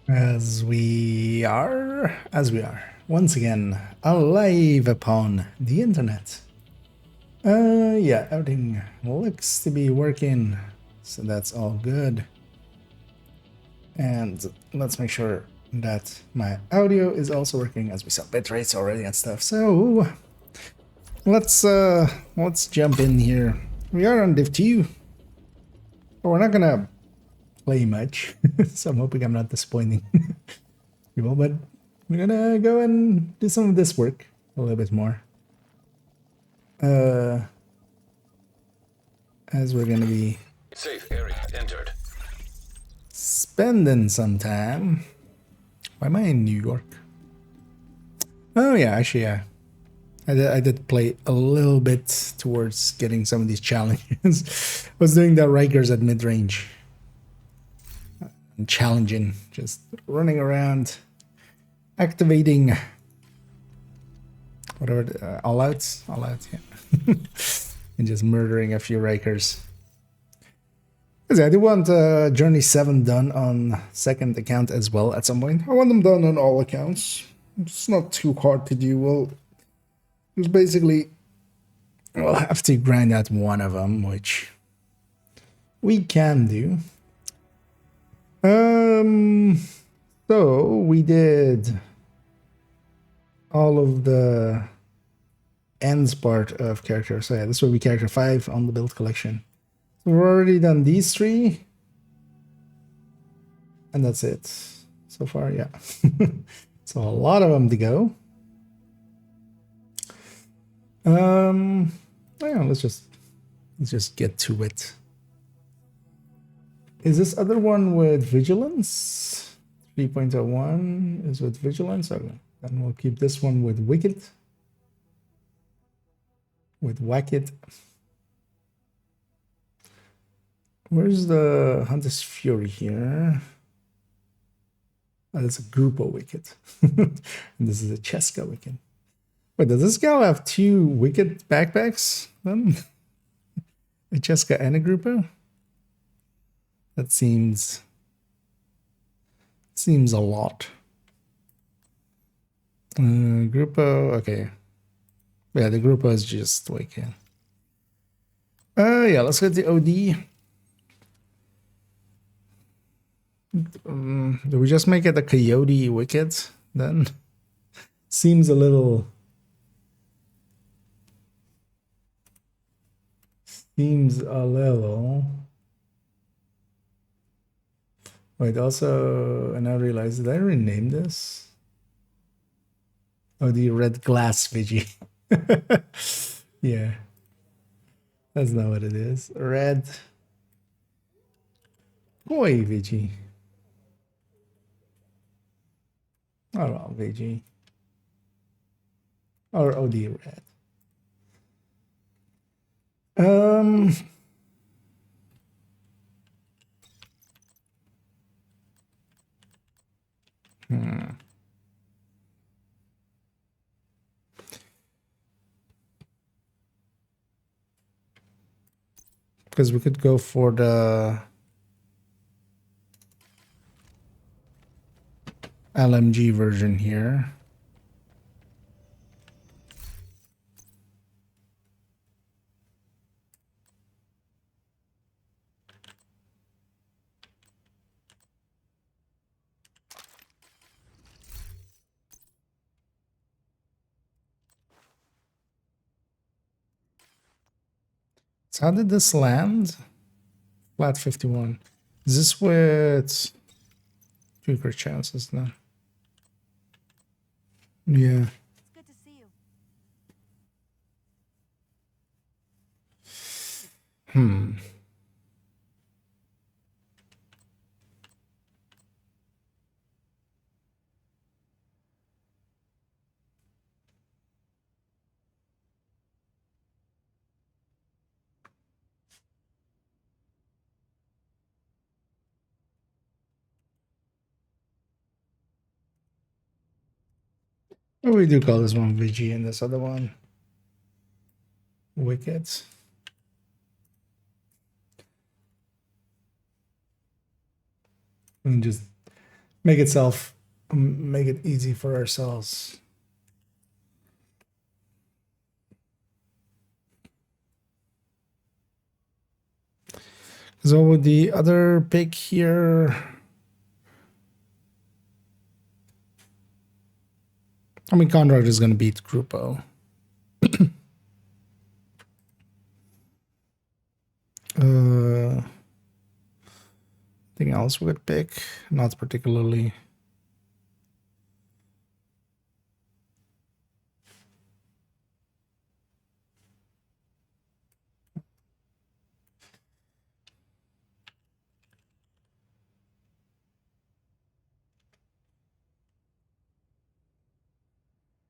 As we are, once again, alive upon the internet. Yeah, everything looks to be working, so that's all good. And let's make sure that my audio is also working as we set bit rates already and stuff. So let's jump in here. We are on Div 2, but we're not gonna play much, so I'm hoping I'm not disappointing people, but we're gonna go and do some of this work a little bit more. As we're gonna be Safe area entered. spending some time. Why am I in New York? Oh yeah, actually yeah. I did play a little bit towards getting some of these challenges. I was doing the Rikers at mid-range. Challenging, just running around, activating whatever, all out, yeah. And just murdering a few Rikers. I do want Journey 7 done on second account as well at some point. I want them done on all accounts. It's not too hard to do. Well, it's basically we'll have to grind out one of them, which we can do. So we did all of the ends part of character. So yeah, this will be character 5 on the build collection. So we've already done these 3. And that's it. So far, yeah. So a lot of them to go. Yeah, let's just get to it. Is this other one with vigilance? 3.01 is with vigilance. Okay. Then we'll keep this one with wicked. With whack it. Where's the Hunter's Fury here? Oh, that's a Grupo wicked. And this is a Cheska wicked. Wait, does this gal have 2 wicked backpacks then? A Cheska and a Grupo? That seems a lot. Grupo, okay. Yeah, the Grupo is just wicked. Yeah, let's get the OD. Do we just make it a Coyote wicked then? Seems a little. Wait, also, and I realized, did I rename this? Oh, the red glass Vigi. Yeah. That's not what it is. Red. Boy, Vigi. Oh, well, Vigi. Or OD red. Because we could go for the LMG version here. So how did this land? Flat 51. Is this with 2 crit chances now? Yeah. It's good to see you. Oh, we do call this one VG and this other one Wickets. And just make it easy for ourselves. So the other pick here, I mean, Conrad is going to beat Grupo. Anything else we could pick? Not particularly.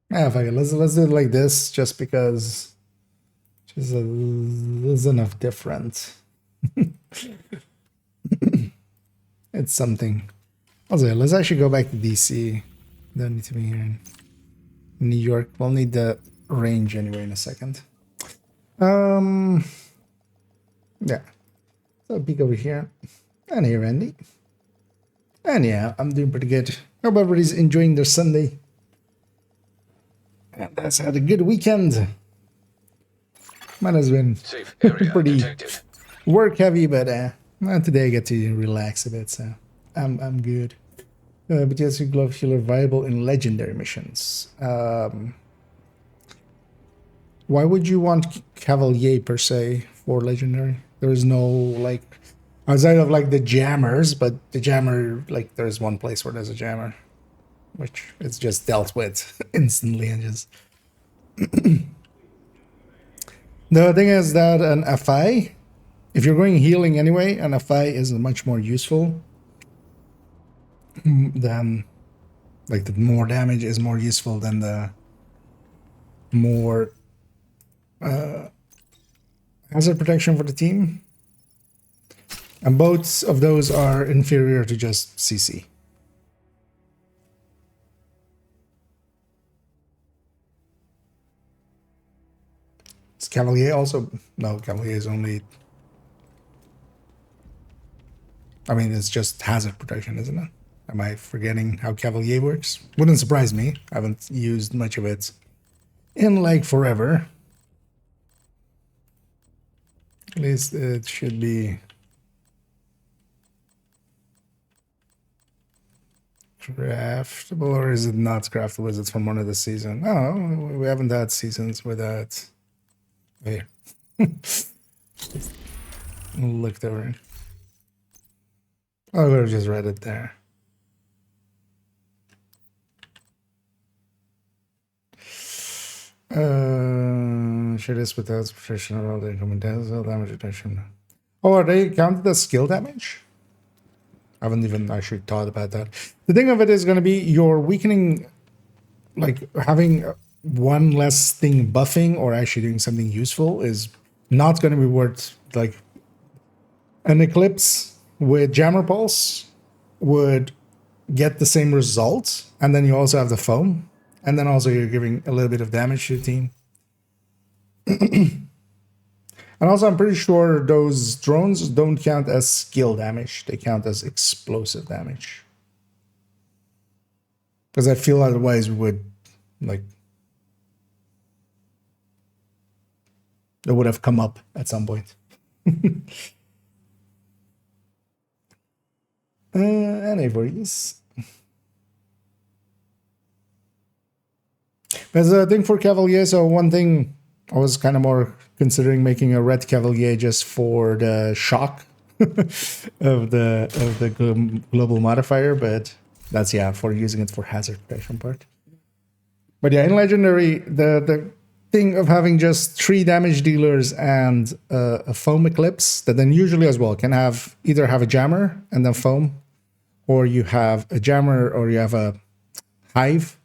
Yeah, fuck it. Let's do it like this, just because there's enough different. It's something. Also, let's actually go back to DC. Don't need to be here in New York. We'll need the range anyway in a second. Yeah. So peek over here. And here, Andy. And yeah, I'm doing pretty good. Hope everybody's enjoying their Sunday. And has had a good weekend. Mine has been Safe area pretty detected. work heavy, but today I get to relax a bit, so I'm good. But yes, glove healer viable in legendary missions. Why would you want Cavalier per se for legendary? There is no like outside of like the jammers, but the jammer, like there's one place where there's a jammer, which it's just dealt with instantly and just. The thing is that an FI, if you're going healing anyway, an FI is much more useful than, like, the more damage is more useful than the more hazard protection for the team. And both of those are inferior to just CC. Is Cavalier also? No, Cavalier is only. I mean, it's just hazard protection, isn't it? Am I forgetting how Cavalier works? Wouldn't surprise me. I haven't used much of it in like forever. At least it should be craftable, or is it not craftable? Is it from one of the seasons? Oh, we haven't had seasons with that. Here. Looked over it. Oh, I would have just read it there. Share this without professional roll income damage reduction. Oh, are they counted as skill damage? I haven't even actually thought about that. The thing of it is going to be your weakening, like having one less thing buffing or actually doing something useful is not going to be worth, like, an Eclipse with Jammer Pulse would get the same result, and then you also have the foam, and then also you're giving a little bit of damage to the team. And also, I'm pretty sure those drones don't count as skill damage. They count as explosive damage. Because I feel otherwise we would, like, it would have come up at some point. Anyways. There's a thing for Cavalier, so one thing I was kind of more considering making a red Cavalier just for the shock of the global modifier, but that's, yeah, for using it for hazard protection part. But yeah, in Legendary, the thing of having just 3 damage dealers and a foam Eclipse that then usually as well can have either have a jammer and then foam, or you have a jammer or you have a hive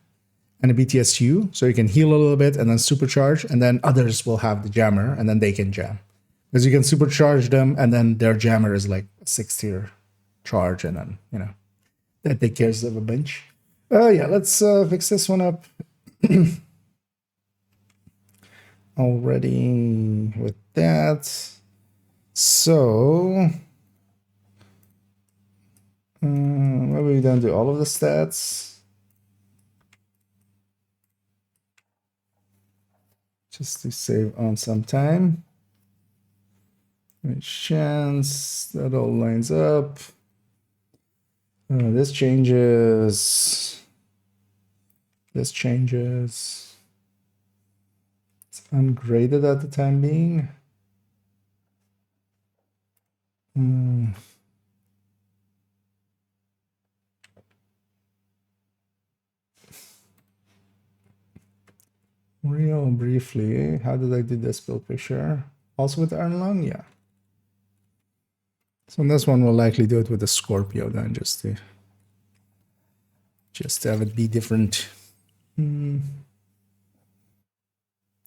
and a BTSU, so you can heal a little bit and then supercharge, and then others will have the jammer and then they can jam. Because you can supercharge them and then their jammer is like a 6-tier charge, and then, you know, that takes care of a bunch. Yeah, let's fix this one up. Already with that. So Maybe we don't do all of the stats. Just to save on some time. Chance that all lines up. This changes. This changes. It's ungraded at the time being. Real briefly, how did I do this build picture? Also with Iron Lung? Yeah. So in this one, we'll likely do it with the Scorpio then, just to have it be different.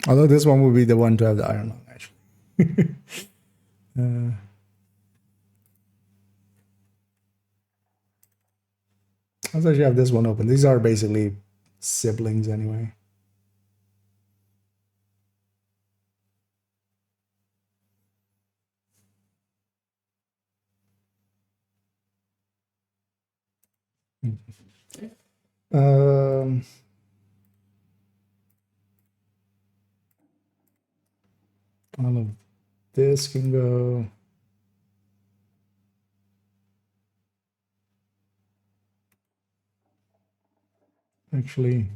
Although this one will be the one to have the Iron Lung, actually. Let's actually have this one open. These are basically siblings anyway. All of this can go. Actually,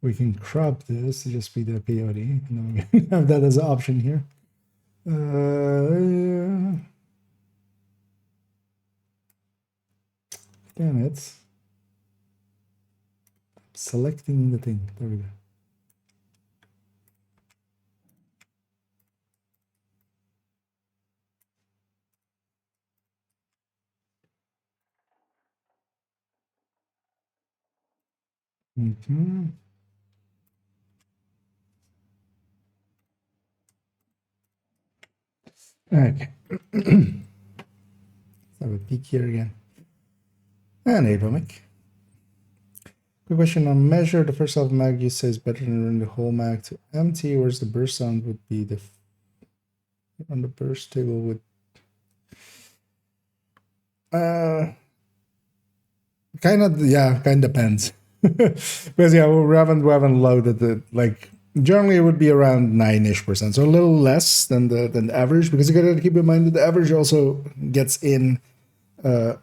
we can crop this to just be the POD, and then we can have that as an option here. Damn it. Selecting the thing. There we go. Okay. Let's have a peek here again. And Abramic. Quick question on measure. The first half mag you say is better than running the whole mag to empty, whereas the burst sound would be the on the burst table would kind of depends. Because yeah, we haven't loaded it. Like generally it would be around 9-ish%, so a little less than the average, because you gotta keep in mind that the average also gets in the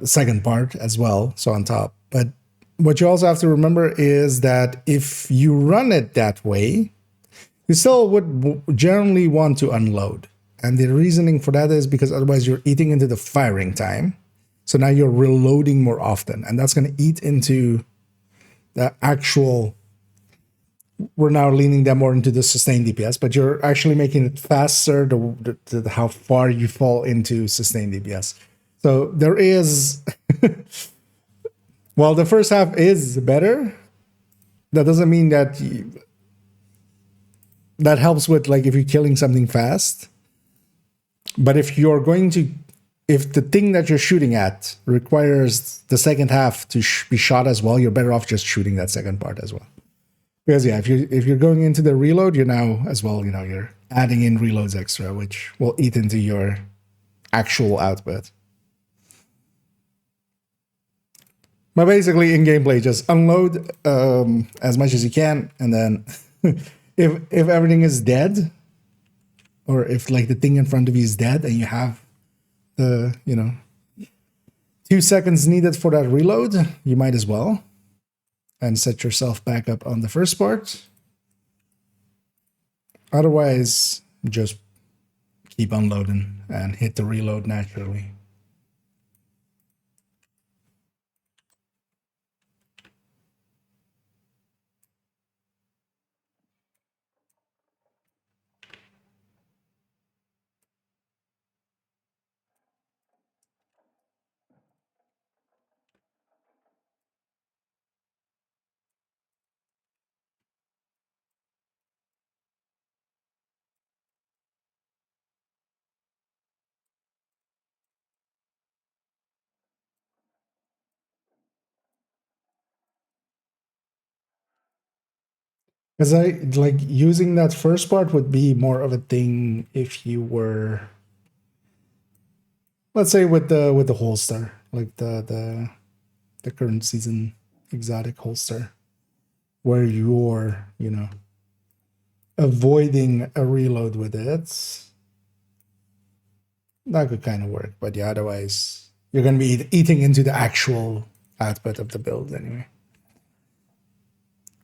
second part as well, so on top. But what you also have to remember is that if you run it that way, you still would generally want to unload. And the reasoning for that is because otherwise you're eating into the firing time. So now you're reloading more often, and that's going to eat into the actual. We're now leaning that more into the sustained DPS, but you're actually making it faster to how far you fall into sustained DPS. So there is, while the first half is better, that doesn't mean that that helps with like if you're killing something fast. But if the thing that you're shooting at requires the second half to be shot as well, you're better off just shooting that second part as well. Because yeah, if you're going into the reload, you're now as well, you're adding in reloads extra, which will eat into your actual output. But basically, in gameplay, just unload as much as you can, and then if everything is dead, or if like the thing in front of you is dead, and you have the 2 seconds needed for that reload, you might as well, and set yourself back up on the first part. Otherwise, just keep unloading and hit the reload naturally. Because I like using that first part would be more of a thing if you were, let's say, with the holster, like the current season exotic holster, where you're, you know, avoiding a reload with it. That could kind of work, but yeah, otherwise you're going to be eating into the actual output of the build anyway.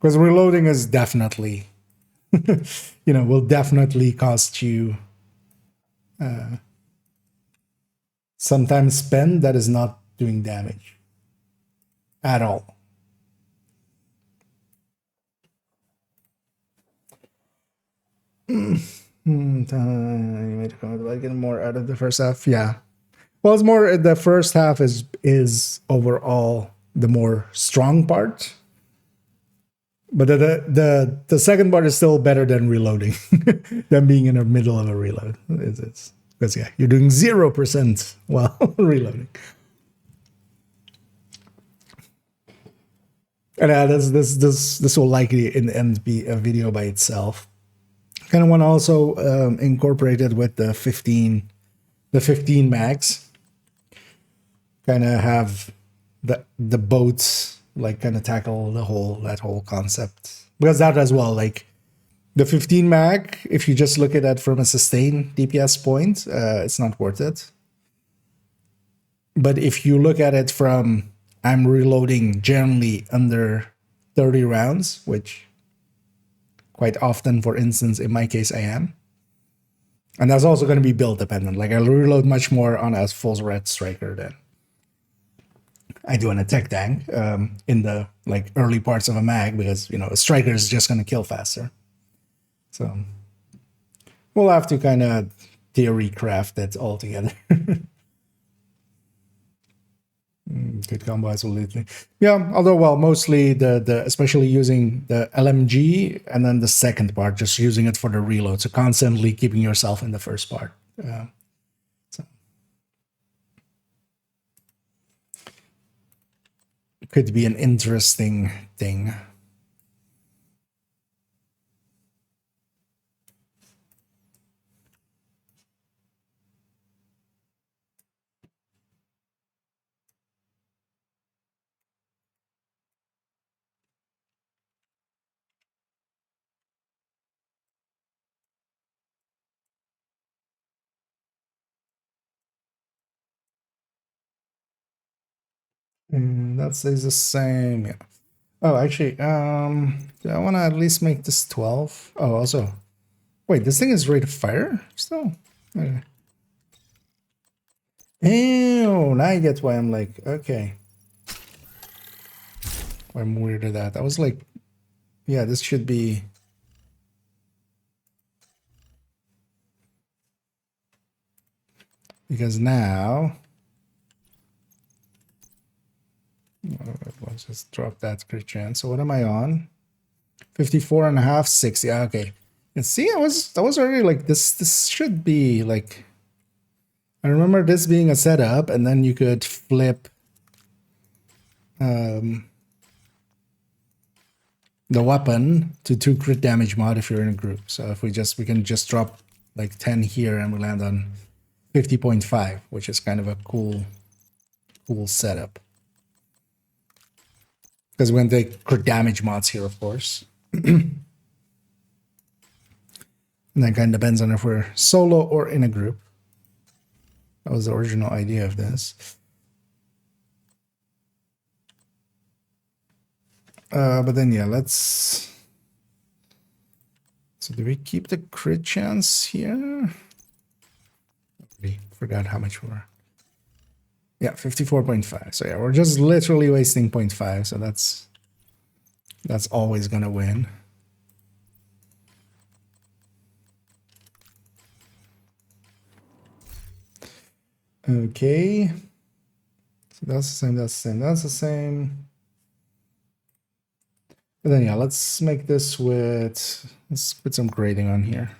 Because reloading is definitely, will definitely cost you some time spent that is not doing damage at all. You made a comment about getting more out of the first half. Yeah. Well, it's more the first half is overall the more strong part. But the second part is still better than reloading, than being in the middle of a reload. It's because yeah, you're doing 0% while reloading. And this will likely in the end be a video by itself. Kind of want to also incorporate it with the 15 mags. Kind of have the boats like kind of tackle that whole concept, because that as well, like the 15 mag, if you just look at that from a sustained DPS point, it's not worth it. But if you look at it from I'm reloading generally under 30 rounds, which quite often, for instance, in my case, I am. And that's also going to be build dependent. Like I'll reload much more on a full red striker than I do on a tech tank in the like early parts of a mag, because a striker is just going to kill faster. So we'll have to kind of theory craft that all together. Good combo, absolutely. Yeah, although mostly the especially using the LMG and then the second part, just using it for the reload, so constantly keeping yourself in the first part. So it could be an interesting thing. That stays the same. Yeah. Oh, actually, do I want to at least make this 12? Oh, also, wait, this thing is rate of fire still? Okay. Ew, now I get why I'm like, okay. Why I'm weird at that. I was like, yeah, this should be. Because now. Let's just drop that crit chance. So what am I on? 54 and a half, 60. Okay. And see, I was already like this should be like, I remember this being a setup, and then you could flip the weapon to 2 crit damage mod if you're in a group. So if we can just drop like 10 here and we land on 50.5, which is kind of a cool setup. Because we're going to take crit damage mods here, of course. And that kind of depends on if we're solo or in a group. That was the original idea of this. But then, yeah, let's... So do we keep the crit chance here? We forgot how much we're... Yeah, 54.5. So yeah, we're just literally wasting 0.5. So that's always going to win. Okay. So that's the same, that's the same, that's the same. But then yeah, let's make this let's put some grading on here.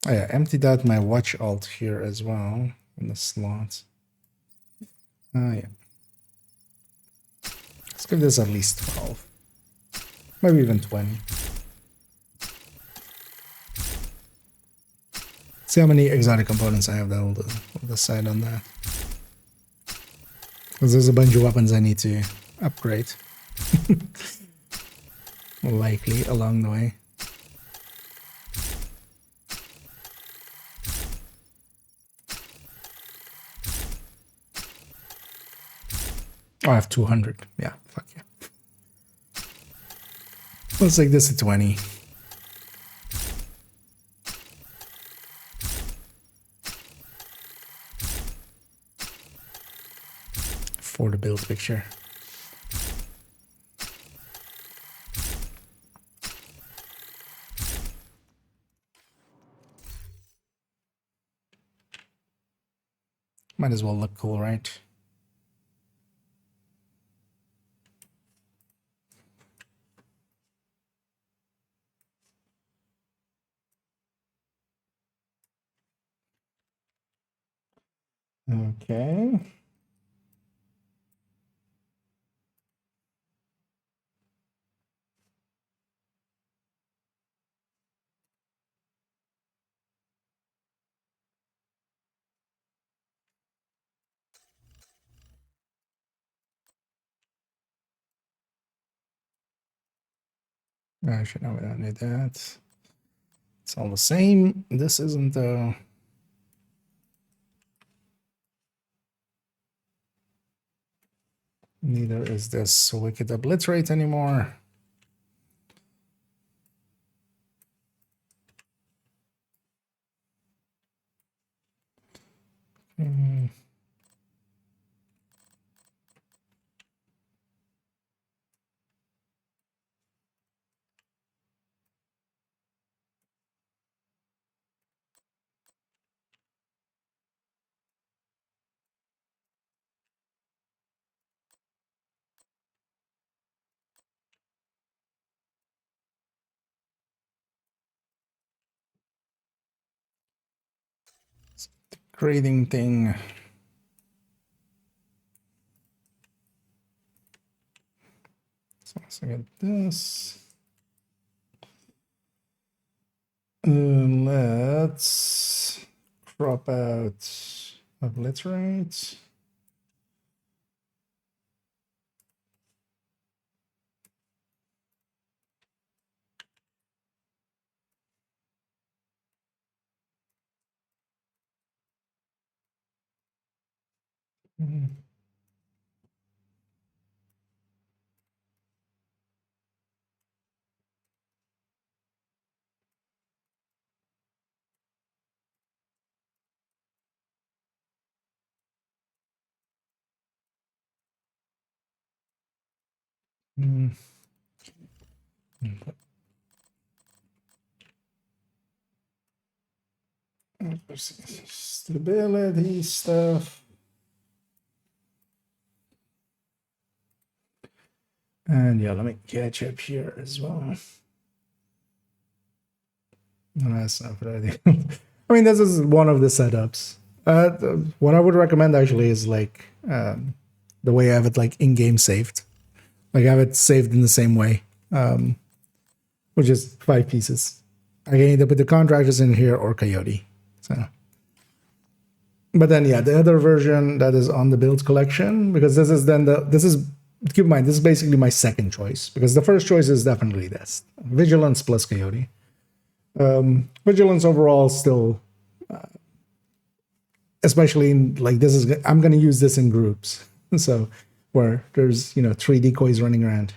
Oh yeah, emptied out my watch alt here as well in the slots. Yeah. Let's give this at least 12. Maybe even 20. See how many exotic components I have that will decide on that. Because there's a bunch of weapons I need to upgrade. Likely along the way. Oh, I have 200. Yeah, fuck yeah. Let's take this to 20. For the build picture. Might as well look cool, right? Okay. Actually, no, we don't need that. It's all the same. This isn't neither is this wicked obliterate anymore. Mm. Grading thing. So let's get this. Let's crop out obliterate. Mm. Mm. Stability stuff. And yeah, let me catch up here as well. No, that's not what I do. I mean, this is one of the setups. What I would recommend actually is like the way I have it like in-game saved. Like I have it saved in the same way, which is 5 pieces. I can either put the contractors in here or Coyote. So, but then yeah, the other version that is on the build collection, because this is keep in mind this is basically my second choice, because the first choice is definitely this Vigilance plus Coyote. Vigilance overall still, especially in like this is I'm going to use this in groups, so where there's 3 decoys running around.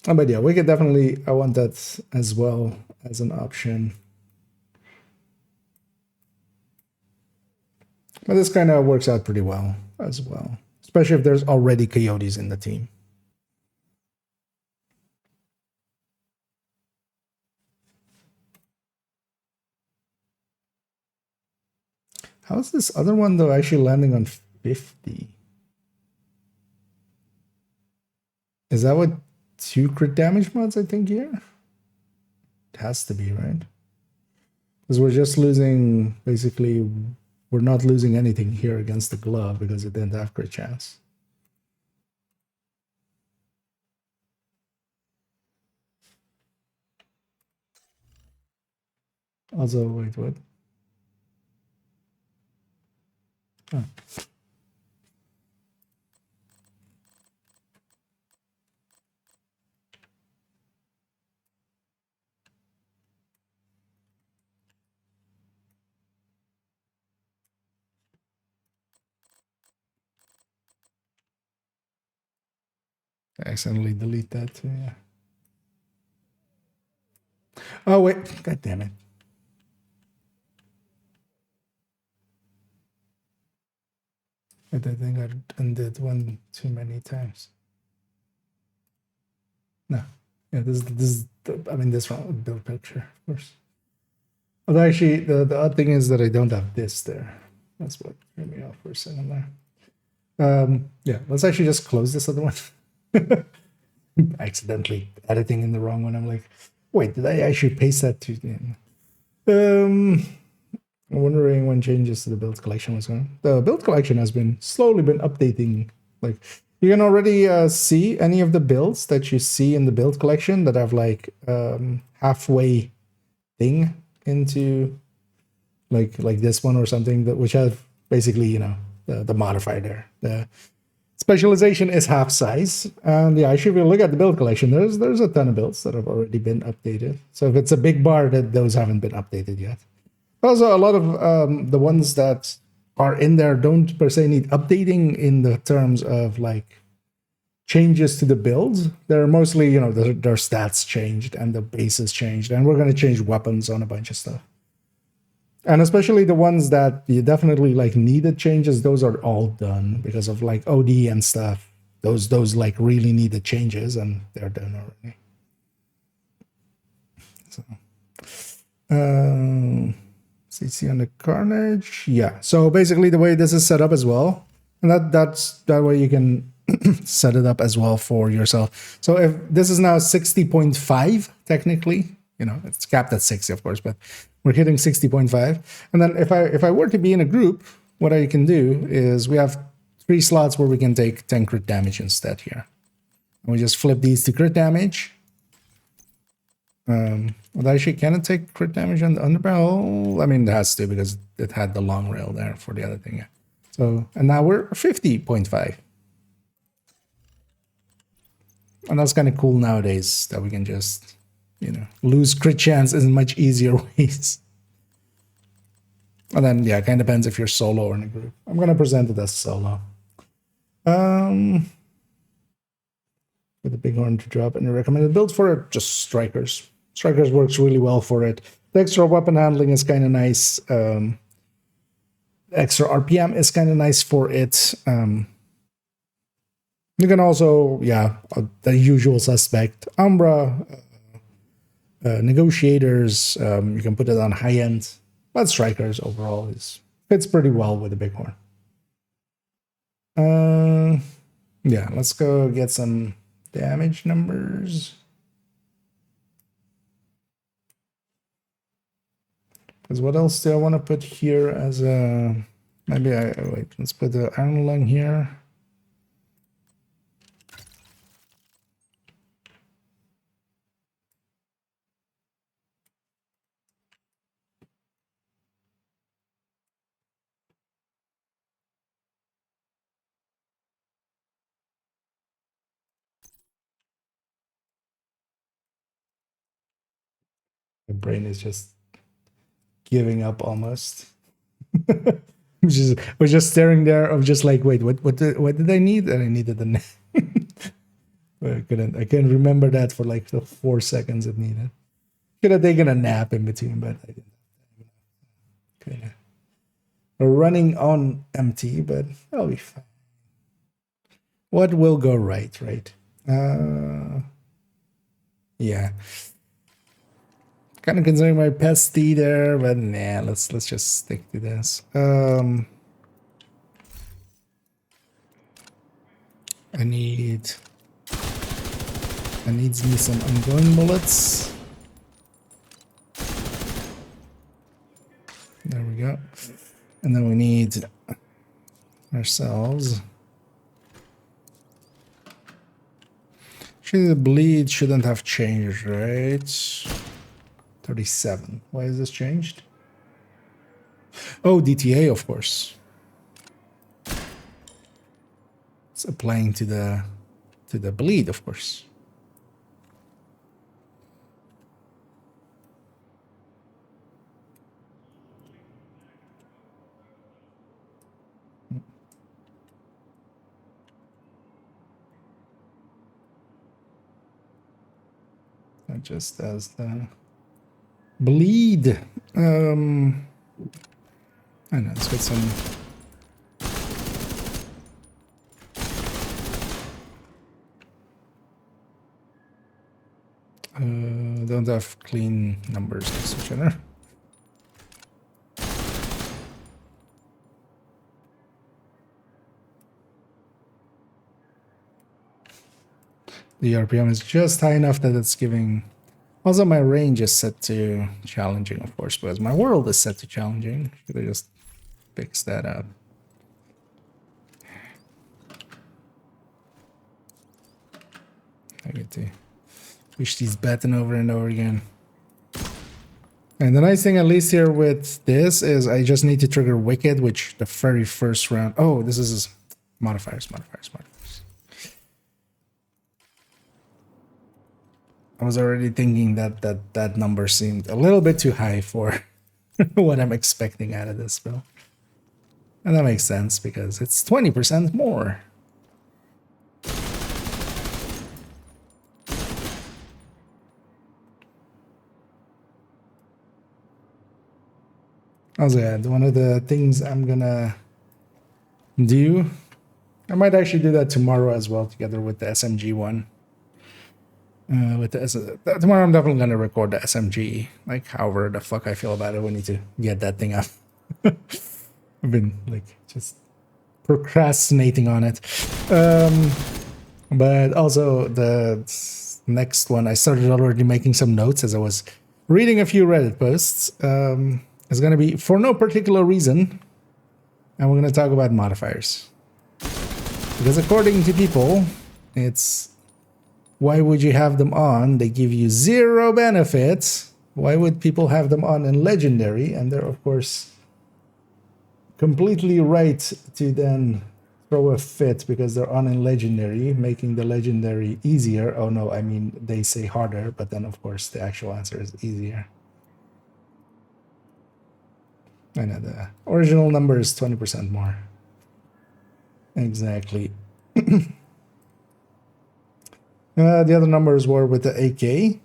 But yeah, we could definitely, I want that as well as an option. But this kind of works out pretty well as well, especially if there's already Coyotes in the team. How is this other one though actually landing on 50? Is that what 2 crit damage mods I think here? It has to be, right? Because we're just losing basically we're not losing anything here against the glove because it didn't have crit chance. Also, wait, what? Oh. I accidentally delete that too, yeah. Oh, wait. God damn it. I think I undid one too many times. No. Yeah, this is I mean, this wrong build picture, of course. Although actually, the odd thing is that I don't have this there. That's what threw me off for a second there. Yeah, let's actually just close this other one. Accidentally editing in the wrong one. I'm like, wait, did I actually paste that to? I'm wondering when changes to the build collection was going. The build collection has been slowly been updating. Like you can already see any of the builds that you see in the build collection that have like halfway thing into like this one or something that which have basically, you know, the modifier there. The specialization is half size, and yeah, actually, if you look at the build collection, there's a ton of builds that have already been updated. So if it's a big bar, that those haven't been updated yet. Also, a lot of the ones that are in there don't per se need updating in the terms of like changes to the builds. They're mostly, you know, their stats changed and the bases changed, and we're going to change weapons on a bunch of stuff. And especially the ones that you definitely like needed changes, those are all done because of like OD and stuff. Those like really needed changes, and they're done already. So, CC on the Carnage, yeah. So basically, the way this is set up as well, and that's that way you can set it up as well for yourself. So if this is now 60.5, technically, you know, it's capped at 60, of course, but we're hitting 60.5. And then if I were to be in a group, what I can do is we have 3 slots where we can take 10 crit damage instead here. And we just flip these to crit damage. Well, actually, can it take crit damage on the underbarrel? I mean, it has to because it had the long rail there for the other thing. Yeah. So, and now we're 50.5. And that's kind of cool nowadays that we can just, you know, lose crit chance in much easier ways. And then, yeah, it kind of depends if you're solo or in a group. I'm going to present it as solo. With a bighorn to drop, and a recommended build for it, just strikers. Strikers works really well for it. The extra weapon handling is kind of nice. Extra RPM is kind of nice for it. You can also, yeah, the usual suspect. Umbra, negotiators, you can put it on high end. But strikers overall fits pretty well with the bighorn. Yeah, let's go get some damage numbers. Because what else do I want to put here as a... Maybe wait, let's put the iron lung here. My brain is just giving up almost. I was just staring there of just like, wait, what did I need? And I needed the nap. I couldn't remember that for like the 4 seconds it needed. Could have taken a nap in between, but I didn't. Okay. We're running on empty, but I'll be fine. What will go right, right? Yeah. Kind of considering my pesty there, but nah, let's just stick to this. I needs me some ongoing bullets. There we go. And then we need ourselves. Actually, the bleed shouldn't have changed, right? 37. Why is this changed? Oh, DTA, of course. It's applying to the bleed, of course. That just as the bleed. I don't know, let's get some. Don't have clean numbers next to each other. The RPM is just high enough that it's giving. Also, my range is set to challenging, of course, because my world is set to challenging. Should I just fix that up? I get to push these button over and over again. And the nice thing, at least here with this, is I just need to trigger Wicked, which the very first round. Oh, this is modifiers. I was already thinking that number seemed a little bit too high for what I'm expecting out of this build. And that makes sense because it's 20% more. Also, yeah, one of the things I'm gonna do, I might actually do that tomorrow as well, together with the SMG one. Tomorrow I'm definitely gonna record the SMG. Like, however the fuck I feel about it, we need to get that thing up. I've been like just procrastinating on it. But also the next one, I started already making some notes as I was reading a few Reddit posts. It's gonna be for no particular reason, and we're gonna talk about modifiers. Because according to people, it's why would you have them on? They give you 0 benefits. Why would people have them on in Legendary? And they're, of course, completely right to then throw a fit because they're on in Legendary, making the Legendary easier. Oh no, I mean, they say harder, but then, of course, the actual answer is easier. I know the original number is 20% more. Exactly. The other numbers were with the AK.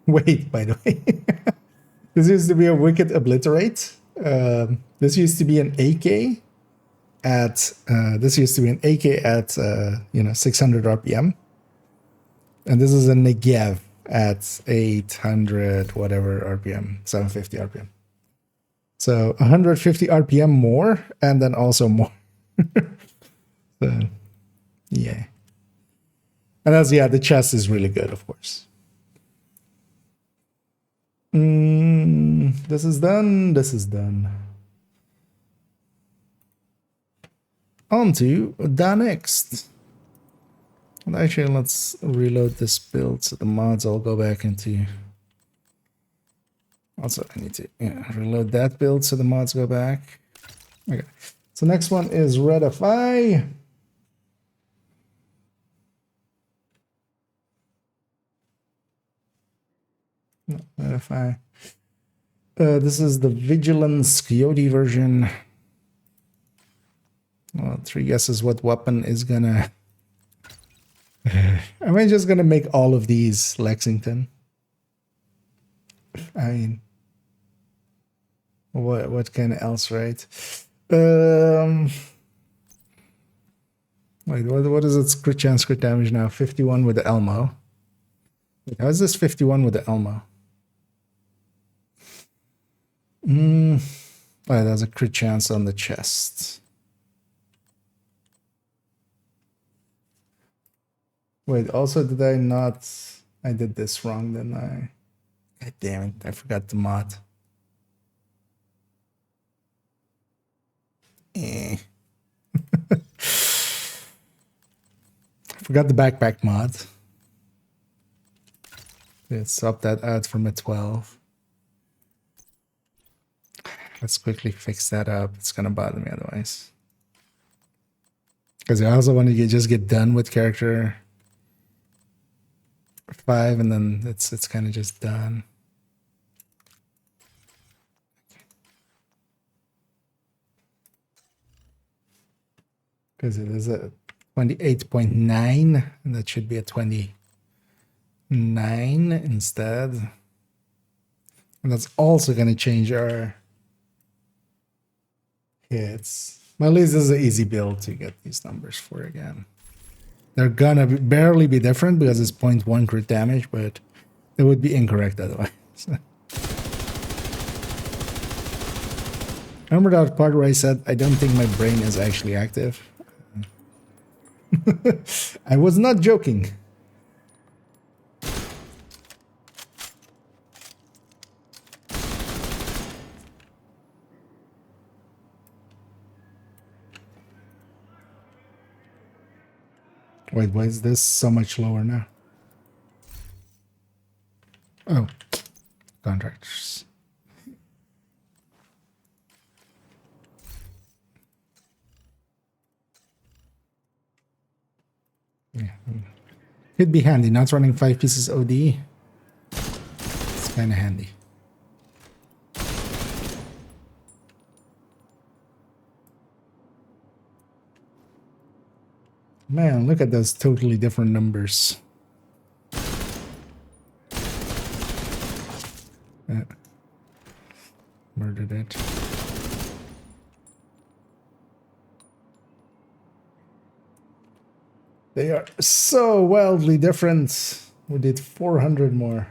Wait, by the way, this used to be a Wicked Obliterate. This used to be an AK at 600 RPM, and this is a Negev at 800 whatever RPM, 750 RPM. So 150 RPM more, and then also more. So, yeah. And that's, yeah, the chest is really good, of course. This is done. This is done. On to the next. And actually, let's reload this build so the mods all go back into. Also, I need to reload that build so the mods go back. Okay. So next one is Redify. Redify. This is the Vigilance Coyote version. Well, 3 guesses what weapon is gonna. Am I just gonna make all of these Lexington? I mean, what kind else, right? Wait, what is its crit chance, crit damage now? 51 with the Elmo. Wait, how is this 51 with the Elmo? Oh, there's a crit chance on the chest. Wait, also did I not... I did this wrong, didn't I? God damn it, I forgot the mod. Eh. Forgot the backpack mod. Let's swap that out from a 12. Let's quickly fix that up. It's gonna bother me otherwise. Because I also want to just get done with character 5, and then it's kind of just done. Because it is a 28.9, and that should be a 29 instead. And that's also going to change our hits. But at least this is an easy build to get these numbers for again. They're gonna barely be different because it's 0.1 crit damage, but it would be incorrect otherwise. Remember that part where I said I don't think my brain is actually active? I was not joking. Wait, why is this so much lower now? Oh, contractors. Yeah, it'd be handy. Not running 5 pieces OD. It's kind of handy. Man, look at those totally different numbers. Murdered it. They are so wildly different. We did 400 more.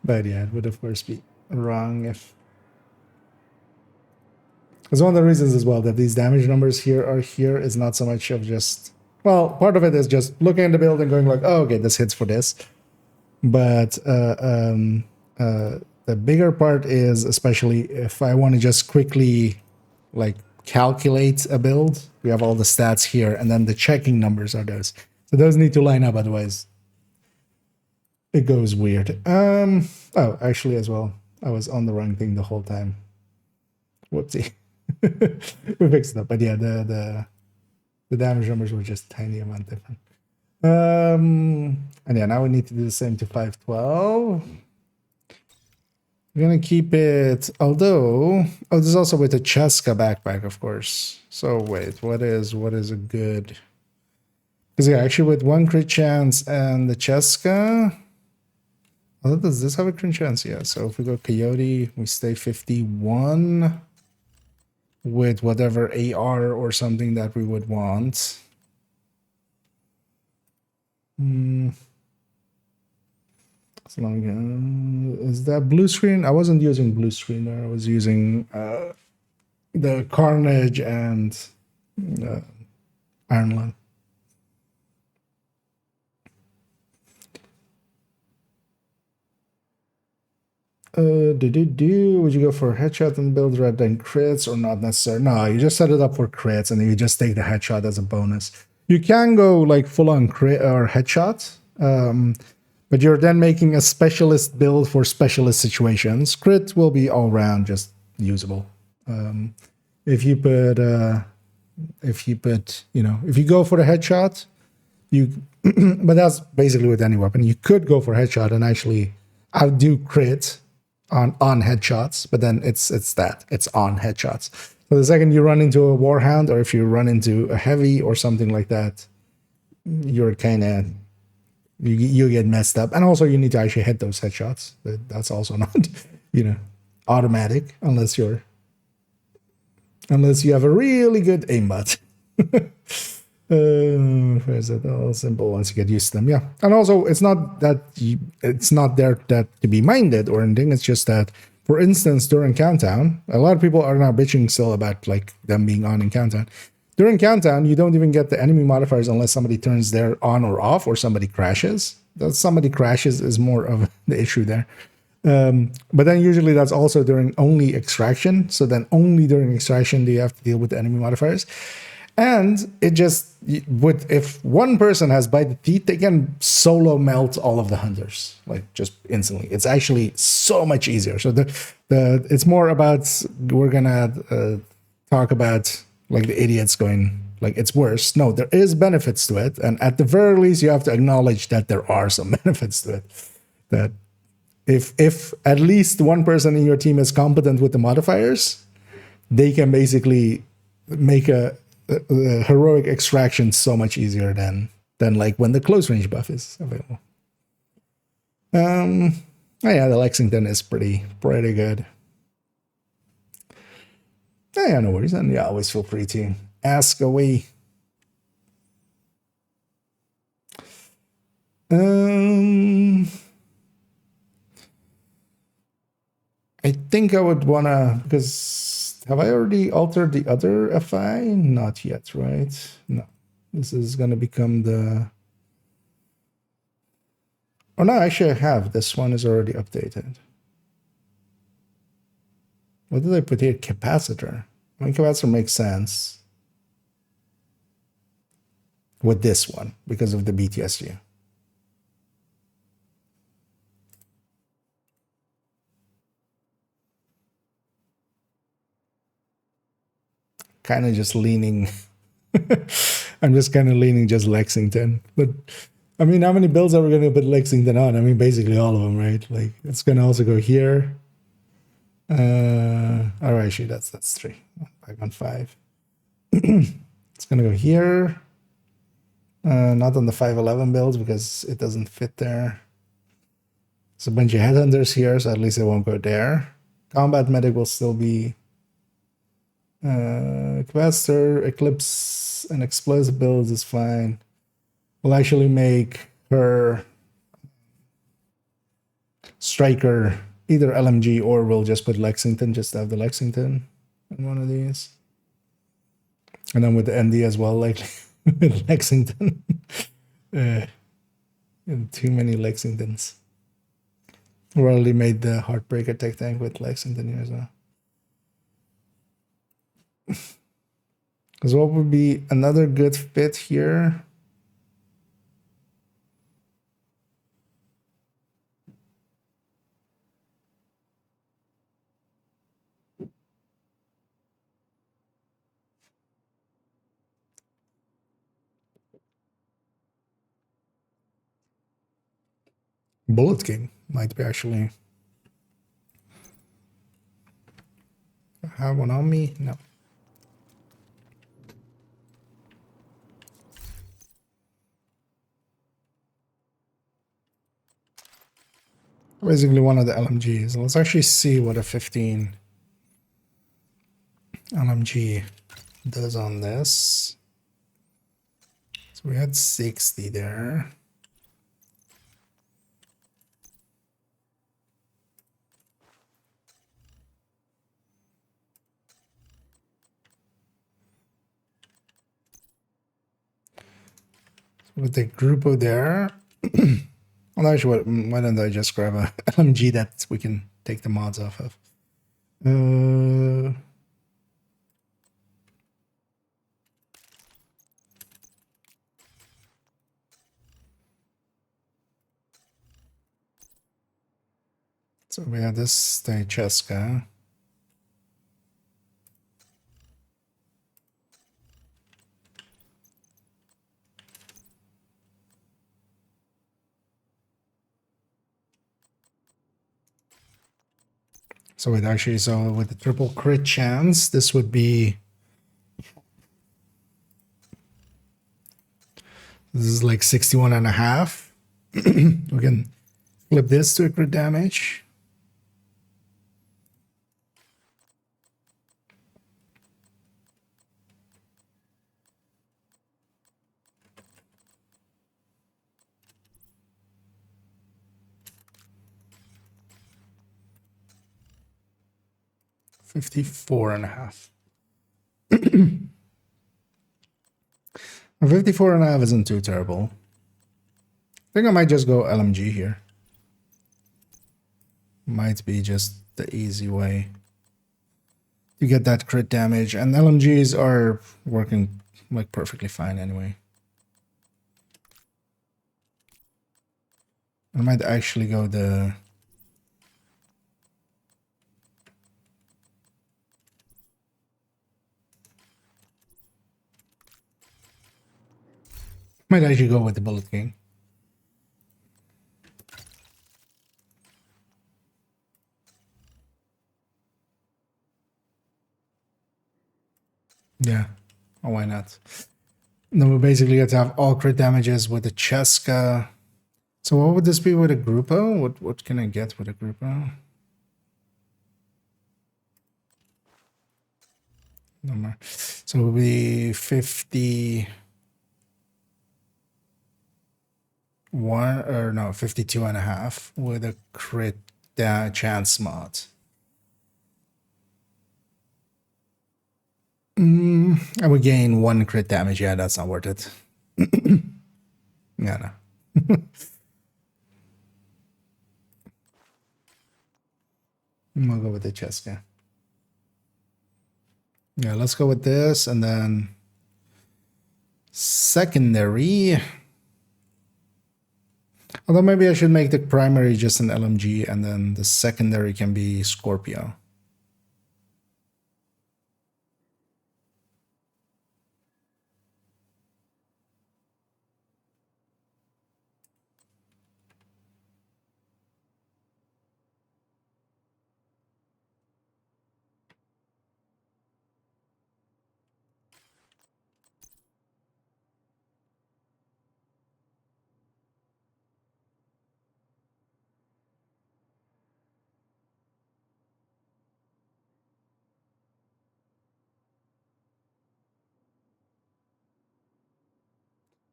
But yeah, it would of course be wrong if... Because one of the reasons as well that these damage numbers here are here is not so much of just... Well, part of it is just looking at the build and going like, oh, okay, this hits for this. But the bigger part is especially if I want to just quickly like calculate a build, we have all the stats here, and then the checking numbers are those. So those need to line up, otherwise it goes weird. Oh, actually as well, I was on the wrong thing the whole time. Whoopsie. We fixed it up, but yeah, the damage numbers were just a tiny amount different. And yeah, now we need to do the same to 512. We're gonna keep it, although, oh, there's also with the Cheska backpack, of course. So wait, what is a good? Because yeah, actually with 1 crit chance and the Cheska, oh, does this have a crit chance? Yeah. So if we go Coyote, we stay 51 with whatever AR or something that we would want. So long, is that blue screen? I wasn't using blue screen there. I was using the Carnage and Iron Lung. Would you go for a headshot and build red then crits or not necessarily? No, you just set it up for crits and then you just take the headshot as a bonus. You can go like full on crit or headshot, but you're then making a specialist build for specialist situations. Crit will be all around just usable. If you put, if you go for the headshot, but that's basically with any weapon. You could go for headshot and actually outdo crit on headshots, but then it's on headshots. So the second you run into a Warhound, or if you run into a heavy or something like that, you're kind of you get messed up. And also you need to actually hit those headshots. That's also not automatic unless you have a really good aimbot. Where's it? All simple once you get used to them. Yeah, and also it's not there that to be minded or anything. It's just that, for instance, during Countdown, a lot of people are now bitching still about like them being on in Countdown. During Countdown, you don't even get the enemy modifiers unless somebody turns their on or off or somebody crashes. That somebody crashes is more of the issue there. But then usually that's also during only extraction. So then only during extraction do you have to deal with the enemy modifiers. And it just if one person has bite the teeth, they can solo melt all of the hunters like just instantly. It's actually so much easier. So the it's more about we're gonna talk about like the idiots going like it's worse. No, there is benefits to it, and at the very least, you have to acknowledge that there are some benefits to it. That if at least one person in your team is competent with the modifiers, they can basically make a heroic extraction so much easier than like when the close range buff is available. Oh yeah, the Lexington is pretty good. Oh yeah, no worries, and yeah, always feel free to ask away. I think I would wanna, because have I already altered the other FI? Not yet, right? No. This is gonna become the... Oh no, actually I have. This one is already updated. What did I put here? Capacitor. I mean, capacitor makes sense with this one because of the BTSU. Kind of just leaning. I'm just kind of leaning just Lexington. But I mean, how many builds are we going to put Lexington on? I mean, basically all of them, right? Like it's going to also go here. All right, actually, that's 3. 515. It's going to go here. Not on the 511 builds because it doesn't fit there. There's a bunch of headhunters here, so at least it won't go there. Combat medic will still be capacitor, eclipse, and explosive builds is fine. We'll actually make her striker either LMG or we'll just put Lexington, just to have the Lexington in one of these. And then with the ND as well, like Lexington. Too many Lexingtons. We already made the Heartbreaker tech tank with Lexington here as well. Because what would be another good fit here? Bullet King might be actually. Have one on me? No. Basically one of the LMGs. Let's actually see what a 15 LMG does on this. So we had 60 there. With the Grupo there. Well, actually, why don't I just grab a LMG that we can take the mods off of? So we have this Cheska. So it actually, so with the triple crit chance, this would be, this is like 61.5. We can flip this to a crit damage. $54.5. 54.5 isn't too terrible. I think I might just go LMG here. might be just the easy way to get that crit damage, and LMGs are working like perfectly fine anyway. I might actually go the with the Bullet King. Yeah, oh, why not? Then we basically get to have all crit damages with the Cheska. So what would this be with a Grupo? What can I get with a Grupo? No more. So it will be 51 or no 52.5 with a crit chance mod. I would gain 1 crit damage. Yeah, that's not worth it. Yeah, no. We'll go with the Cheska. Yeah, let's go with this, and then secondary. Although maybe I should make the primary just an LMG, and then the secondary can be Scorpio.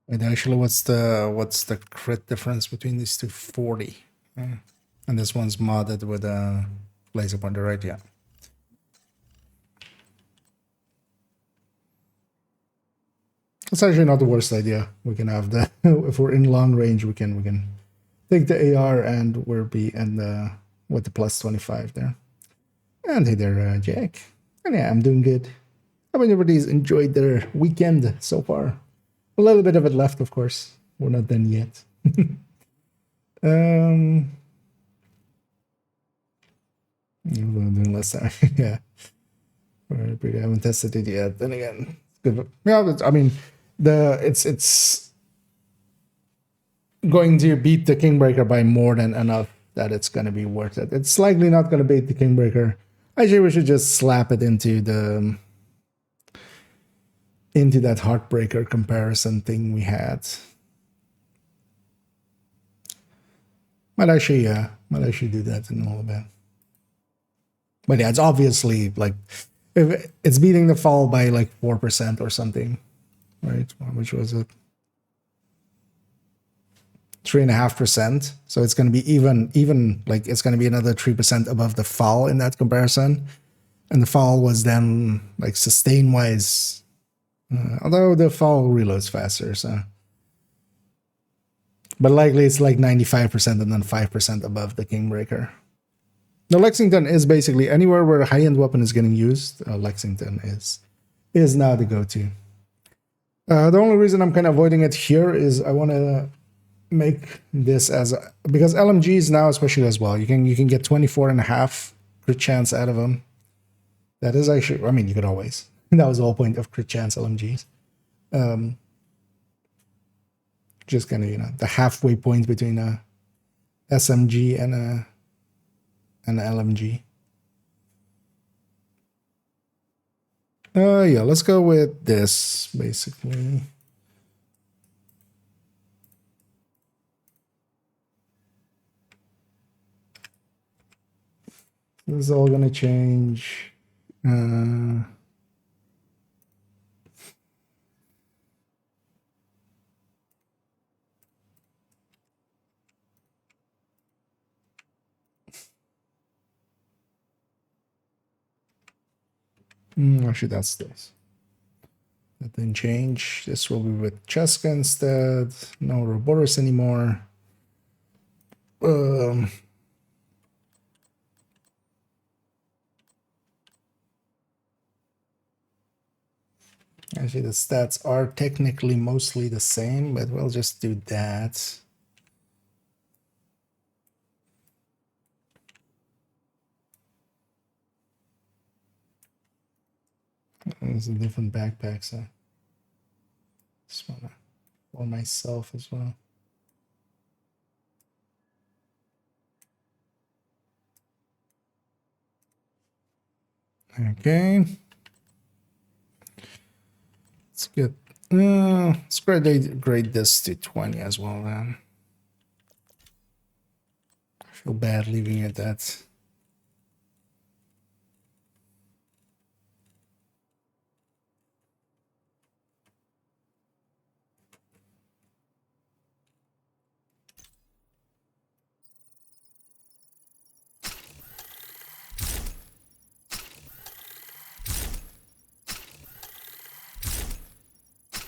Wait, actually, what's the crit difference between these two? 40. And this one's modded with a laser pointer, right? Yeah. It's actually not the worst idea. We can have the if we're in long range, we can take the AR and with the plus 25 there. And hey there, Jack. And yeah, I'm doing good. How many everybody's enjoyed their weekend so far? A little bit of it left, of course. We're not done yet. We're doing less time. Yeah. We haven't tested it yet. Then again, it's good. Yeah, but, I mean, it's going to beat the Kingbreaker by more than enough that it's going to be worth it. It's likely not going to beat the Kingbreaker. Actually, we should just slap it into that Heartbreaker comparison thing we had. Might actually do that in a little bit. But yeah, it's obviously like if it's beating the fall by like 4% or something, right? Which was it? 3.5%. So it's going to be even like it's going to be another 3% above the fall in that comparison. And the fall was then like sustain wise, although the fall reloads faster. So, but likely it's like 95% and then 5% above the Kingbreaker. The Lexington is basically anywhere where a high-end weapon is getting used. Lexington is now the go-to. The only reason I'm kind of avoiding it here is I want to make this because LMGs now especially as well. You can get 24.5 crit chance out of them. That is actually, I mean, you could always. That was the whole point of crit chance LMGs. Just kind of the halfway point between a SMG and an LMG. Yeah, let's go with this, basically. This is all gonna change. Actually, that's this. That didn't change. This will be with Cheska instead. No Roboros anymore. Actually, the stats are technically mostly the same, but we'll just do that. There's a different backpack, so just wanna for myself as well. Okay. Let's get let's grade this to 20 as well then. I feel bad leaving it at.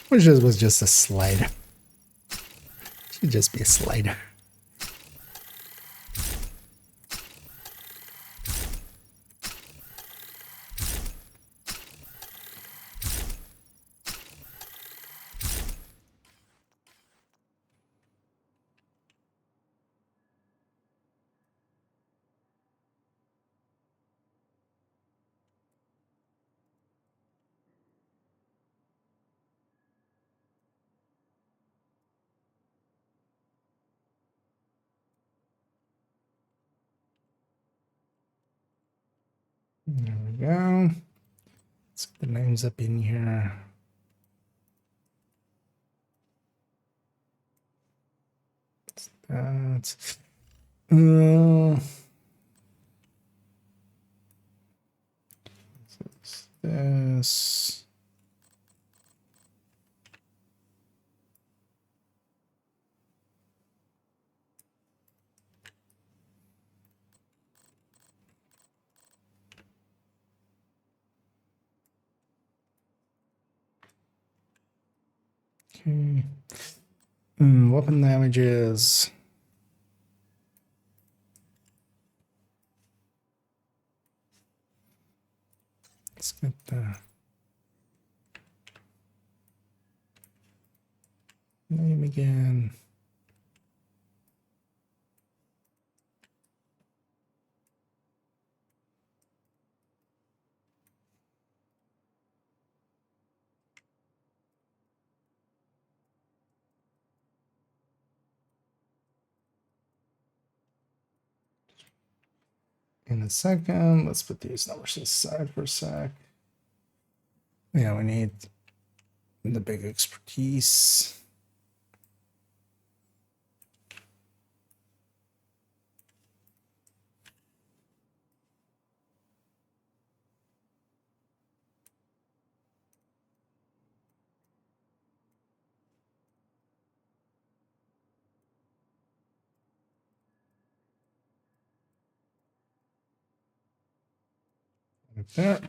Which was just a slider. Should just be a slider. There we go. Let's get the names up in here. That's this. Okay. Weapon damages. Let's get the name again. In a second, let's put these numbers aside for a sec. Yeah, we need the big expertise. Right there.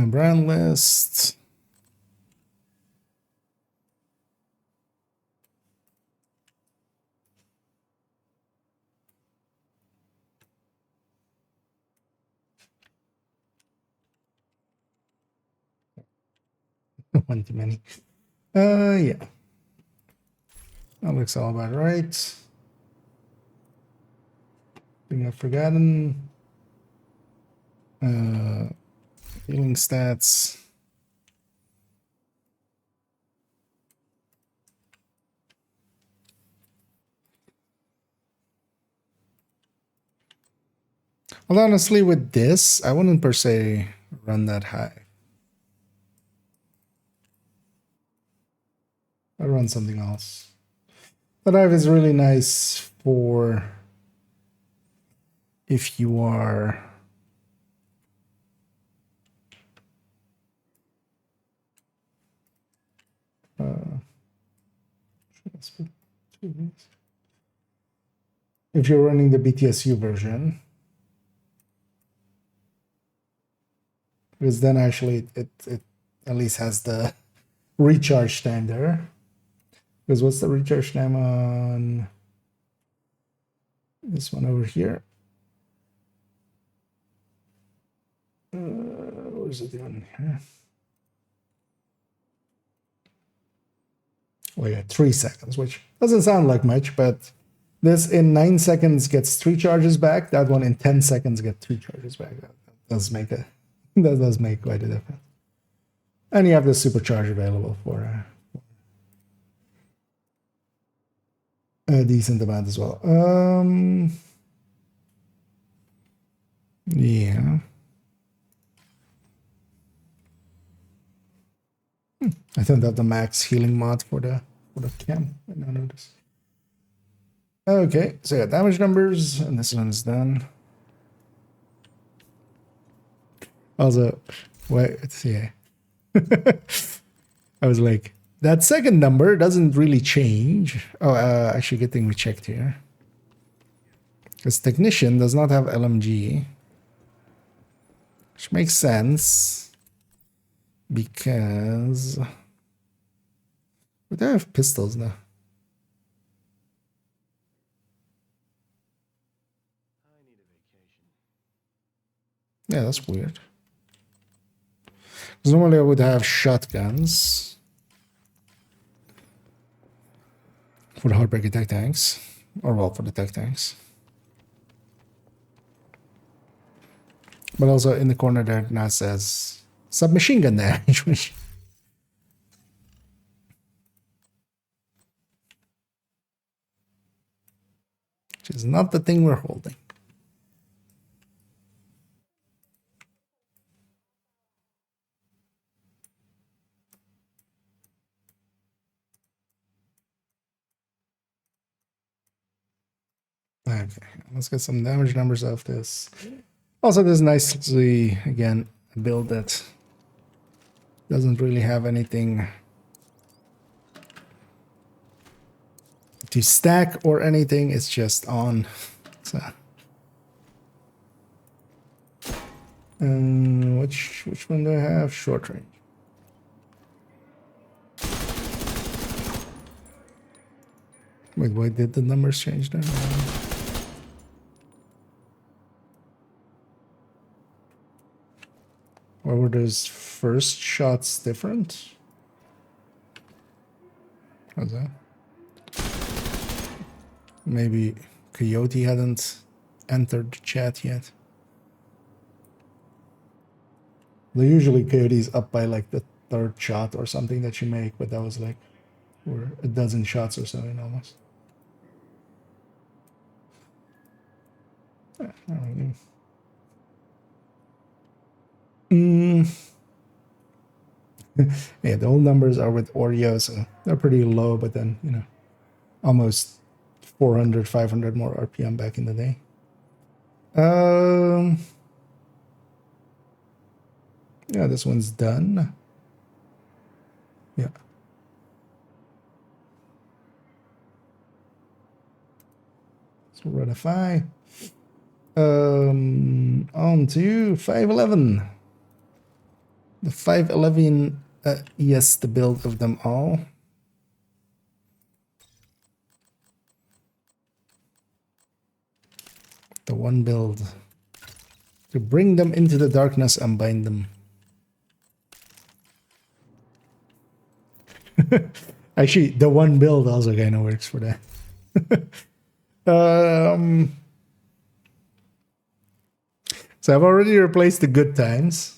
Brand list. One too many. Yeah. That looks all about right. Thing I've forgotten. Healing stats. Well, honestly, with this, I wouldn't per se run that high. I run something else. The dive is really nice for if you are if you're running the BTSU version, because then actually it at least has the recharge time there. Because what's the recharge time on this one over here? What is it doing here? Well, yeah, 3 seconds, which doesn't sound like much, but this in 9 seconds gets 3 charges back. That one in 10 seconds gets 2 charges back. That does make that does make quite a difference. And you have the supercharge available for a decent amount as well. Yeah. I don't have the max healing mod for the cam. I now notice. Okay, so yeah, damage numbers, and this one's done. Also, wait, yeah. I was like, that second number doesn't really change. Oh, actually, good thing we checked here. Because Technician does not have LMG. Which makes sense. Because... But they have pistols now. Yeah, that's weird. Because normally I would have shotguns for the Heartbreaker tech tanks. Or well, for the tech tanks. But also in the corner there it now says submachine gun damage. Which is not the thing we're holding. Okay, let's get some damage numbers off this. Also, this is nicely, again, a build that doesn't really have anything to stack or anything. It's just on. So, which one do I have? Short range. Wait, why did the numbers change then? Or were those first shots different? How's that? Maybe Coyote hadn't entered the chat yet. Usually Coyote's up by like the 3rd shot or something that you make, but that was like or a dozen shots or something almost. I don't know. Yeah, the old numbers are with Oreo, so they're pretty low, but then, you know, almost 400, 500 more RPM back in the day. Yeah, this one's done. Yeah. So ratify. On to 511. The 511, yes, the build of them all. The one build to bring them into the darkness and bind them. Actually, the one build also kind of works for that. So I've already replaced the good times.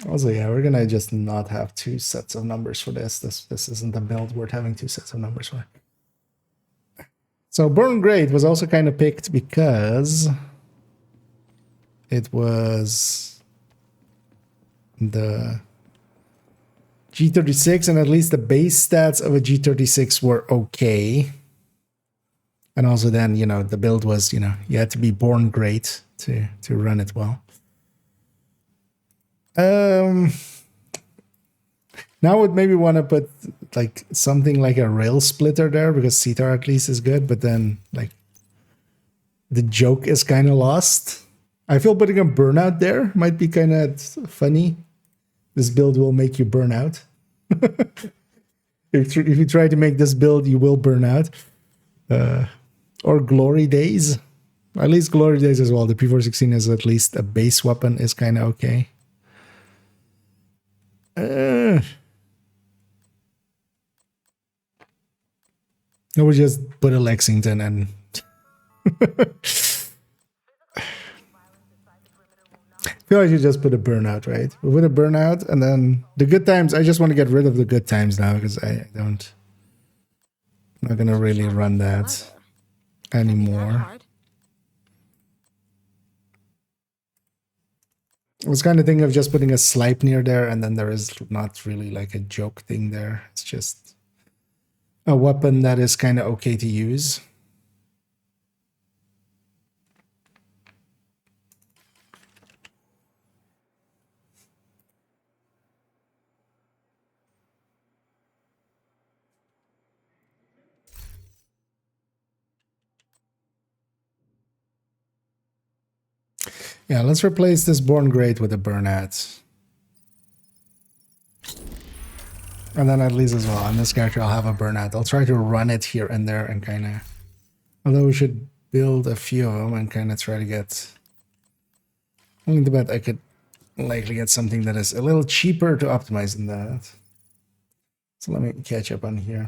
Also, yeah, we're gonna just not have 2 sets of numbers for this. This isn't a build worth having 2 sets of numbers for. So Burn Great was also kind of picked because it was the G36, and at least the base stats of a G36 were okay. And also then, you know, the build was, you know, you had to be born great to run it well. Now I would maybe want to put like something like a rail splitter there, because CTAR at least is good, but then like the joke is kind of lost. I feel putting a burnout there might be kind of funny. This build will make you burn out. If you try to make this build, you will burn out. Or Glory Days. At least Glory Days as well. The P416 is at least a base weapon is kind of okay. I would just put a Lexington and I feel like you just put a burnout, right? We put a burnout, and then the good times. I just want to get rid of the good times now because I don't. I'm not gonna really run that anymore. I was kind of thinking of just putting a Sleipnir there, and then there is not really like a joke thing there. It's just a weapon that is kind of okay to use. Yeah, let's replace this Born Great with a Burnat. And then at least as well, on this character I'll have a Burnat. I'll try to run it here and there and kind of... Although we should build a few of them and kind of try to get... Only the bet I could likely get something that is a little cheaper to optimize than that. So let me catch up on here.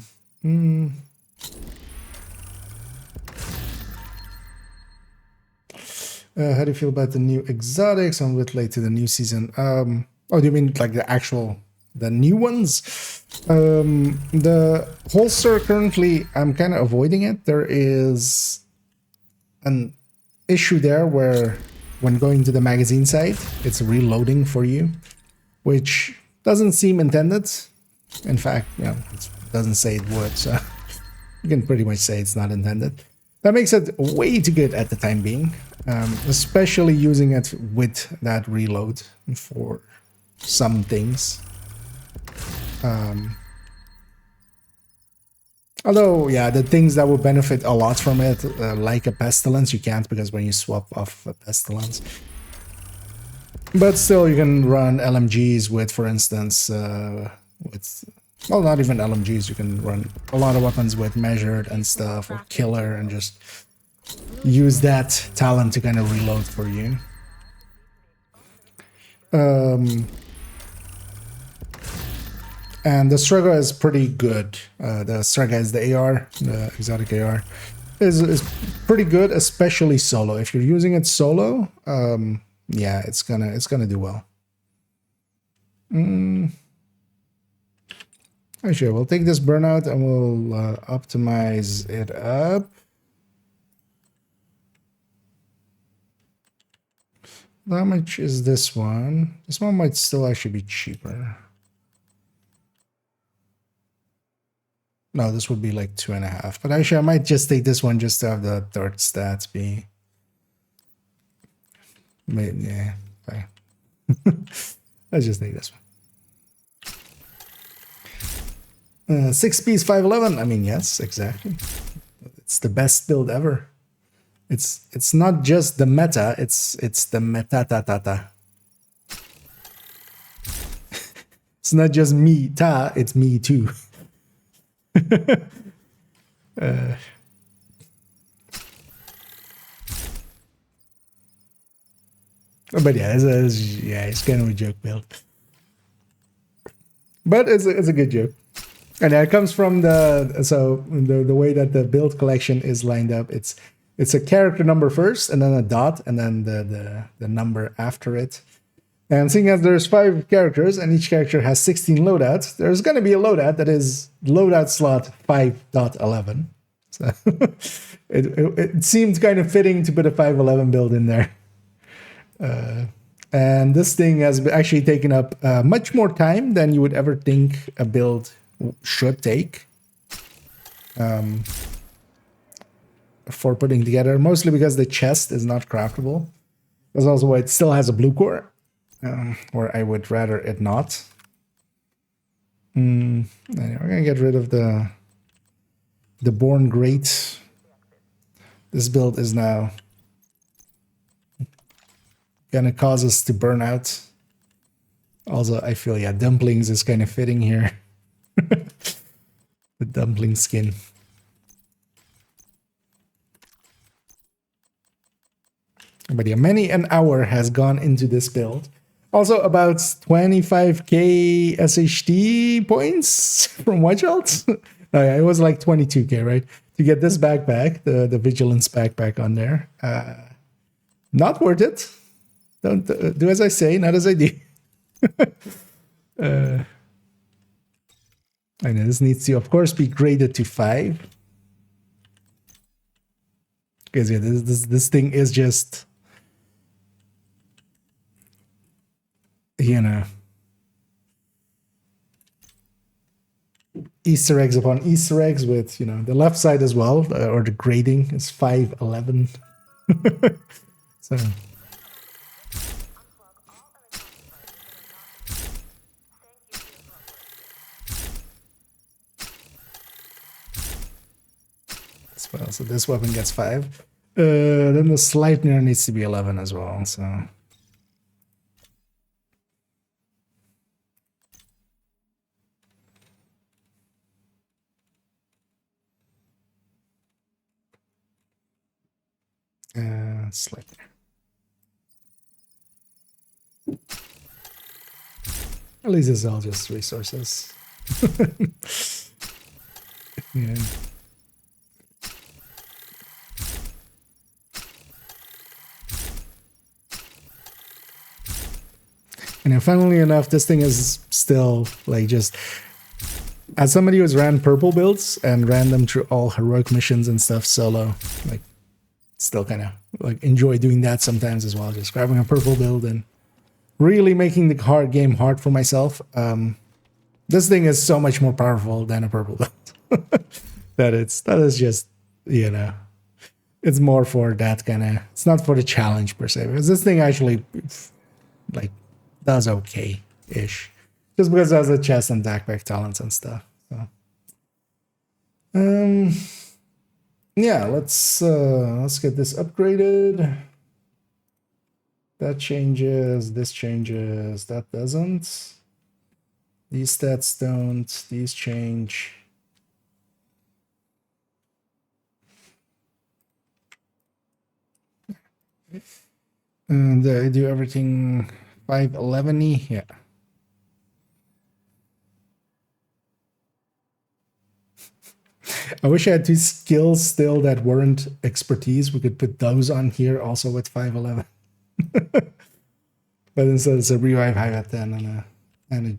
How do you feel about the new exotics? I'm a bit late to the new season. Oh, do you mean like the new ones? The holster currently, I'm kind of avoiding it. There is an issue there where when going to the magazine side, it's reloading for you, which doesn't seem intended. In fact, it doesn't say it would, so you can pretty much say it's not intended. That makes it way too good at the time being, especially using it with that reload for some things. Although, yeah, the things that would benefit a lot from it, like a Pestilence, you can't because when you swap off a Pestilence. But still, you can run LMGs with, for instance, well, not even LMGs, you can run a lot of weapons with Measured and stuff, or Killer, and just use that talent to kind of reload for you. And the Strega is pretty good. The Strega is the AR, the exotic AR, is pretty good, especially solo. If you're using it solo, yeah, it's gonna do well. Actually, we'll take this burnout and we'll optimize it up. How much is this one? This one might still actually be cheaper. No, this would be like 2.5. But actually, I might just take this one just to have the third stats be. Yeah, fine. Let's just take this one. 6 piece 511. I mean, yes, exactly. It's the best build ever. It's not just the meta. It's the meta. It's not just me ta. It's me too. But yeah, it's kind of a joke build. But it's a good joke. And it comes from the way that the build collection is lined up. It's a character number first, and then a dot, and then the number after it. And seeing as there's 5 characters, and each character has 16 loadouts, there's going to be a loadout that is loadout slot 5.11. So it seemed kind of fitting to put a 511 build in there. And this thing has actually taken up much more time than you would ever think a build should take for putting together, mostly because the chest is not craftable. That's also why it still has a blue core, where I would rather it not. Anyway, we're gonna get rid of the Born Great. This build is now gonna cause us to burn out. Also, I feel, yeah, dumplings is kind of fitting here. The dumpling skin. But yeah, many an hour has gone into this build. Also, about 25k SHD points from Watch Out. Oh, yeah, it was like 22k, right? To get this backpack, the Vigilance backpack on there. Not worth it. Don't do as I say, not as I do. I know this needs to, of course, be graded to 5. Because yeah, this thing is just, you know, Easter eggs upon Easter eggs with, you know, the left side as well, or the grading is 511. So as well, so this weapon gets 5. Then the Sleipnir needs to be 11 as well. So Sleipnir. At least it's all just resources. Yeah. And funnily enough, this thing is still like just, as somebody who's ran purple builds and ran them through all heroic missions and stuff solo, like still kind of like enjoy doing that sometimes as well. Just grabbing a purple build and really making the hard game hard for myself. This thing is so much more powerful than a purple build. that is just, you know, it's more for that kind of, it's not for the challenge per se, because this thing actually like does okay-ish. Just because it has a chest and backpack talents and stuff. So yeah, let's get this upgraded. That changes, this changes, that doesn't. These stats don't, these change. And I do everything 511-y, yeah. I wish I had 2 skills still that weren't expertise. We could put those on here also with 511. But instead it's a revive hive at 10 and a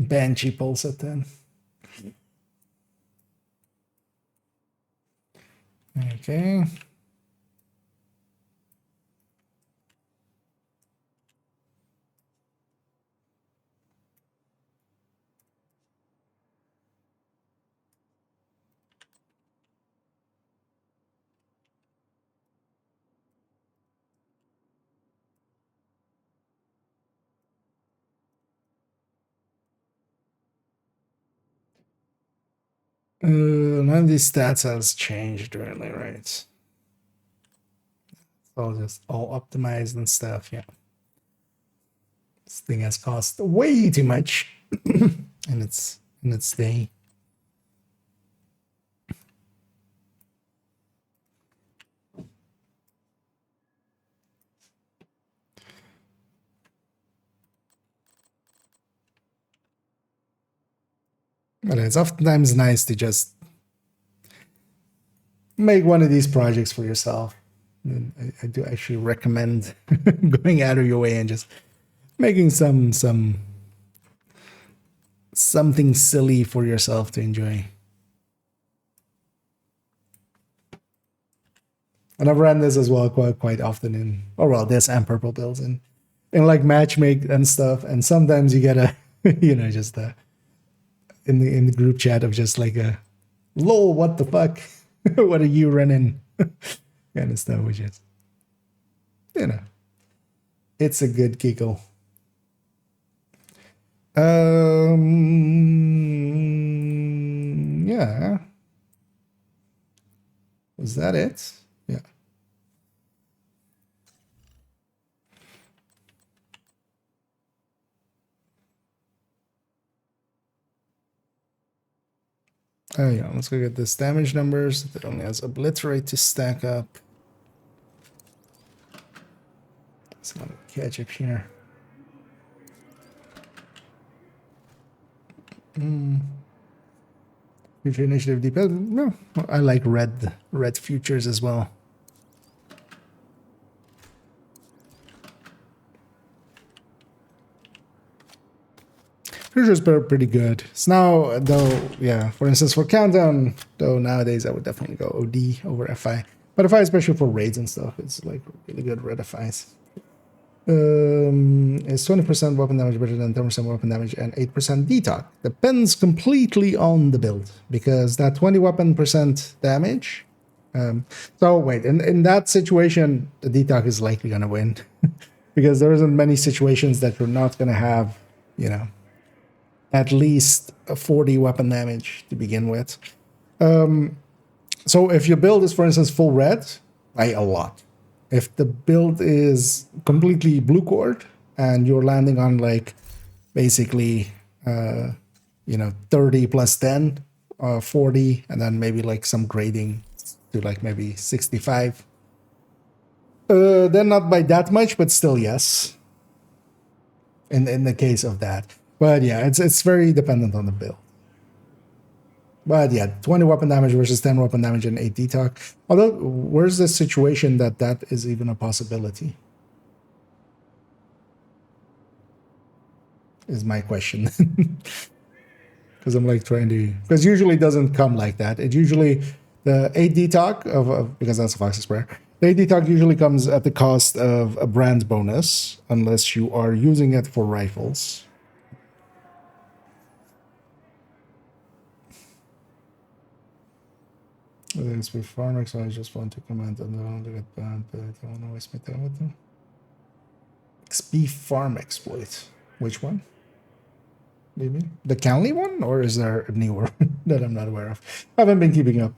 banshee pulse at 10. Okay. None of these stats has changed really, right? It's all just all optimized and stuff, yeah. This thing has cost way too much in its day. But it's oftentimes nice to just make one of these projects for yourself. And I do actually recommend going out of your way and just making something silly for yourself to enjoy. And I've ran this as well quite often in, or well, this and purple builds and like matchmake and stuff. And sometimes you get a, you know, just in the group chat of just like a, lol, what the fuck? What are you running? Kind of stuff, which is, you know, it's a good giggle. Yeah. Was that it? Yeah. Oh yeah, let's go get this damage numbers. That only has obliterate to stack up. catch up here. Future initiative depends. No, I like red futures as well. Futures are pretty good. So now, though, yeah. For instance, for countdown, though nowadays I would definitely go OD over FI. But FI, especially for raids and stuff, it's like really good red FIs. Is 20% weapon damage better than 10% weapon damage and 8% detox? Depends completely on the build, because that 20 weapon percent damage. So wait, in that situation, the detox is likely going to win because there isn't many situations that you're not going to have, you know, at least a 40 weapon damage to begin with. So if your build is, for instance, full red, by a lot. If the build is completely blue cord and you're landing on like basically, 30 plus 10, 40, and then maybe like some grading to like maybe 65, then not by that much, but still yes. In the case of that, but yeah, it's very dependent on the build. But yeah, 20 weapon damage versus 10 weapon damage and 8 detox. Although, where's the situation that is even a possibility? Is my question. Because I'm like trying to... Because usually it doesn't come like that. It usually... The 8 detox of because that's a Fox's prayer. The 8 detox usually comes at the cost of a brand bonus, unless you are using it for rifles. It's with farmers, so I just want to comment on the one to get banned, but I don't want to waste my time with them. XP farm exploit. Which one? Do you mean? The County one? Or is there a newer that I'm not aware of? I haven't been keeping up.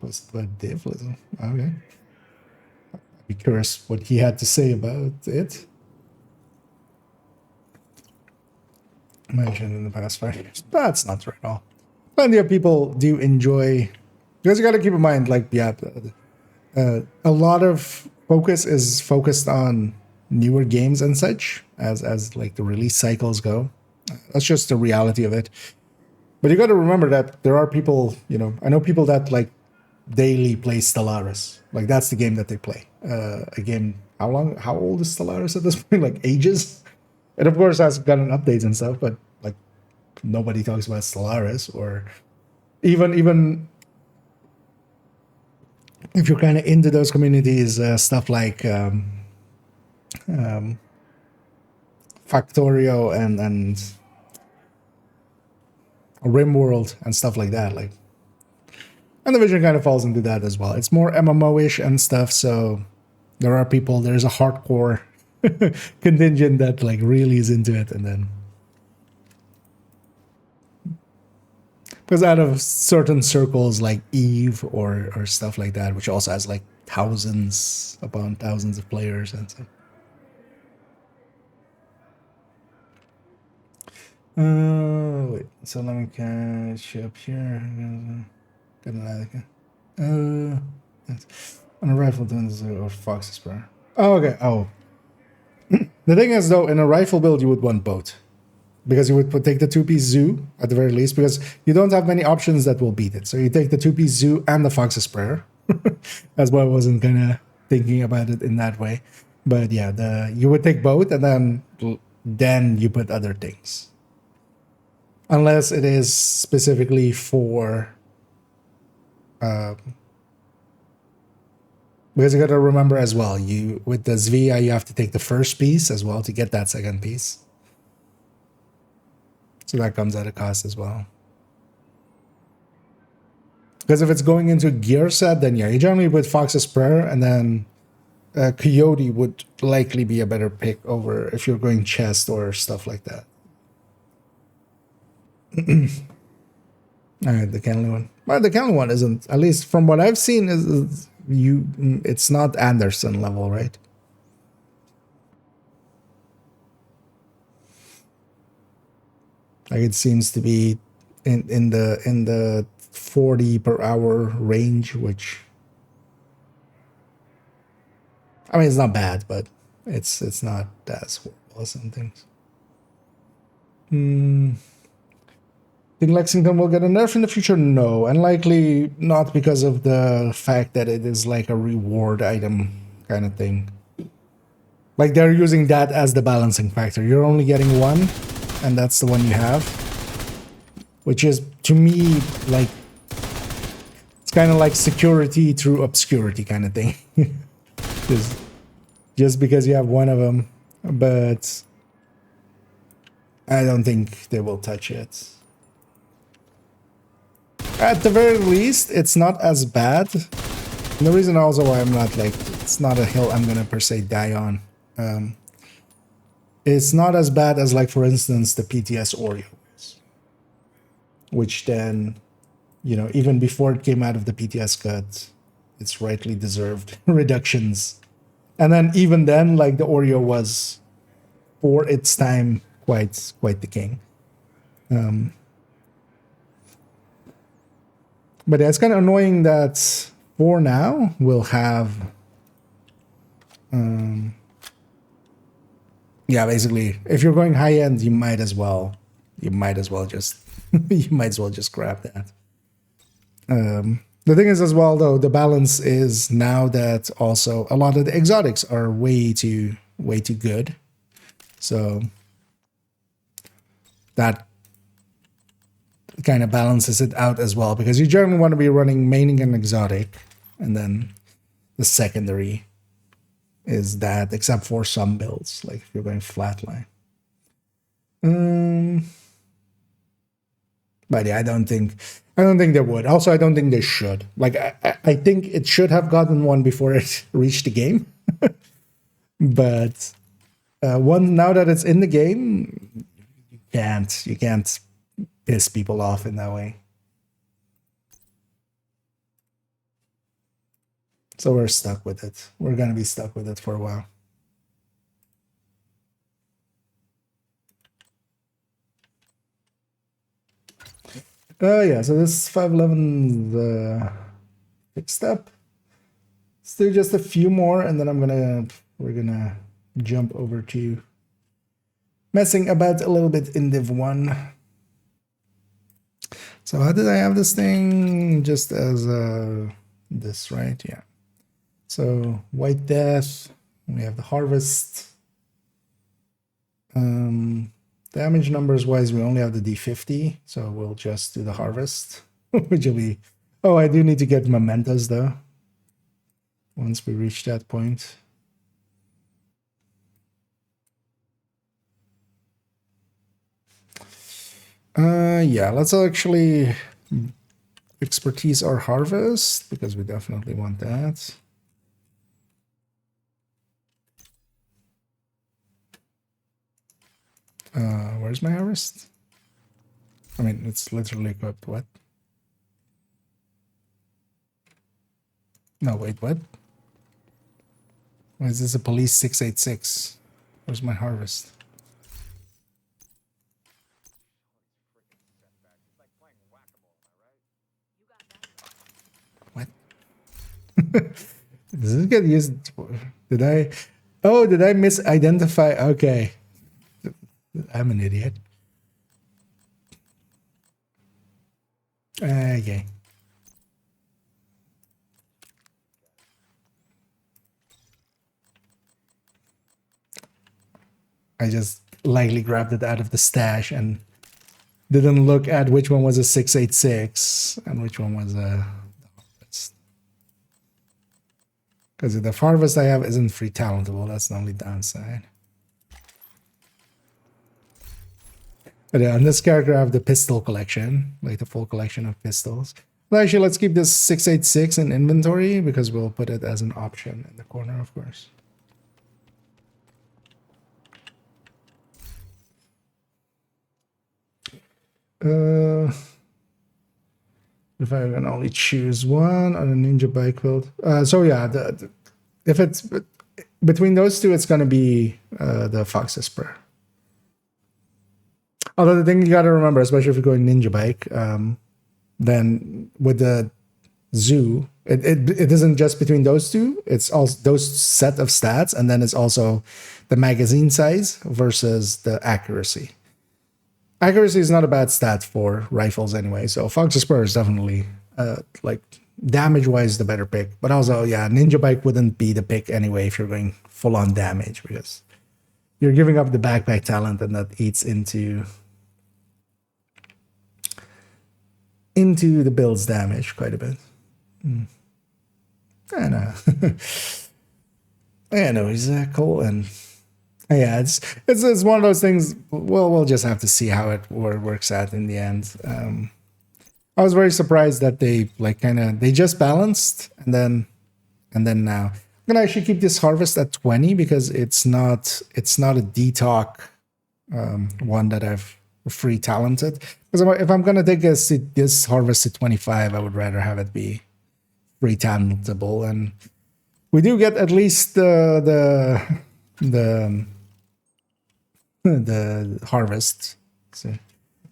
Posted by Dave. Okay. I'd be curious what he had to say about it. Mentioned in the past 5 years. That's not true at all. Plenty of people do enjoy, because you got to keep in mind, like, yeah, a lot of focus is focused on newer games and such as like the release cycles go. That's just the reality of it. But you got to remember that there are people, I know people that like daily play Stellaris. Like that's the game that they play. A game, how old is Stellaris at this point? Like ages? It, of course, has gotten updates and stuff, but like nobody talks about Stellaris, or even if you're kind of into those communities, stuff like Factorio and RimWorld and stuff like that. Like, and the Division kind of falls into that as well. It's more MMO-ish and stuff, so there's a hardcore contingent that like really is into it, and then because out of certain circles like Eve or stuff like that, which also has like thousands upon thousands of players and stuff. Wait, so let me catch up here. Get another. On a rifle or Fox's prayer. Oh, okay. Oh. The thing is, though, in a rifle build, you would want both. Because you would take the 2-piece zoo, at the very least, because you don't have many options that will beat it. So you take the 2-piece zoo and the Fox's prayer. That's why I wasn't kind of thinking about it in that way. But yeah, you would take both, and then you put other things. Unless it is specifically for... because you got to remember as well, with the Zvia, you have to take the first piece as well to get that second piece. So that comes at a cost as well. Because if it's going into a gear set, then yeah, you generally put Fox's Prayer, and then Coyote would likely be a better pick over if you're going chest or stuff like that. All right, the Kenley one. Well, the Kenley one isn't, at least from what I've seen, it's not Anderson level, right? Like it seems to be in the 40 per hour range, which I mean it's not bad, but it's not as horrible as some things. Think Lexington will get a nerf in the future? No, and likely not because of the fact that it is like a reward item kind of thing. Like they're using that as the balancing factor. You're only getting one, and that's the one you have. Which is, to me, like, it's kind of like security through obscurity kind of thing. just because you have one of them. But I don't think they will touch it. At the very least, it's not as bad. And the reason also why I'm not like, it's not a hill I'm gonna per se die on. It's not as bad as, like, for instance, the PTS Oreo is. Which then, you know, even before it came out of the PTS cut, it's rightly deserved reductions. And then even then, like, the Oreo was, for its time, quite the king. But yeah, it's kind of annoying that for now we'll have, yeah, basically, if you're going high end, you might as well just, you might as well just grab that. The thing is as well, though, the balance is now that also a lot of the exotics are way too good, so that kind of balances it out as well, because you generally want to be running maining and exotic, and then the secondary is that, except for some builds, like if you're going flatline. But yeah, I don't think they would. Also, I don't think they should. Like, I think it should have gotten one before it reached the game. But now that it's in the game, you can't piss people off in that way. So we're stuck with it. We're gonna be stuck with it for a while. Yeah, so this 511 the fixed up. Still just a few more, and then we're gonna jump over to messing about a little bit in Div 1. So how did I have this thing? Just as this, right? Yeah. So White Death, we have the Harvest. Damage numbers wise, we only have the D50, so we'll just do the Harvest, which will be... Oh, I do need to get Mementos, though, once we reach that point. Yeah, let's actually expertise our Harvest, because we definitely want that. Where's my Harvest? I mean, it's literally equipped. What? No, wait, what? Why is this a police 686? Where's my Harvest? What? Does this get used? Did I misidentify? Okay. I'm an idiot. Okay. I just lightly grabbed it out of the stash and didn't look at which one was a 686 and which one was a Harvest. Because the Harvest I have isn't free talentable. That's the only downside. But yeah, on this character, I have the pistol collection, like the full collection of pistols. Well, actually, let's keep this 686 in inventory because we'll put it as an option in the corner, of course. If I can only choose one on a ninja bike build. So yeah, if it's between those two, it's gonna be the Fox Esper. Although the thing you gotta remember, especially if you're going ninja bike, Then with the zoo, it isn't just between those two. It's also those set of stats, and then it's also the magazine size versus the accuracy. Accuracy is not a bad stat for rifles anyway. So Fox Spur is definitely like damage-wise the better pick. But also, yeah, Ninja Bike wouldn't be the pick anyway if you're going full-on damage, because you're giving up the backpack talent, and that eats into the build's damage quite a bit. I know. I know he's cool, and yeah, it's one of those things. Well, we'll just have to see how it works out in the end. I was very surprised that they they just balanced, and then now I'm gonna actually keep this harvest at 20 because it's not a detox one that I've free talented. Because if I'm gonna take this harvest to 25, I would rather have it be free talentable, and we do get at least the harvest. So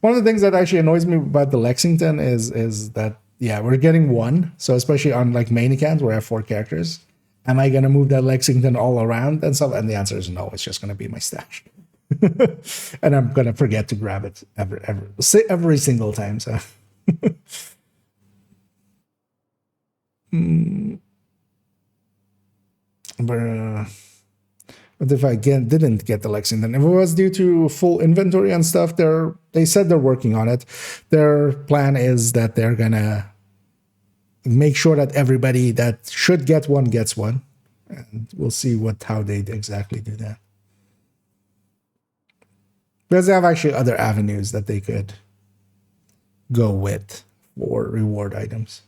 one of the things that actually annoys me about the Lexington is that, yeah, we're getting one. So especially on like main account where I have 4 characters, am I gonna move that Lexington all around and stuff? And the answer is no. It's just gonna be my stash, and I'm gonna forget to grab it every single time. So. But if I didn't get the Lexington, if it was due to full inventory and stuff, they said they're working on it. Their plan is that they're gonna make sure that everybody that should get one gets one, and we'll see how they exactly do that. Because they have actually other avenues that they could go with for reward items.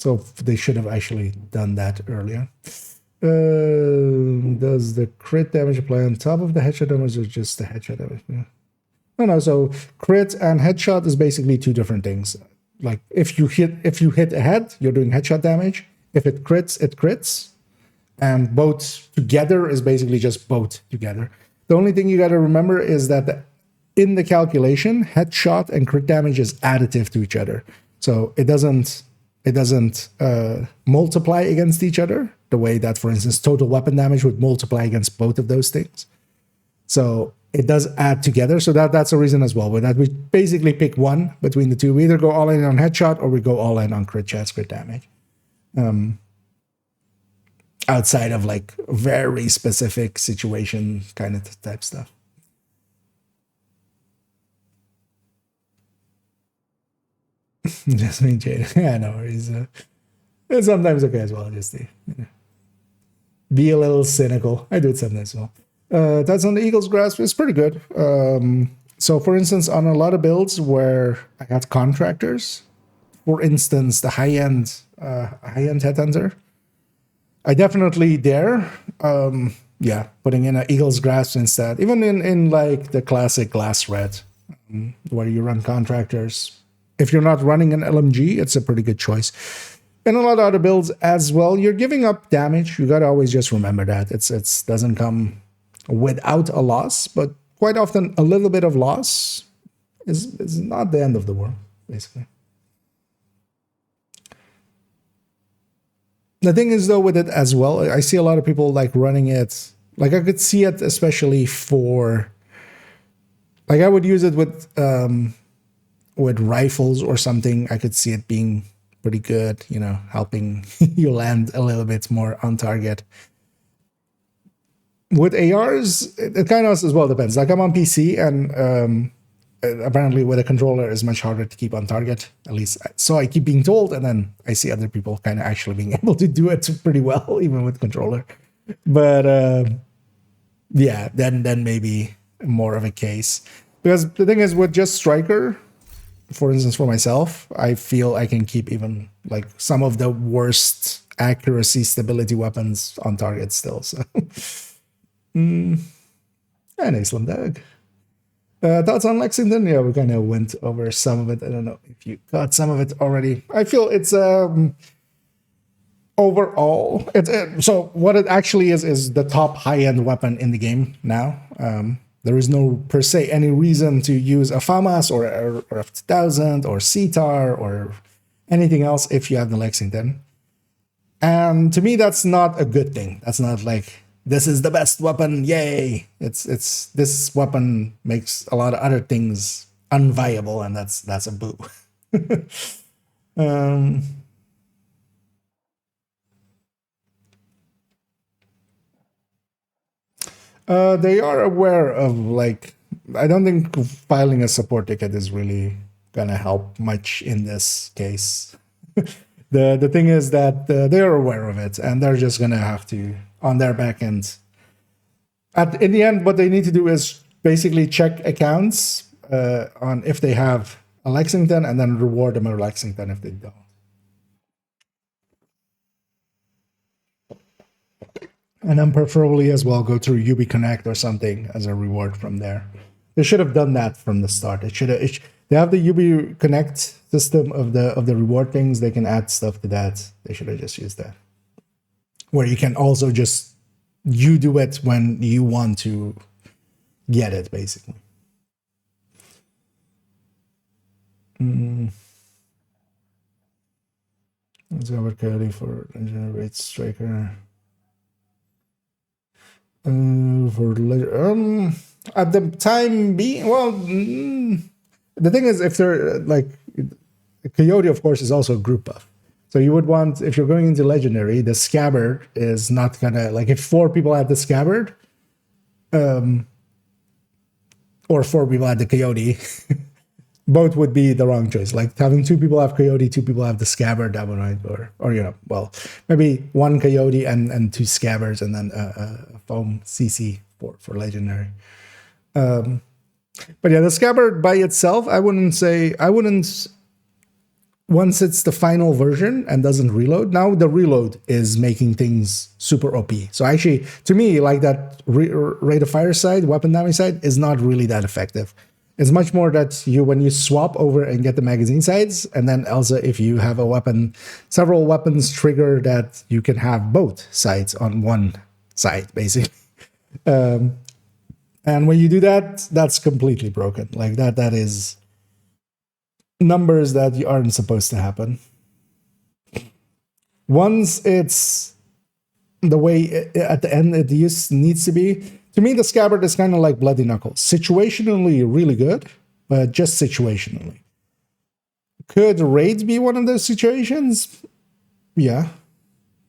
So they should have actually done that earlier. Does the crit damage apply on top of the headshot damage or just the headshot damage? Yeah. No. So crit and headshot is basically 2 different things. Like if you hit a head, you're doing headshot damage. If it crits. And both together is basically just both together. The only thing you got to remember is that in the calculation, headshot and crit damage is additive to each other. So it doesn't multiply against each other the way that, for instance, total weapon damage would multiply against both of those things. So it does add together. So that's a reason as well. With that, we basically pick one between the two. We either go all in on headshot or we go all in on crit chance, crit damage. Outside of like very specific situation kind of type stuff. Just me, Jade. Yeah, no worries. It's sometimes okay as well, just to be a little cynical. I do it sometimes as well. That's on the Eagle's Grasp. It's pretty good. So, for instance, on a lot of builds where I got contractors, for instance, the high-end headhunter, I definitely dare, putting in an Eagle's Grasp instead. Even in like the classic Glass Red, where you run contractors. If you're not running an LMG, it's a pretty good choice. In a lot of other builds as well, you're giving up damage. You got to always just remember that. It doesn't come without a loss, but quite often a little bit of loss is not the end of the world, basically. The thing is, though, with it as well, I see a lot of people like running it. Like I could see it especially for, like I would use it with rifles or something. I could see it being pretty good, helping you land a little bit more on target. With ARs, it kind of as well depends. Like I'm on PC, and apparently with a controller is much harder to keep on target, at least so I keep being told, and then I see other people kind of actually being able to do it pretty well even with controller. But then maybe more of a case, because the thing is with just striker, for instance, for myself, I feel I can keep even like some of the worst accuracy stability weapons on target still. So and excellent Doug. Thoughts on Lexington? Yeah, we kind of went over some of it. I don't know if you got some of it already. I feel it's overall, so what it actually is the top high-end weapon in the game now. There is no per se any reason to use a FAMAS or F2000 or CTAR or anything else if you have the Lexington. And to me, that's not a good thing. That's not like, this is the best weapon, yay. It's this weapon makes a lot of other things unviable, and that's a boo. They are aware of, like, I don't think filing a support ticket is really gonna help much in this case. The thing is that they're aware of it, and they're just gonna have to, on their back end. In the end, what they need to do is basically check accounts on if they have a Lexington, and then reward them a Lexington if they don't. And then preferably as well go through UB Connect or something as a reward from there. They should have done that from the start. They have the UB Connect system of the reward things. They can add stuff to that. They should have just used that. Where you can also just, you do it when you want to get it, basically. Let's go with Coyote for Generate Striker. At the time being, well, the thing is, if they're like, Coyote, of course, is also a group buff. So you would want, if you're going into Legendary, the Scabbard is not gonna, like, if 4 people had the Scabbard, or 4 people had the Coyote, both would be the wrong choice. Like, having 2 people have Coyote, 2 people have the Scabbard, that one, right? Or you know, well, maybe 1 Coyote and 2 Scabbards, and then a foam CC for Legendary. But yeah, the Scabbard by itself, I wouldn't, once it's the final version and doesn't reload, now the reload is making things super OP. So actually, to me, like, that rate of fire side, weapon damage side, is not really that effective. It's much more that when you swap over and get the magazine sides, and then also if you have a weapon, several weapons trigger that you can have both sides on one side, basically. And when you do that, that's completely broken. Like, that is numbers that aren't supposed to happen. Once it's the way at the end it needs to be, to me, the Scabbard is kind of like Bloody Knuckles. Situationally, really good, but just situationally. Could Raid be one of those situations? Yeah.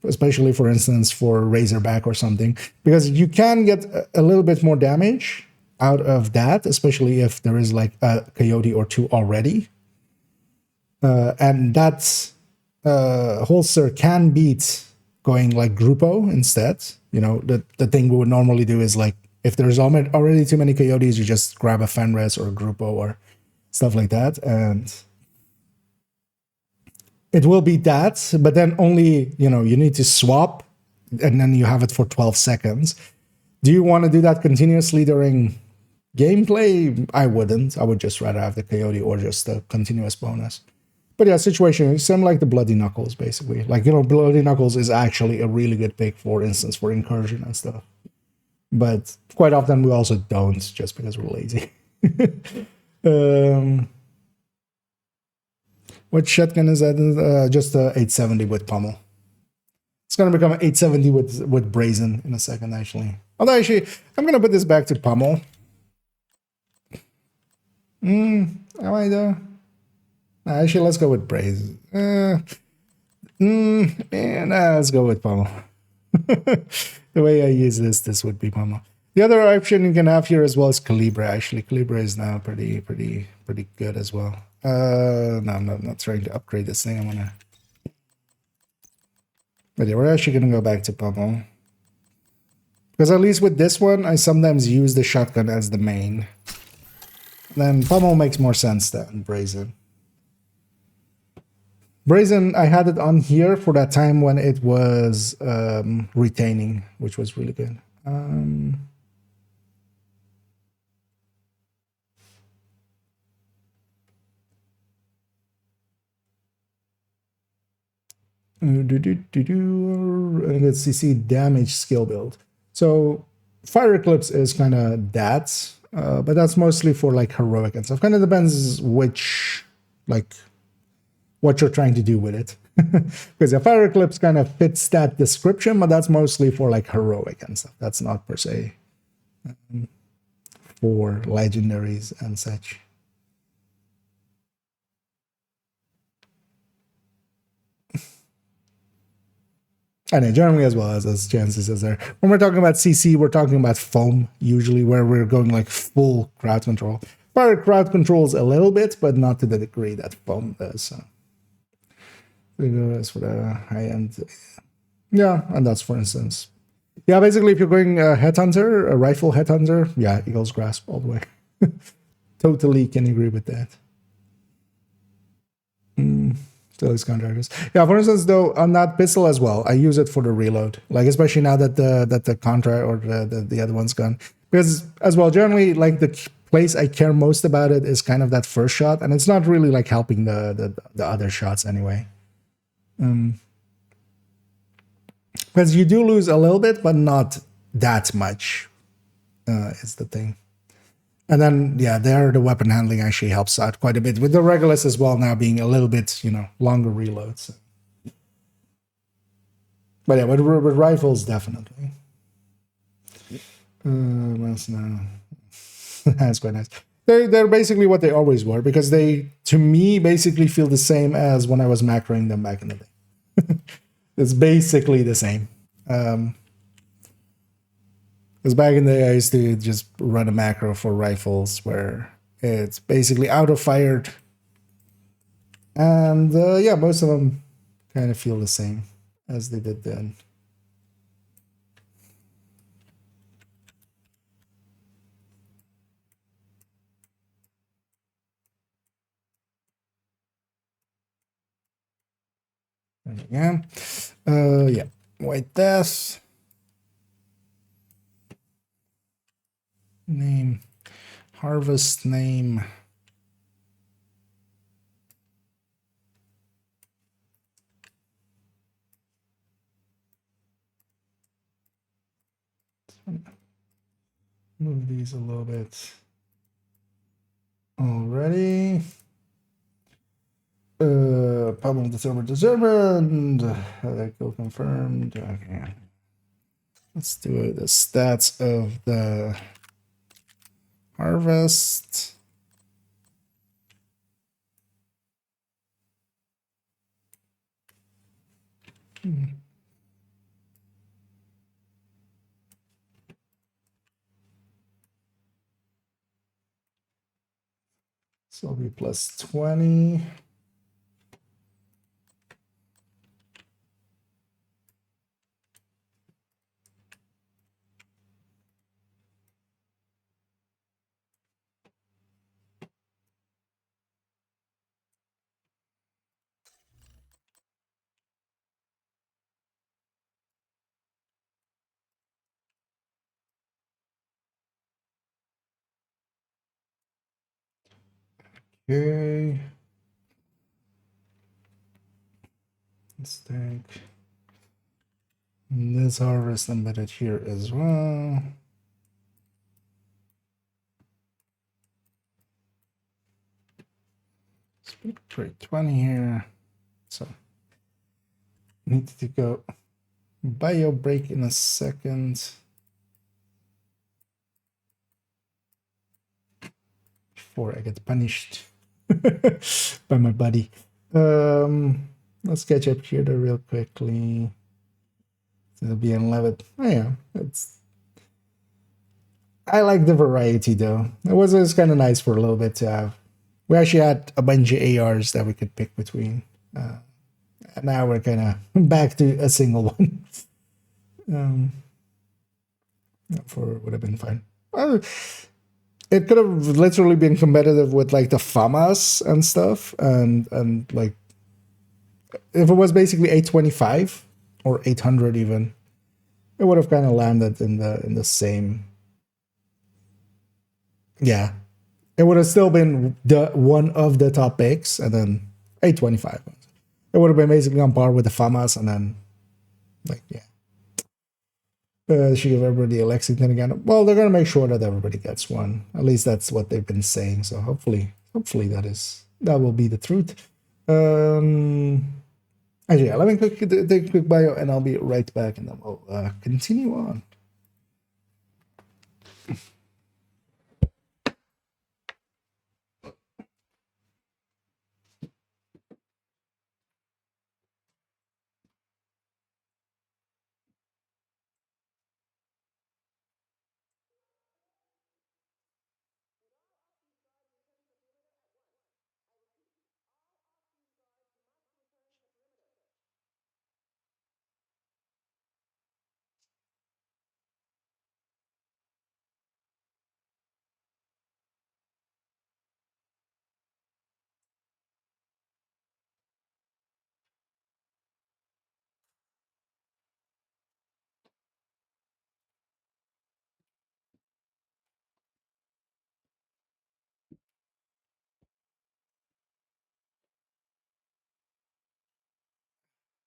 Especially, for instance, for Razorback or something. Because you can get a little bit more damage out of that, especially if there is, like, a Coyote or 2 already. And that holster can beat going, like, Gruppo instead. You know, the thing we would normally do is, like, if there's already too many Coyotes, you just grab a Fenris or a Gruppo or stuff like that. And it will be that, but then only, you know, you need to swap, and then you have it for 12 seconds. Do you want to do that continuously during gameplay? I wouldn't. I would just rather have the Coyote or just the continuous bonus. But yeah, situation is same like the Bloody Knuckles, basically. Like, you know, Bloody Knuckles is actually a really good pick, for instance, for incursion and stuff. But quite often we also don't, just because we're lazy. What shotgun is that? Just a 870 with pommel. It's going to become an 870 with brazen in a second, actually. Although, actually, I'm going to put this back to pommel. Am I though? Actually, let's go with brazen. Let's go with pommel. The way I use this would be pommel. The other option you can have here as well is Calibra. Actually, Calibra is now pretty good as well. No, I'm not trying to upgrade this thing. But yeah, we're actually gonna go back to pommel. Because at least with this one, I sometimes use the shotgun as the main. Then pommel makes more sense than brazen. Brazen, I had it on here for that time when it was retaining, which was really good. And let's see, damage skill build. So Fire Eclipse is kind of that. But that's mostly for like heroic and stuff. Kind of depends which, like, what you're trying to do with it. Because the Fire Eclipse kind of fits that description, but that's mostly for like heroic and stuff. That's not per se for legendaries and such. And generally as well as Jansen says there. When we're talking about CC, we're talking about foam, usually, where we're going like full crowd control. Fire crowd controls a little bit, but not to the degree that foam does. So. As for the high end. Yeah, and that's for instance. Yeah, basically, if you're going a headhunter, a rifle headhunter, yeah, Eagle's Grasp all the way. Totally can agree with that. Still is contractors. Yeah, for instance, though, on that pistol as well, I use it for the reload. Like, especially now that the contra or the other one's gone. Because, as well, generally, like, the place I care most about it is kind of that first shot, and it's not really, like, helping the other shots anyway. Because you do lose a little bit, but not that much, is the thing. And then, yeah, there the weapon handling actually helps out quite a bit, with the Regulus as well now being a little bit, longer reloads. But yeah, with rifles, definitely. What else now? That's quite nice. They're basically what they always were, because they, to me, basically feel the same as when I was macroing them back in the day. It's basically the same. Because back in the day, I used to just run a macro for rifles where it's basically auto-fired. And yeah, most of them kind of feel the same as they did then. Yeah. Yeah. White Death. Name. Harvest name. Move these a little bit. Already. Problem determined. Kill confirmed. Okay. Let's do the stats of the harvest. So it'll be plus 20. Okay. Let's take this harvest embedded here as well. Let's put 20 here. So need to go bio break in a second. Before I get punished by my buddy. Let's catch up here real quickly. It'll be 11. Oh yeah, I like the variety though. It was kind of nice for a little bit to have. We actually had a bunch of ARs that we could pick between. And now we're kind of back to a single one. Would have been fine. Well, it could have literally been competitive with like the FAMAS and stuff, and like if it was basically 825 or 800 even, it would have kind of landed in the same. Yeah, it would have still been the one of the top picks, and then 825. It would have been basically on par with the FAMAS, and then like yeah. Should give everybody a Lexington again. Well, they're gonna make sure that everybody gets one. At least that's what they've been saying. So hopefully that will be the truth. Actually, yeah, let me take a quick bio, and I'll be right back, and then we'll continue on.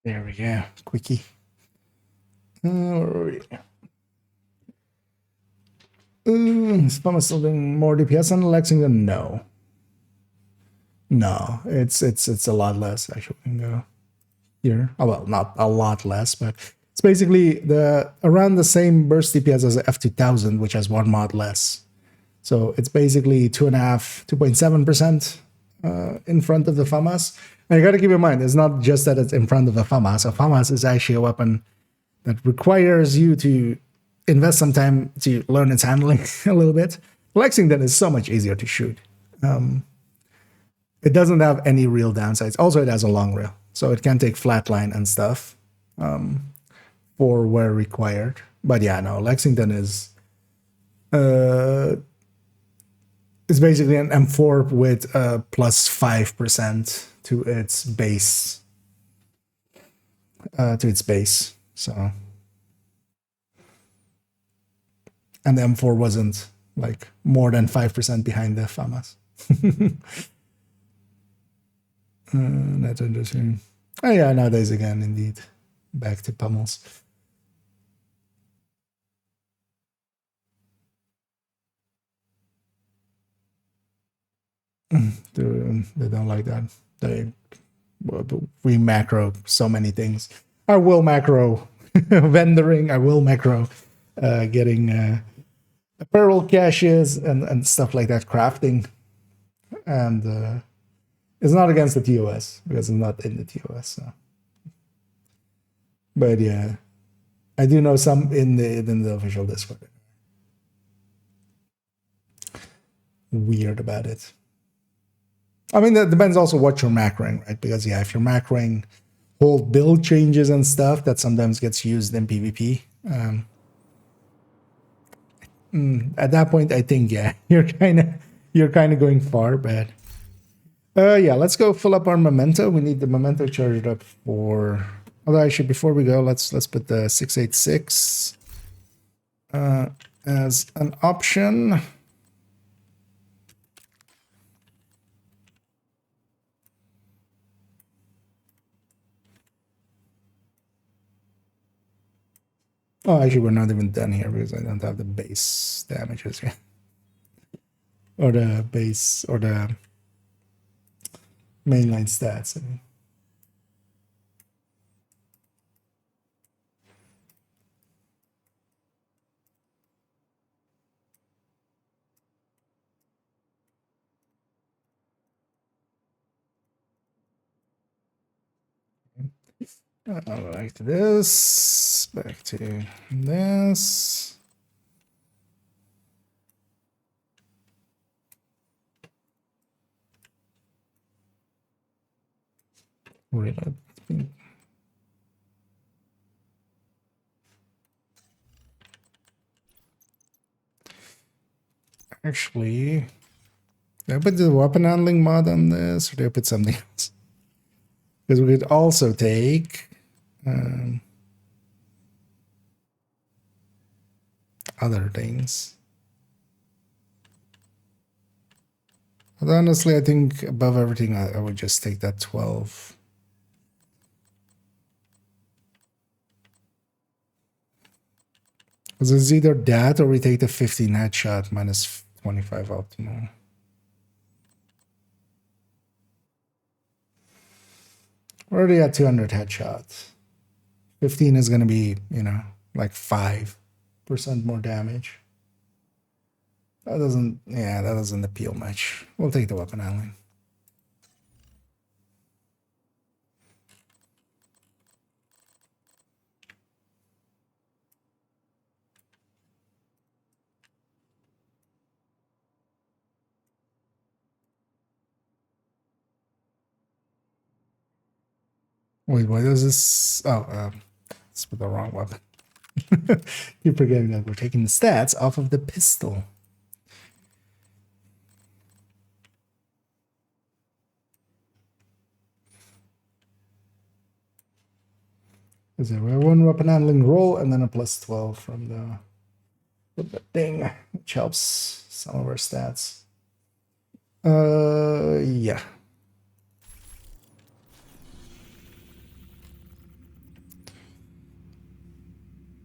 There we go, quickie. Is Fama still doing more DPS than Lexington? No, it's a lot less. Actually, we can go here. Oh well, not a lot less, but it's basically around the same burst DPS as F2000, which has one mod less. So it's basically 2.7% in front of the FAMAS. And you got to keep in mind, it's not just that it's in front of a FAMAS. A FAMAS is actually a weapon that requires you to invest some time to learn its handling a little bit. Lexington is so much easier to shoot. It doesn't have any real downsides. Also, it has a long rail, so it can take flatline and stuff for where required. But yeah, no, Lexington is basically an M4 with plus 5% to its base. So, and the M4 wasn't like more than 5% behind the FAMAS. That's interesting. Oh yeah, nowadays again, indeed, back to pummels. They don't like that. We macro so many things. I will macro vendoring. I will macro getting apparel caches and stuff like that, crafting. And it's not against the TOS because it's not in the TOS. So. But yeah, I do know some in the official Discord. Weird about it. I mean, that depends also what you're macroing, right? Because yeah, if you're macroing whole build changes and stuff, that sometimes gets used in PvP. At that point, I think yeah, you're kind of going far, but yeah, let's go fill up our memento. We need the memento charged up for. Although actually, before we go, let's put the 686 as an option. Oh, actually, we're not even done here because I don't have the base damages yet. Or the base, or the mainline stats. I mean. Back to this, back to this. Reload. Actually, did I put the weapon handling mod on this, or did I put something else? Because we could also take other things. But honestly, I think above everything, I would just take that 12. Because it's either that or we take the 15 headshot minus 25 optimal. We're already at 200 headshots. 15 is going to be, you know, like 5% more damage. That doesn't appeal much. We'll take the weapon handling. Wait, what is this? Oh, it's with the wrong weapon. You're forgetting that we're taking the stats off of the pistol. We have one weapon handling roll and then a plus 12 from the thing, which helps some of our stats. Yeah.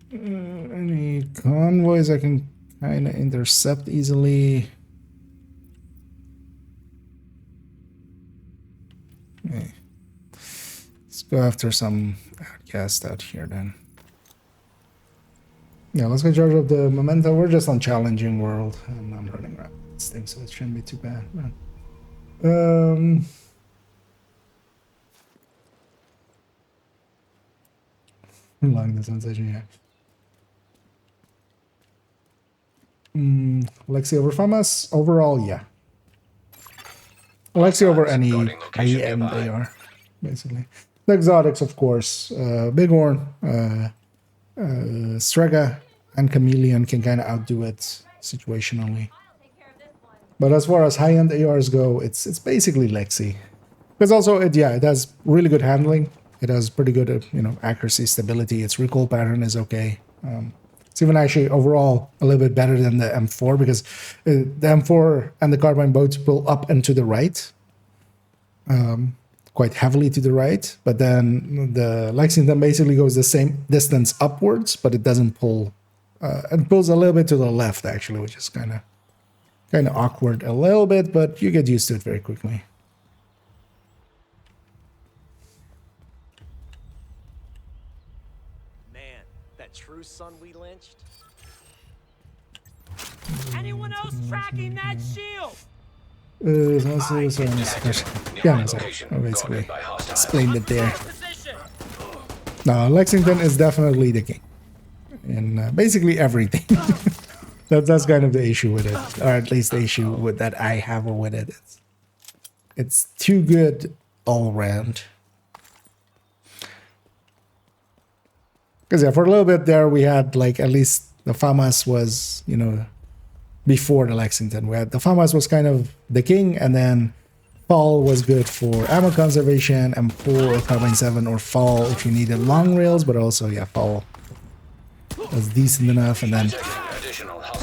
Any convoys I can kind of intercept easily? Okay. Let's go after some outcast out here then. Yeah, let's go charge up the memento. We're just on challenging world, and I'm running around this thing, so it shouldn't be too bad. Long the sensation, yeah. Lexi over FAMAS? Overall, yeah. Lexi over any high-end AR, basically. The exotics, of course. Bighorn, Strega, and Chameleon can kind of outdo it situationally. But as far as high-end ARs go, it's basically Lexi. Because also, it has really good handling. It has pretty good, accuracy, stability. Its recoil pattern is okay. It's even actually overall a little bit better than the M4 because the M4 and the carbine both pull up and to the right, quite heavily to the right. But then the Lexington basically goes the same distance upwards, but it doesn't pull. It pulls a little bit to the left actually, which is kind of awkward a little bit, but you get used to it very quickly. True son we lynched? Anyone else tracking that shield? Basically explained it there. No, Lexington is definitely the king in basically everything. That's kind of the issue with it, or at least the issue with that I have with it. It's too good all around. Because for a little bit there, we had like at least the FAMAS was, before the Lexington. We had the FAMAS was kind of the king, and then Fall was good for ammo conservation, M4 or Carbine 7 or Fall if you needed long rails, but also, Fall was decent enough. And then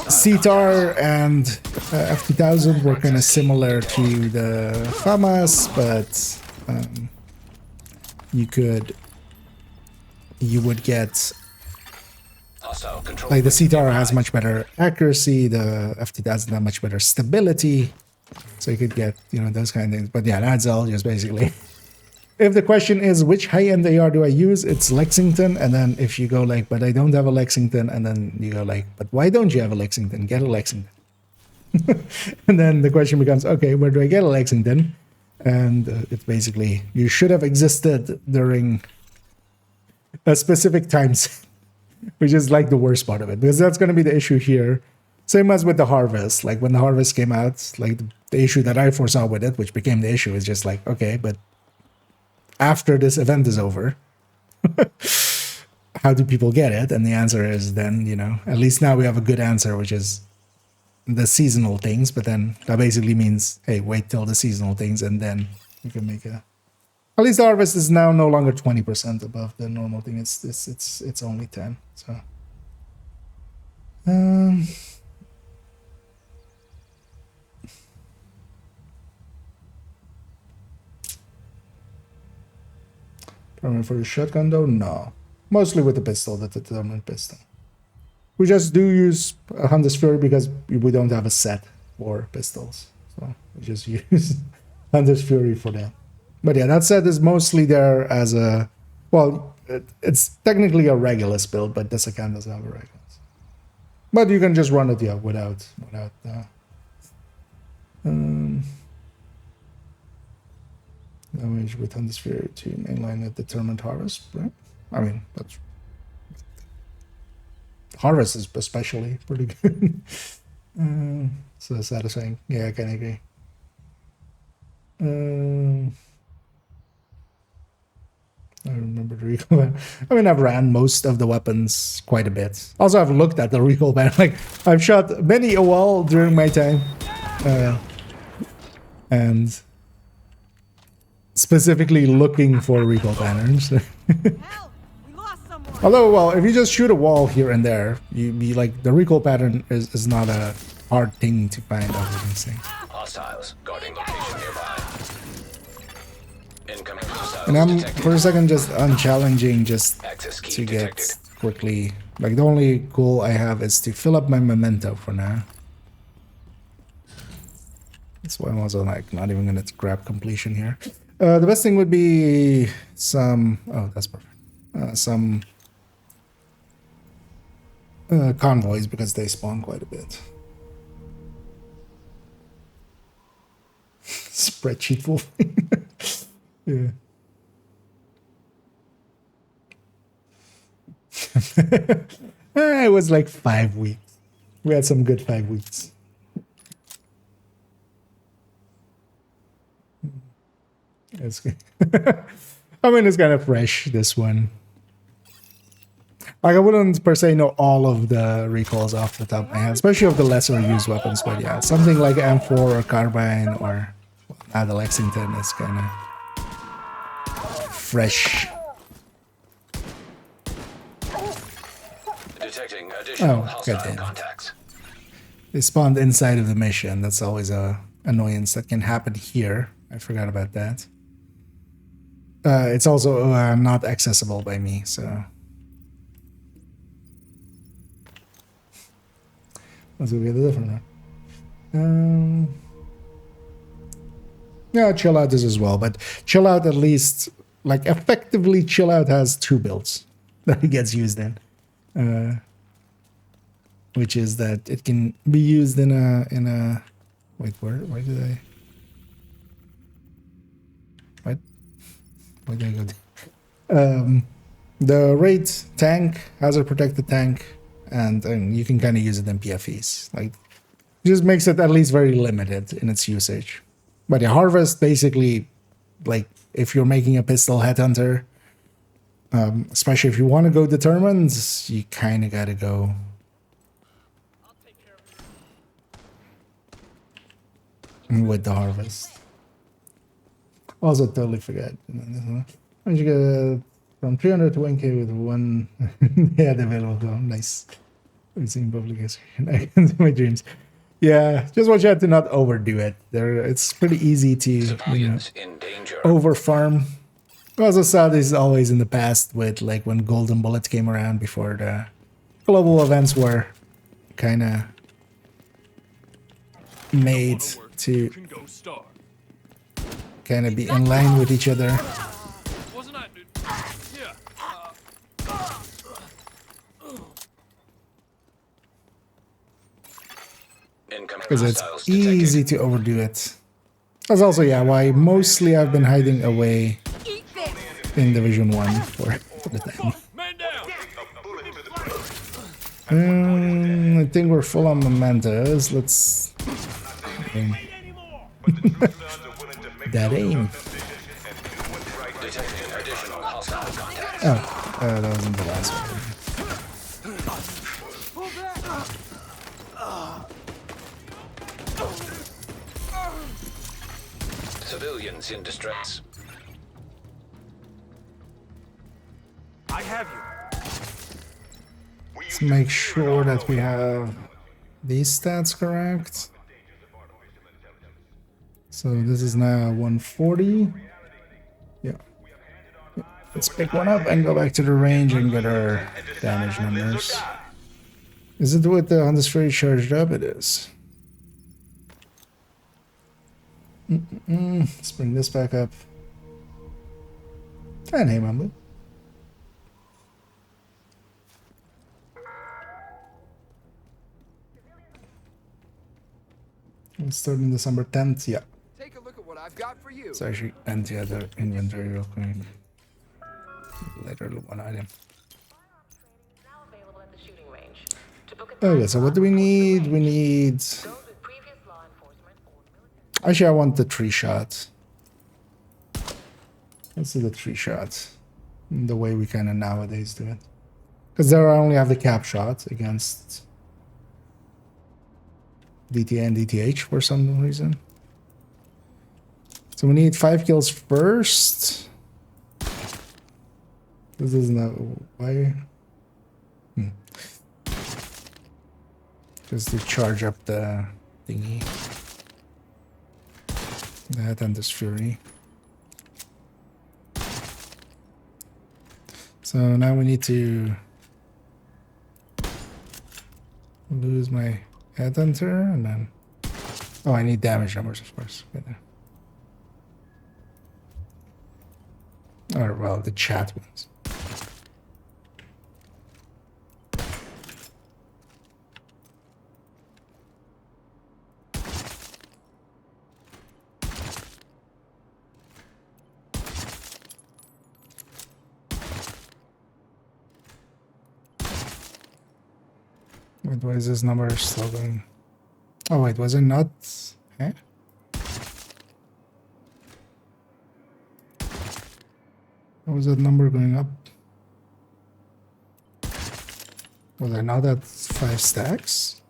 CTAR and F2000 were kind of similar to the FAMAS, but you would get like the CTAR has much better accuracy, the F2000 has much better stability, so you could get those kind of things. But yeah, that's all just basically. If the question is which high-end AR do I use, it's Lexington. And then if you go like, but I don't have a Lexington, and then you go like, but why don't you have a Lexington? Get a Lexington. And then the question becomes, okay, where do I get a Lexington? And it's basically you should have existed during a specific times, which is like the worst part of it, because that's going to be the issue here. Same as with the Harvest. Like when the Harvest came out, like the issue that I foresaw with it, which became the issue, is just like, okay, but after this event is over, how do people get it? And the answer is then, at least now we have a good answer, which is the seasonal things. But then that basically means, hey, wait till the seasonal things, and then you can make a. At least the Harvest is now no longer 20% above the normal thing. It's only 10. So. For the shotgun though, no. Mostly with the pistol, the determined pistol. We just do use Hunter's Fury because we don't have a set for pistols. So we just use Hunter's Fury for that. But yeah, that set is mostly there as a... Well, it's technically a Regulus build, but this account doesn't have a Regulus. But you can just run it, yeah, without damage with Hunter's Fury to mainline a determined harvest, right? I mean, that's... Harvest is especially pretty good. So satisfying. Yeah, I can agree. I remember the recoil ban. I mean, I've ran most of the weapons quite a bit. Also, I've looked at the recoil ban. Like, I've shot many a wall during my time. And specifically looking for recoil banners. Help! We lost someone. Although, well, if you just shoot a wall here and there, you be like, the recoil pattern is not a hard thing to find out of these things. Hostiles guarding location nearby. Incoming hostiles And I'm detected. for a second just unchallenging just Access key to get detected. quickly. Like the only goal I have is to fill up my memento for now. That's why I'm also like not even gonna grab completion here. The best thing would be some... Oh, that's perfect. Some convoys because they spawn quite a bit. Spreadsheet full. Yeah. It was like 5 weeks. We had some good 5 weeks. It's good. I mean, it's kind of fresh, this one. Like, I wouldn't per se know all of the recalls off the top of my head, especially of the lesser used weapons, but yeah, something like M4 or Carbine or the Lexington is kind of fresh. Detecting additional hostile goddamn. contacts. They spawned inside of the mission. That's always a annoyance that can happen here. I forgot about that. It's also not accessible by me, so... Let's go get a different one. Yeah, Chill Out is as well, but Chill Out at least, like, effectively Chill Out has 2 builds that it gets used in. Which is that it can be used in a... Wait, where did I... What? Where did I go? The raid tank, hazard protected tank, and you can kind of use it in PFEs. Like, it just makes it at least very limited in its usage. But the harvest, basically, like, if you're making a pistol headhunter, especially if you want to go determined, you kind of got to go... with the harvest. Also, totally forgot. I should get from 300 to 1k with one head available. Oh, nice. It's in publication. I can do my dreams. Yeah, just watch out to not overdo it. It's pretty easy to, you know, Civilians in danger. over farm. I also saw this always in the past with like when Golden Bullets came around before the global events were kind of made to kind of be in line with each other. Wasn't I, dude? Here. Incoming Because it's hostiles detected. easy to overdo it. That's also, yeah, why mostly I've been hiding away Eat this! in Division 1 for the time. Man down. I think we're full on mementos. Let's... aim. That aim. Detecting additional hostile contacts. Oh, that wasn't the last one. Civilians in distress. I have you. Let's make sure that we have these stats correct. So this is now 140. Yeah. Let's pick one up and go back to the range and get our damage numbers. Is it with the Honda's Fury charged up? It is. Let's bring this back up. And hey, Mambo. It's starting December 10th, yeah. Take a look at what I've got for you. Let's actually empty out the inventory real quick. Later, one item. Okay, so what do we need? We need... Actually, I want the 3-shot. Let's do the 3-shot. The way we kind of nowadays do it. Because there I only have the cap shot against DTA and DTH for some reason. So we need 5 kills first. This isn't a... Why? Just to charge up the thingy. That and this Fury. So now we need to lose my headhunter and then... Oh, I need damage numbers, of course. Okay, there. Or, well, the chat ones. Wait, why is this number still going? Oh wait, was it not? Eh? How was that number going up? Was I not at 5 stacks?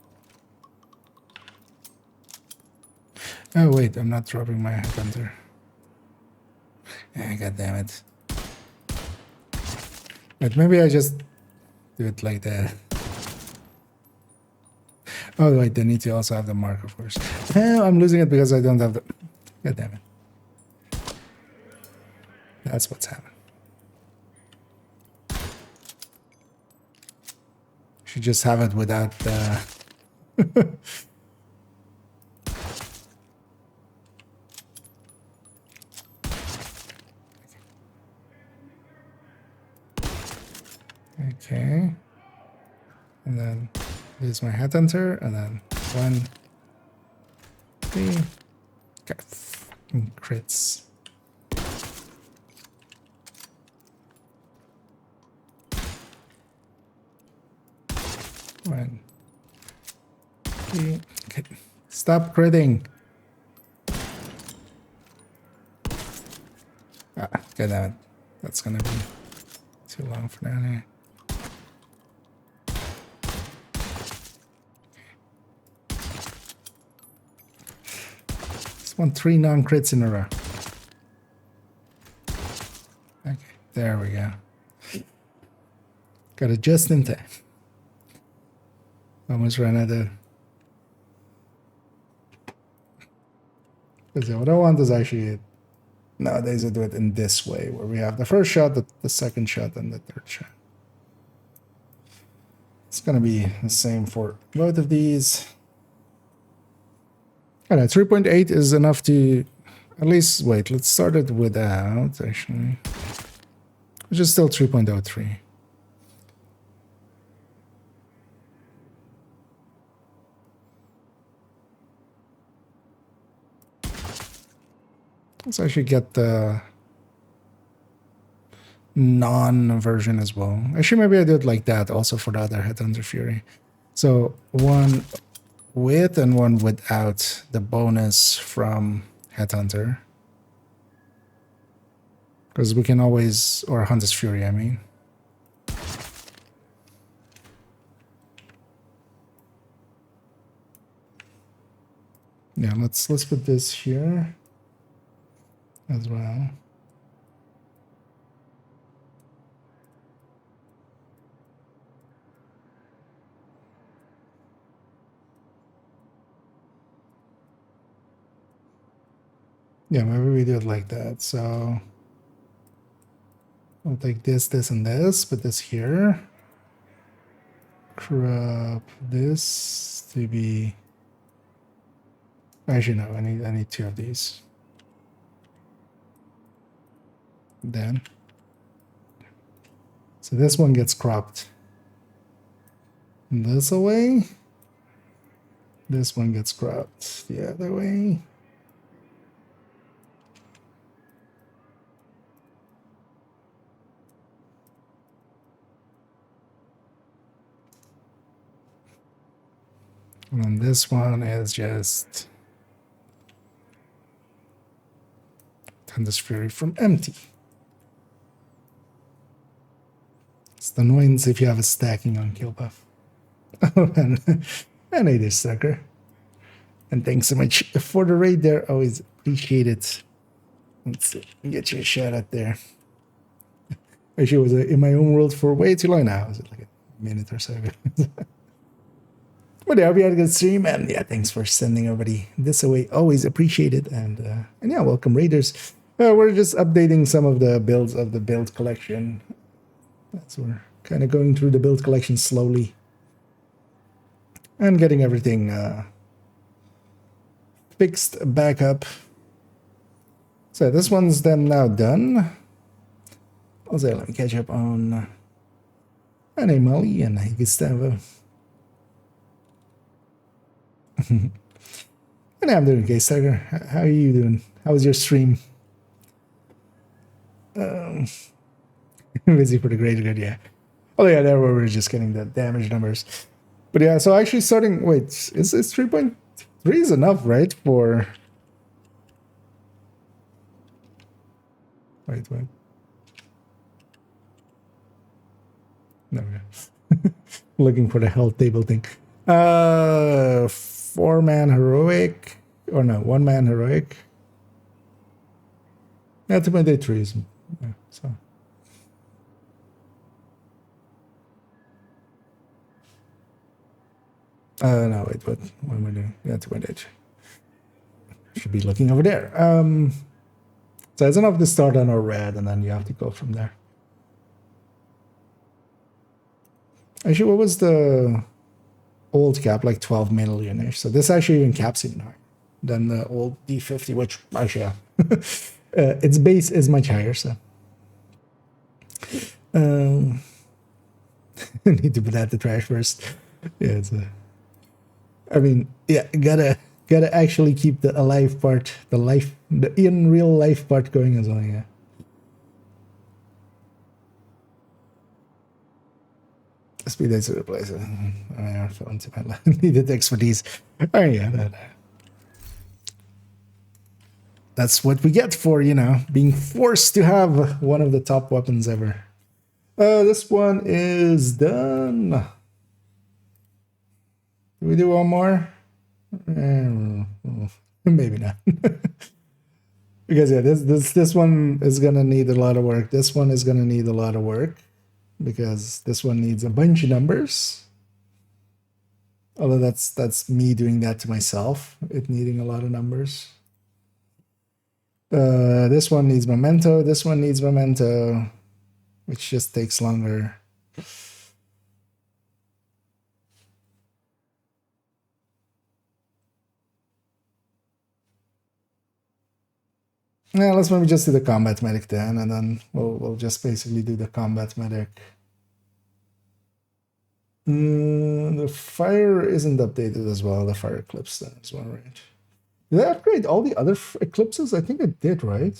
Oh wait, I'm not dropping my headhunter. God damn it. But maybe I just do it like that. Oh wait, they need to also have the mark, of course. I'm losing it because I don't have the... God damn it. That's what's happening. Should just have it without the... Okay. And then here's my headhunter, and then 1, 3. Got fucking crits. One, 3. Okay. Stop critting. Ah, get that. That's gonna be too long for down here. Just want 3 non-crits in a row. Okay, there we go. Got it just in time. Almost ran out of... Because what I want is actually... Nowadays I do it in this way, where we have the first shot, the second shot, and the third shot. It's gonna be the same for both of these. Alright, 3.8 is enough to... At least, wait, let's start it without, actually. Which is still 3.03. Let's actually get the non-version as well. Actually, maybe I do it like that also for the other Headhunter Fury. So 1 with and 1 without the bonus from Headhunter. Because we can always... Or Hunter's Fury, I mean. Yeah, let's put this here as well. Yeah, maybe we do it like that. So I'll take this, this, and this, put this here. crop this to be. Actually, no. I need two of these. Then. So this one gets cropped this way. This one gets cropped the other way. And then this one is just Thunder's Fury from empty. It's the annoyance if you have a stacking on kill buff. Oh, and I did, sucker. And thanks so much for the raid there. Always appreciate it. Let's see, get you a shout out there. Actually, was in my own world for way too long now. Was it like a minute or so? But yeah, we had a good stream, and yeah, thanks for sending everybody this away. Always appreciate it, and yeah, welcome raiders. We're just updating some of the builds of the build collection. So we're kind of going through the build collection slowly and getting everything fixed back up. So this one's then now done. Also, let me catch up on Animali and Gustavo. And I'm doing okay, Sucker. How are you doing? How was your stream? Busy for the greater good, yeah. Oh yeah, there we were just getting the damage numbers. But yeah, so actually starting, wait, is 3.3 is enough, right? For wait. No, yeah. Looking for the health table thing. 4-man heroic, or no, 1-man heroic. Yeah, 2.83 is, yeah, so. No, wait, what am I doing? Yeah, 2.8. Should be looking over there. So it's enough to start on a red, and then you have to go from there. Actually, what was the old cap? Like 12 million-ish. So this actually even caps even higher than the old D50, which actually, yeah. Its base is much higher, so. Need to put that to trash first. Yeah, it's a. I mean, yeah, gotta actually keep the alive part, the in real life part going as well. Yeah. Speed dates to replace it. I fell into my needed expertise. Oh yeah, that's what we get for, you know, being forced to have one of the top weapons ever. This one is done. Do we do one more? Maybe not. Because yeah, this one is gonna need a lot of work. This one is gonna need a lot of work because this one needs a bunch of numbers. Although that's me doing that to myself, it needing a lot of numbers. This one needs memento. This one needs memento, which just takes longer. Yeah, let's maybe just do the combat medic then, and then we'll just basically do the combat medic. The fire isn't updated as well. The fire eclipse then as well, right? Did I upgrade all the other eclipses? I think I did, right?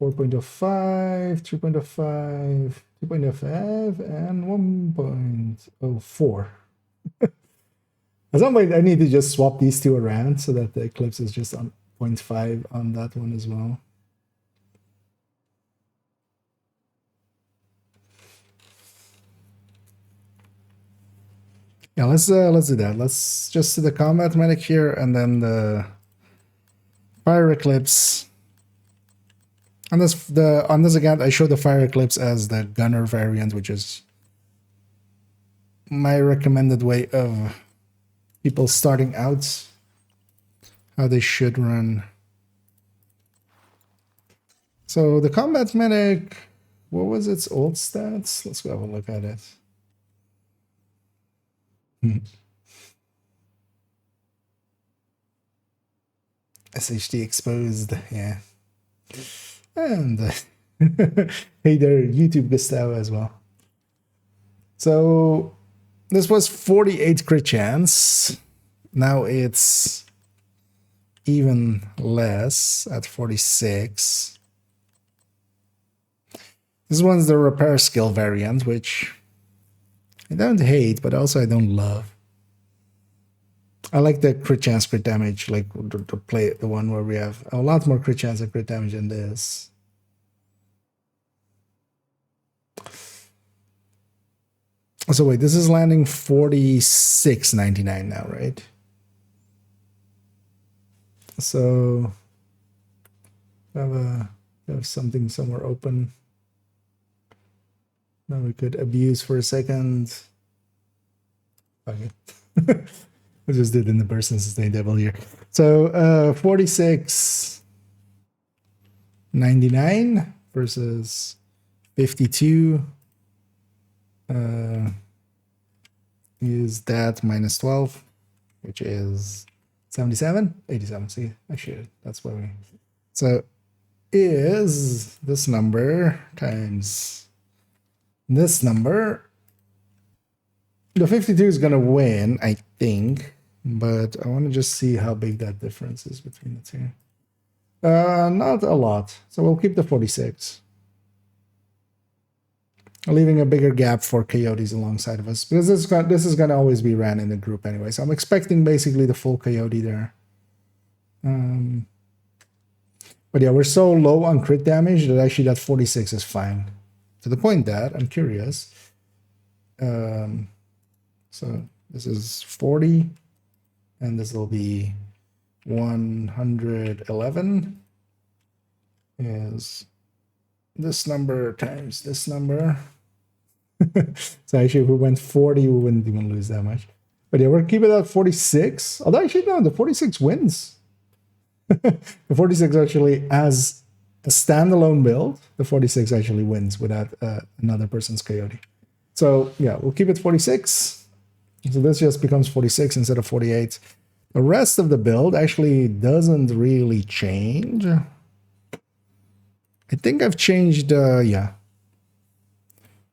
4.05, 3.05, 2.05, and 1.04. At some point, I need to just swap these two around so that the eclipse is just on 0.5 on that one as well. Yeah, let's do that. Let's just do the combat medic here, and then the fire eclipse. On this account, I show the fire eclipse as the gunner variant, which is my recommended way of people starting out, how they should run. So the combat medic, what was its old stats? Let's go have a look at it. SHD exposed, yeah. And hey there, YouTube Gustavo as well. So this was 48 crit chance. Now it's even less at 46. This one's the repair skill variant, which I don't hate, but also I don't love. I like the crit chance, crit damage, like the one where we have a lot more crit chance and crit damage than this. So wait, this is landing 46.99 now, right? So have something somewhere open. Now we could abuse for a second. Fuck it. I just did in the person sustainable here. So 46.99 versus 52 is that minus 12, which is 77, 87. See, actually, that's what we. So is this number times this number. The 52 is going to win, I think, but I want to just see how big that difference is between the two. Not a lot, so we'll keep the 46. Leaving a bigger gap for coyotes alongside of us, because this is going to always be ran in the group anyway, so I'm expecting basically the full coyote there. But yeah, we're so low on crit damage that actually that 46 is fine. To the point that, I'm curious, so this is 40, and this will be 111 is this number times this number. So actually, if we went 40, we wouldn't even lose that much. But yeah, we're keeping it at 46. Although actually, no, the 46 wins. The 46 actually, as a standalone build, the 46 actually wins without another person's coyote. So yeah, we'll keep it 46. So this just becomes 46 instead of 48. The rest of the build actually doesn't really change. I think I've changed, yeah.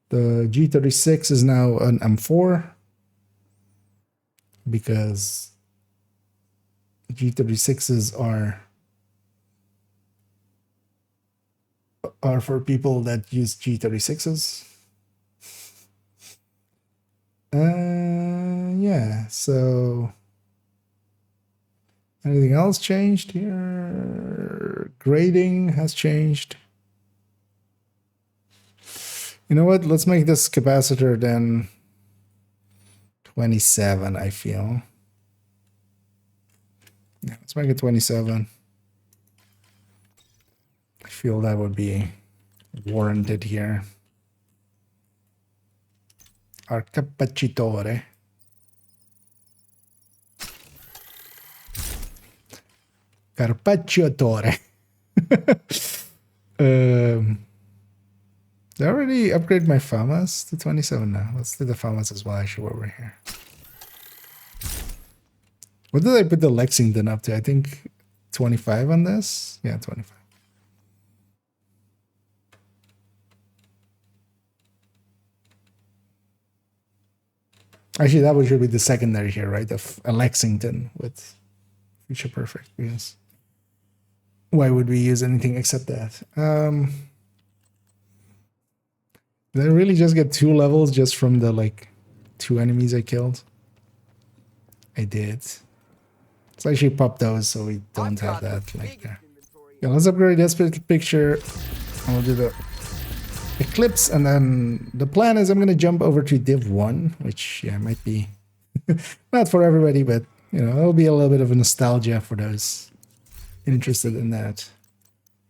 The G36 is now an M4 because G36s are for people that use G36s. Yeah, so anything else changed here? Grading has changed. You know what? Let's make this capacitor then 27, I feel. Yeah, let's make it 27. I feel that would be warranted here. Our capacitore. Carpacciatore. Did I already upgrade my FAMAS to 27 now? Let's do the FAMAS as well, actually, while we're here. What did I put the Lexington up to? I think 25 on this? Yeah, 25. Actually, that should be the secondary here, right? A Lexington with Future Perfect, because why would we use anything except that? Did I really just get 2 levels just from the, like, 2 enemies I killed? I did. Let's actually pop those so we don't have that, like, there. Yeah, let's upgrade this picture. And we'll do the Eclipse, and then the plan is I'm going to jump over to Div 1, which, yeah, might be not for everybody, but, you know, it'll be a little bit of a nostalgia for those interested in that.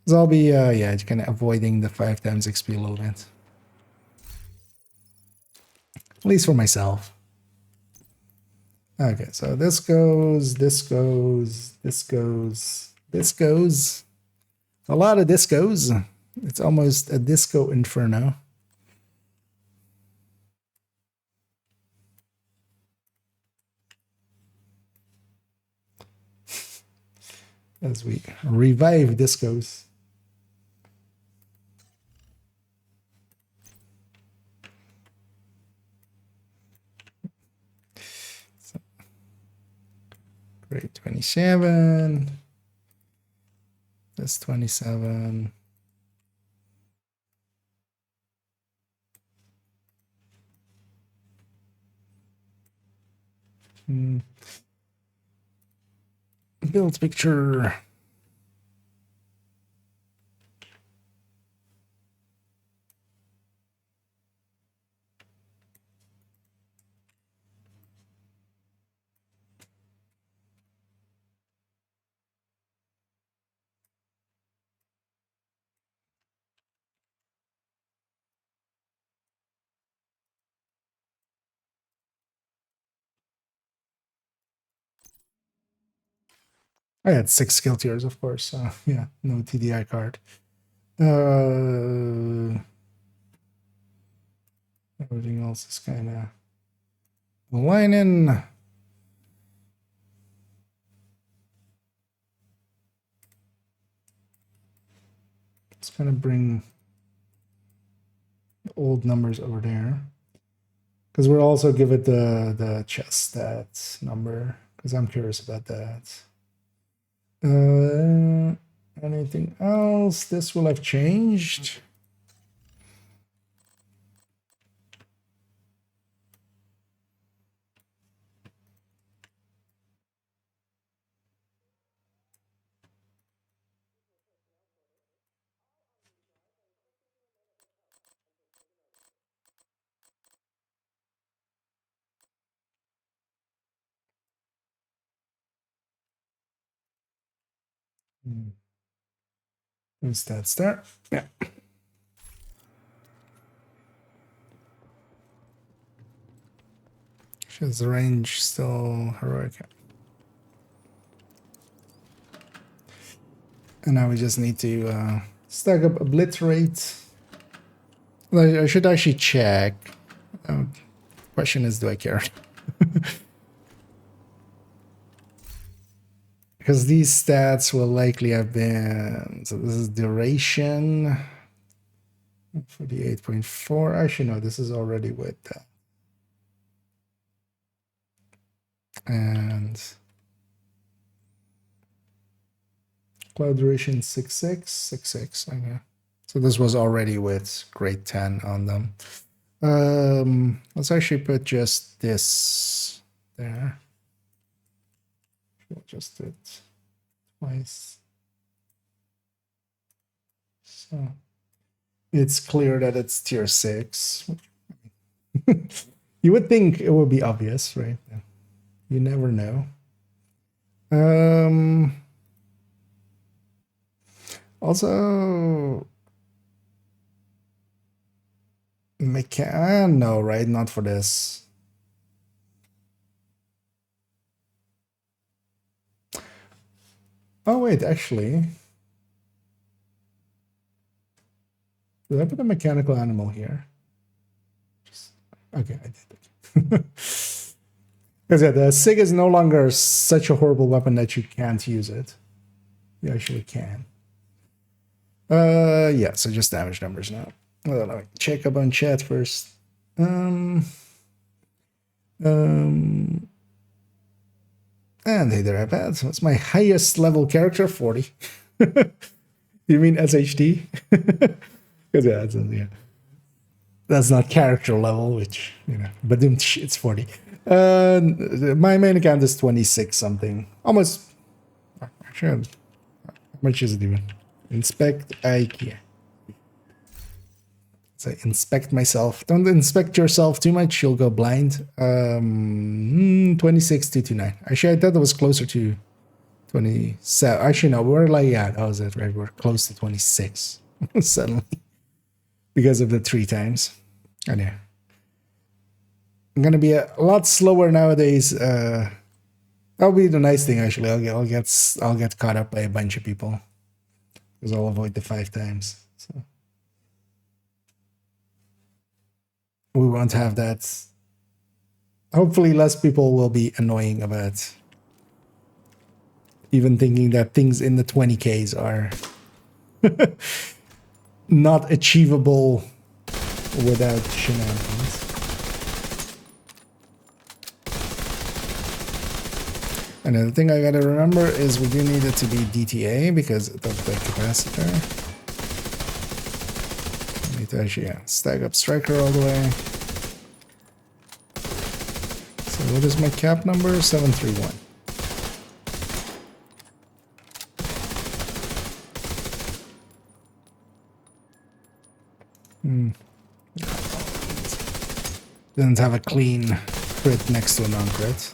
So I'll be, yeah, kind of avoiding the 5 times XP a little bit. At least for myself. Okay, so this goes, this goes, this goes, this goes. A lot of this goes. It's almost a disco inferno. as we revive discos. So, grade 27. That's 27. Build picture. I had 6 skill tiers, of course. So yeah, no TDI card. Everything else is kind of aligning. It's gonna bring the old numbers over there, because we'll also give it the chest stats number, because I'm curious about that. Anything else? This will have changed. Who's that start? Yeah. She's the range still heroic. And now we just need to stack up obliterate. I should actually check. Question is, do I care? Because these stats will likely have been. So this is duration. 48.4. Actually, no, this is already with that. And cloud duration 6.6, 6.6. Okay. So this was already with grade 10 on them. Let's actually put just this there. We'll just do it twice. So it's clear that it's tier 6. You would think it would be obvious, right? You never know. Also, no, right? Not for this. Oh, wait, actually. Did I put a mechanical animal here? Okay, I did. Because yeah, the SIG is no longer such a horrible weapon that you can't use it. You actually can. Yeah, so just damage numbers now. Well, let me check up on chat first. And hey there, iPad. What's my highest level character? 40. You mean SHD? Because yeah, that's not character level, which, you know, but it's 40. My main account is 26 something. Almost. Actually, how much is it even? Inspect IKEA. So inspect myself. Don't inspect yourself too much, you'll go blind. 26,229. Actually, I thought it was closer to 27. Actually, no, we're like, yeah, that was it, right? We're close to 26 suddenly because of the 3 times. And yeah, I'm gonna be a lot slower nowadays. That'll be the nice thing. Actually, I'll get caught up by a bunch of people because I'll avoid the 5 times. So we won't have that. Hopefully, less people will be annoying about even thinking that things in the 20Ks are not achievable without shenanigans. And the thing I gotta remember is we do need it to be DTA because of the capacitor. I need to actually stack up striker all the way. So what is my cap number? 731. Didn't have a clean crit next to a non-crit.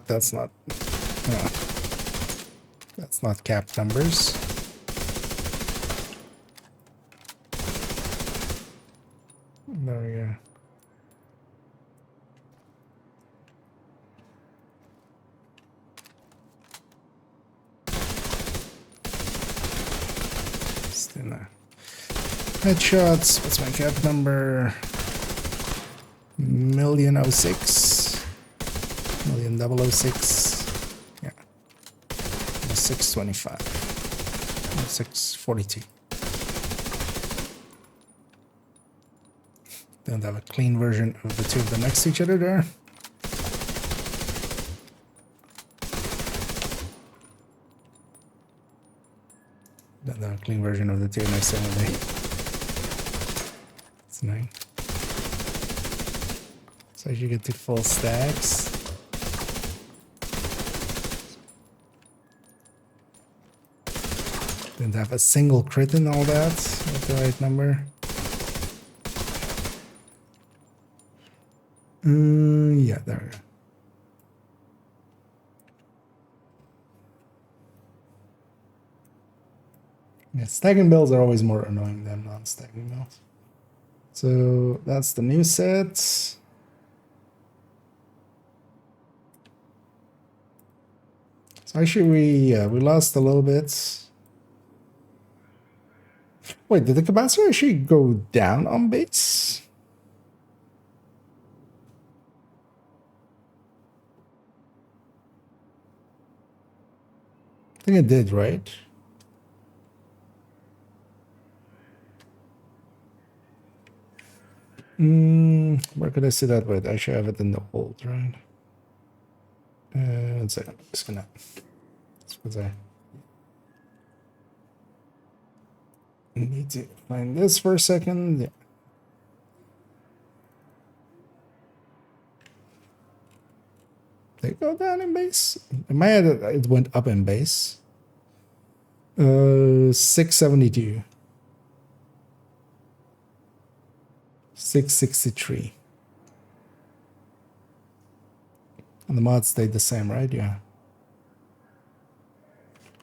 That's not. No, that's not cap numbers. There we go. Still no. Headshots. What's my cap number? 1,006. 1,006. Yeah. 625. 642. Don't have a clean version of the two of them next to each other there. Don't have a clean version of the two next to them. It's nice. So you get to full stacks. Didn't have a single crit in all that with the right number. Yeah, there we go. Yeah, stacking builds are always more annoying than non-stacking builds. So that's the new set. So actually we lost a little bit. Wait, did the capacitor actually go down on base? I think it did, right? Where could I see that with? I should have it in the old, right? One second. I'm just gonna. That's because I need to find this for a second. Yeah. They go down in base. In my head, it went up in base. 672. 663. And the mod stayed the same, right? Yeah.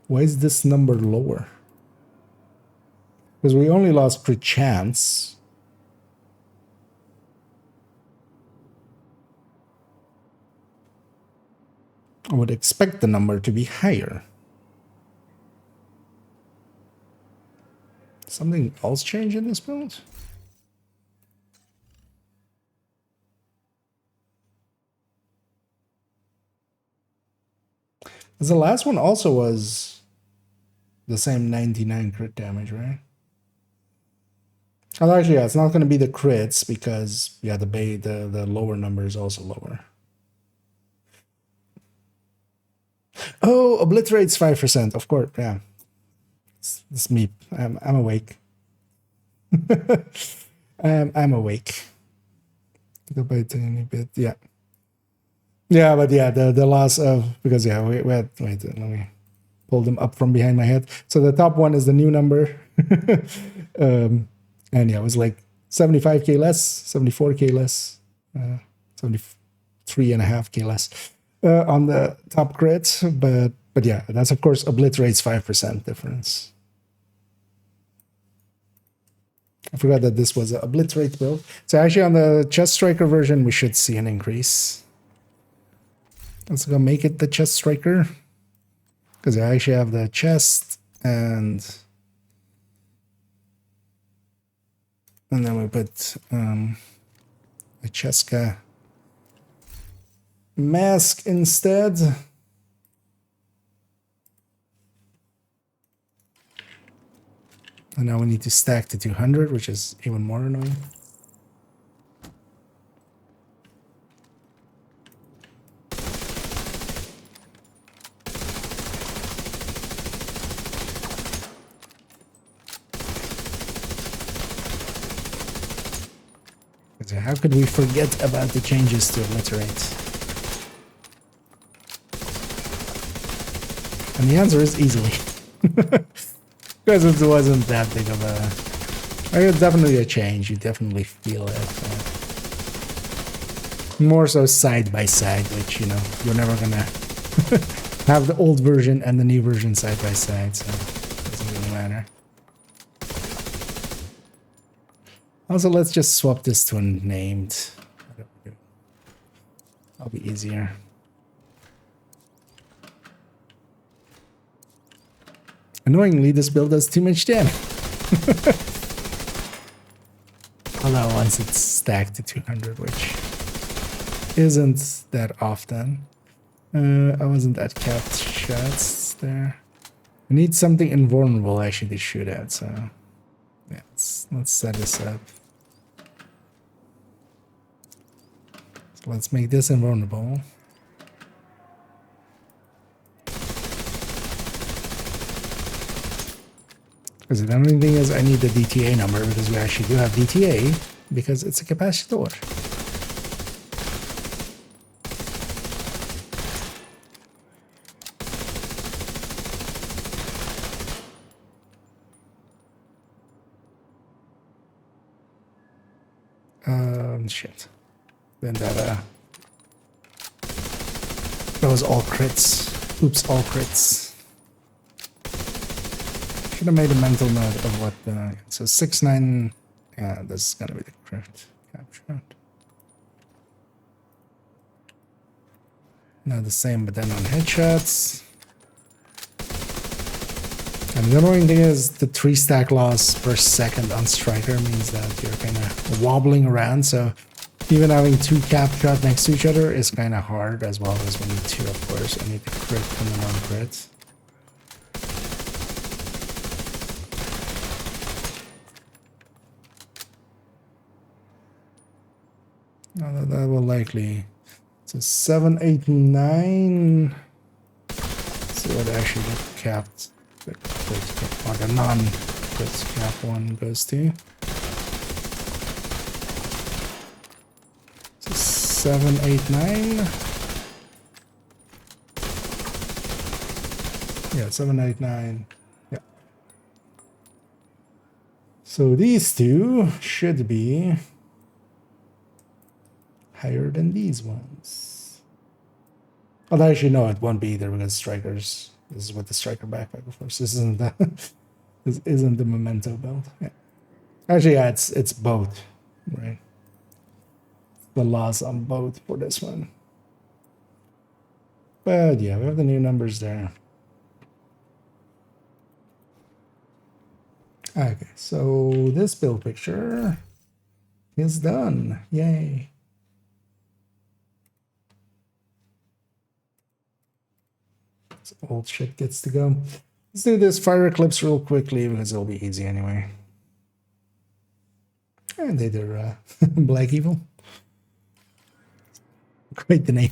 Why is this number lower? Because we only lost per chance. I would expect the number to be higher. Something else changed in this build? Because the last one also was the same 99 crit damage, right? Oh, actually, yeah, it's not going to be the crits because, yeah, the lower number is also lower. Oh, obliterates 5%, of course, yeah. It's me. I'm awake. I'm awake. Go by a tiny bit, yeah. Yeah, but yeah, the loss of, because yeah, wait, let me pull them up from behind my head. So the top one is the new number. And yeah, it was like 75k less, 74k less, 73.5k less on the top crit. But yeah, that's of course obliterates 5% difference. I forgot that this was an obliterate build. So actually on the chest striker version, we should see an increase. Let's go make it the chest striker. Because I actually have the chest and then we put a Cheska mask instead. And now we need to stack to 200, which is even more annoying. How could we forget about the changes to obliterate? And the answer is easily. Because it wasn't that big of a... It's definitely a change, you definitely feel it. More so side by side, which, you know, you're never gonna have the old version and the new version side by side, so it doesn't really matter. Also, let's just swap this to unnamed. That'll be easier. Annoyingly, this build does too much damage. Although once it's stacked to 200, which isn't that often. I wasn't at capped shots there. I need something invulnerable actually to shoot at, so yeah, let's set this up. So let's make this invulnerable. Because the only thing is I need the DTA number, because we actually do have DTA, because it's a capacitor. Shit. Then that was all crits. Oops, all crits. Should have made a mental note of what the... So 6-9... Yeah, this is gonna be the correct capture. Now the same, but then on headshots. And the annoying thing is the 3 stack loss per second on striker means that you're kind of wobbling around, so even having 2 cap shot next to each other is kind of hard, as well as we need 2, of course. I need the crit and the non-crit. That will likely... So 7, 8, 9... Let's see what actually the capped... Or the non-crit cap one goes to. So 7, 8, 9... Yeah, 7, 8, 9... Yeah. So these two should be... higher than these ones. Although actually no, it won't be either, because strikers. This is with the striker backpack, of course. This isn't the this isn't the memento build. Yeah. Actually, yeah, it's both, right? The loss on both for this one. But yeah, we have the new numbers there. Okay, so this build picture is done. Yay. Old shit gets to go. Let's do this fire eclipse real quickly because it'll be easy anyway. And they did Black Evil. Quite the name.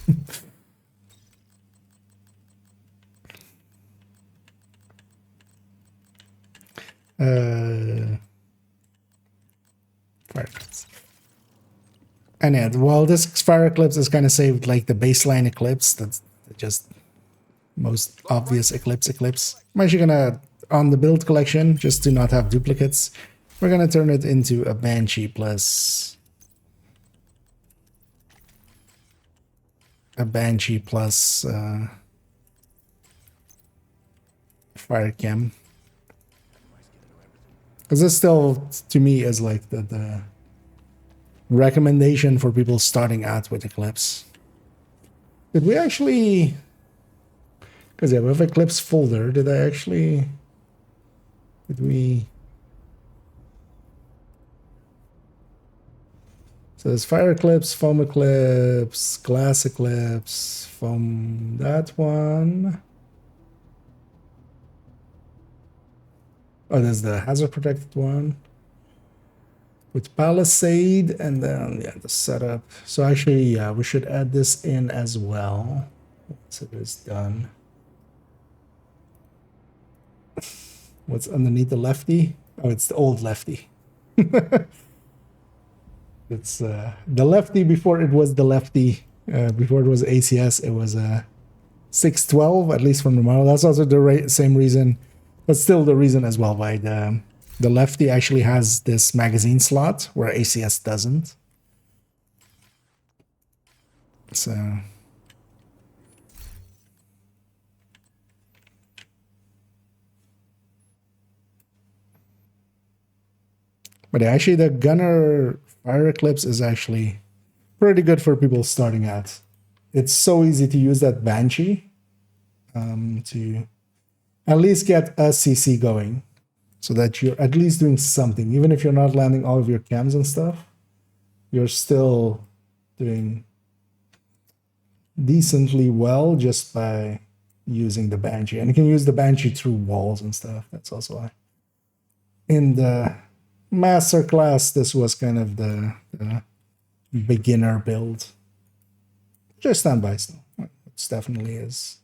Fire eclipse. And yeah, well, this fire eclipse is kind of saved like the baseline eclipse. That's just most obvious eclipse. I'm actually gonna, on the build collection, just to not have duplicates, we're gonna turn it into a Banshee plus fire cam. Because this still, to me, is like the recommendation for people starting out with Eclipse. Did we actually... Because yeah, we have Eclipse folder. Did we... So there's fire eclipse, foam eclipse, glass eclipse, foam, that one. Oh, there's the hazard protected one with palisade, and then yeah, the setup. So actually, yeah, we should add this in as well once it is done. What's underneath the lefty? Oh, it's the old lefty. It's the lefty before it was the lefty. Before it was ACS, it was a 612, at least from the model. That's also the same reason, but still the reason as well why the lefty actually has this magazine slot where ACS doesn't. So but actually the gunner fire eclipse is actually pretty good for people starting out. It's so easy to use that Banshee to at least get a CC going so that you're at least doing something. Even if you're not landing all of your cams and stuff, you're still doing decently well just by using the Banshee. And you can use the Banshee through walls and stuff. That's also why. In the master class, this was kind of the beginner build. Just stand by still. It definitely is.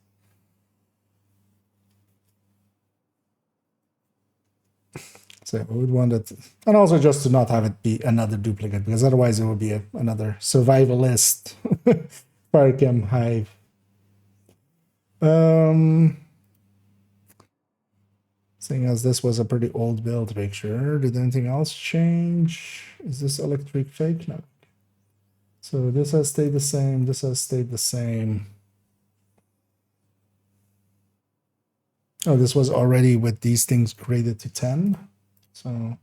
So we would want it, and also just to not have it be another duplicate, because otherwise it would be another survivalist Firecam hive. Seeing as this was a pretty old build picture, did anything else change? Is this electric fake? No. So this has stayed the same, this has stayed the same. Oh, this was already with these things graded to 10. So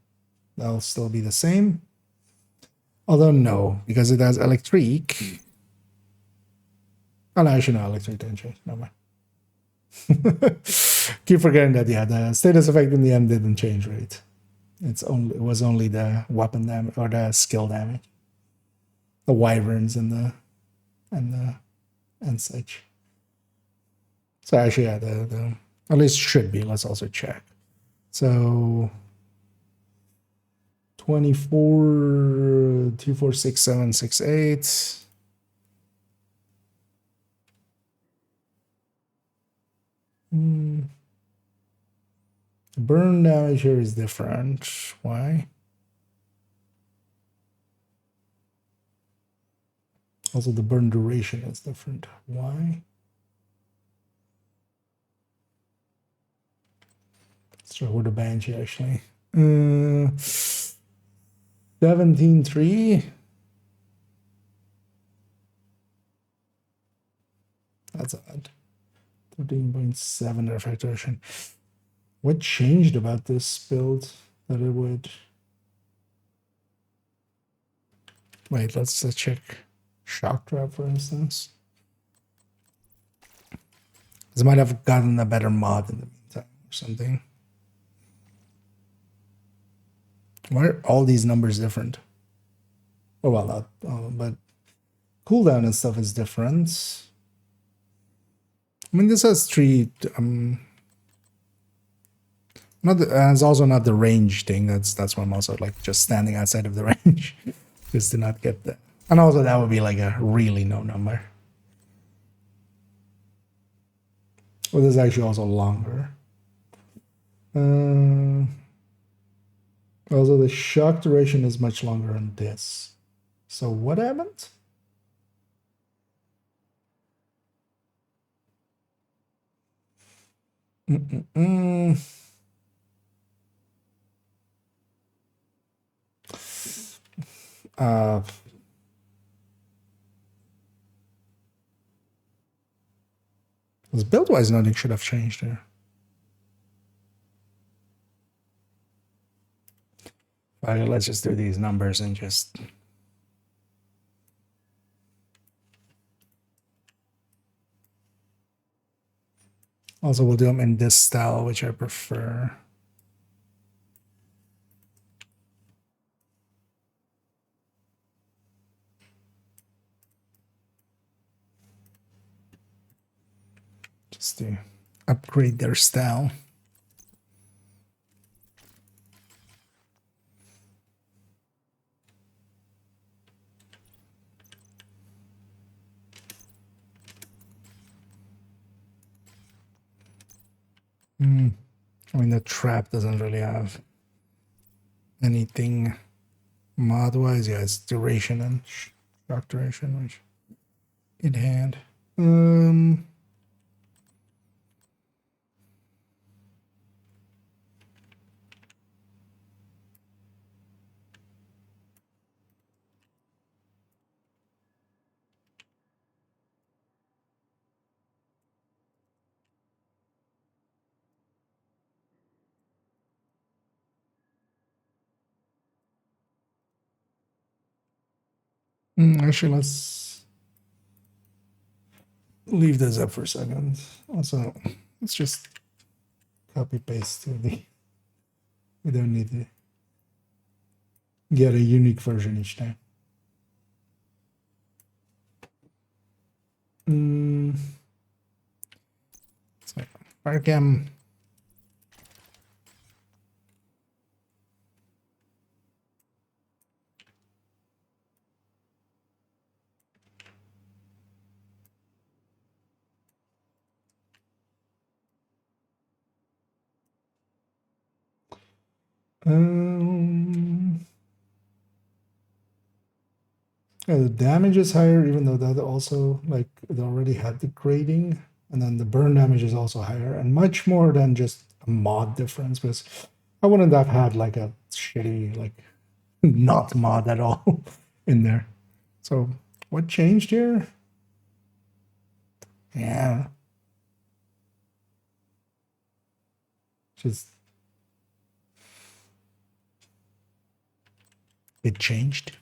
that'll still be the same. Although no, because it has electric. Oh no, actually no, electric didn't change. Never mind. Keep forgetting that, yeah, the status effect in the end didn't change, right? It was only the weapon damage or the skill damage. The wyverns and such. So actually, yeah, the at least should be. Let's also check. So 24 246768. The burn damage here is different. Why? Also, the burn duration is different. Why? Let's try with the Banshee actually. 17.3. That's odd. 13.7 refractoration. What changed about this build that it would? Wait, let's check shock trap, for instance. They might have gotten a better mod in the meantime or something. Why are all these numbers different? Oh, well, not but cooldown and stuff is different. I mean, this has 3. Not it's also not the range thing. That's why I'm also like just standing outside of the range, just to not get that. And also that would be like a really no number. Well, this is actually also longer. Also, the shock duration is much longer on this. So what happened? This build-wise, nothing should have changed there. Okay, let's just do these numbers and just... Also, we'll do them in this style, which I prefer. just to upgrade their style. I mean, the trap doesn't really have anything mod-wise. Yeah, it's duration and shock duration, which in hand. Actually, let's leave this up for a second. Also, let's just copy paste to the. We don't need to get a unique version each time. So, Arkham. Yeah, the damage is higher, even though that also, like, it already had the grading, and then the burn damage is also higher, and much more than just a mod difference, because I wouldn't have had like a shitty, like, not mod at all in there. So what changed here? Yeah. Just it changed.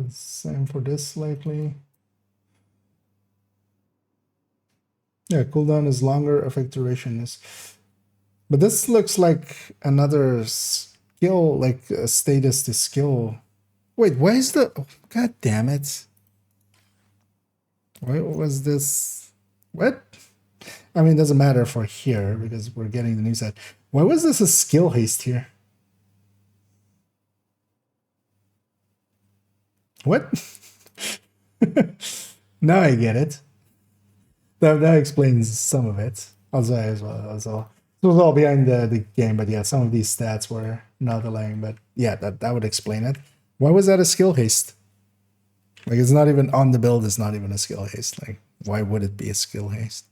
Same for this slightly. Yeah, cooldown is longer, effect duration is. But this looks like another skill, like a status to skill. Wait, why is the. Oh, God damn it. Why was this. What? I mean, it doesn't matter for here because we're getting the new set. Why was this a skill haste here? What? Now I get it. That explains some of it. I'll say as well. It was all behind the game, but yeah, some of these stats were not aligned. But yeah, that would explain it. Why was that a skill haste? Like, it's not even on the build. It's not even a skill haste. Like, why would it be a skill haste?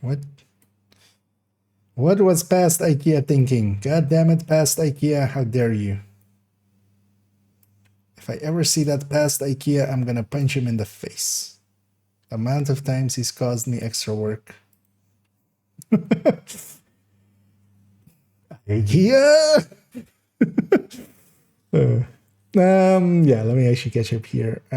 What? What was past IKEA thinking? God damn it, past IKEA, how dare you? If I ever see that past IKEA, I'm gonna punch him in the face. The amount of times he's caused me extra work. IKEA! Yeah, let me actually catch up here. I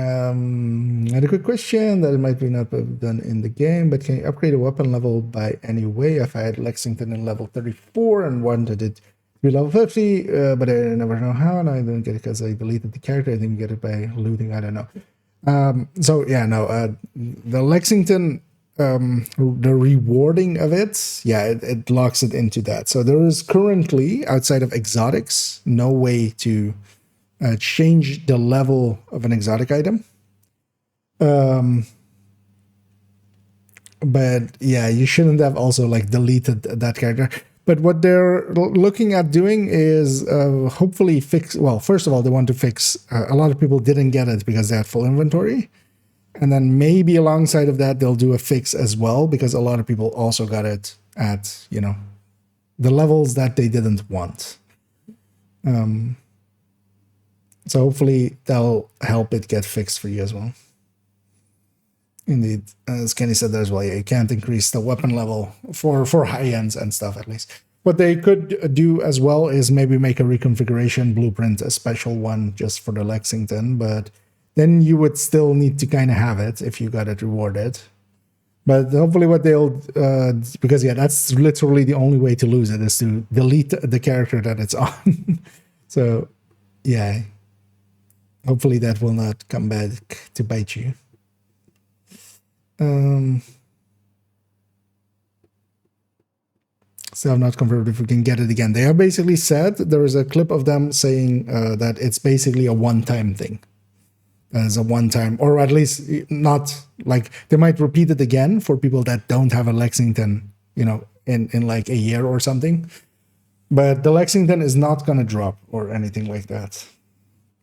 had a quick question that it might be not done in the game, but can you upgrade a weapon level by any way? If I had Lexington in level 34 and wanted it to be level 50, but I never know how, and I didn't get it because I deleted the character. I didn't get it by looting, I don't know. So yeah, no, the Lexington, the rewarding of it, yeah, it locks it into that. So there is currently, outside of exotics, no way to change the level of an exotic item. But yeah, you shouldn't have also like deleted that character. But what they're looking at doing is hopefully fix. Well, first of all, they want to fix. A lot of people didn't get it because they had full inventory. And then maybe alongside of that, they'll do a fix as well, because a lot of people also got it at, you know, the levels that they didn't want. So hopefully that'll help it get fixed for you as well. Indeed, as Kenny said there as well, yeah, you can't increase the weapon level for high ends and stuff, at least. What they could do as well is maybe make a reconfiguration blueprint, a special one just for the Lexington, but then you would still need to kind of have it if you got it rewarded. But hopefully what they'll because yeah, that's literally the only way to lose it is to delete the character that it's on. So yeah, hopefully that will not come back to bite you. So I've not confirmed if we can get it again. They have basically said there is a clip of them saying that it's basically a one-time thing. As a one-time, or at least not like they might repeat it again for people that don't have a Lexington, you know, in like a year or something. But the Lexington is not going to drop or anything like that,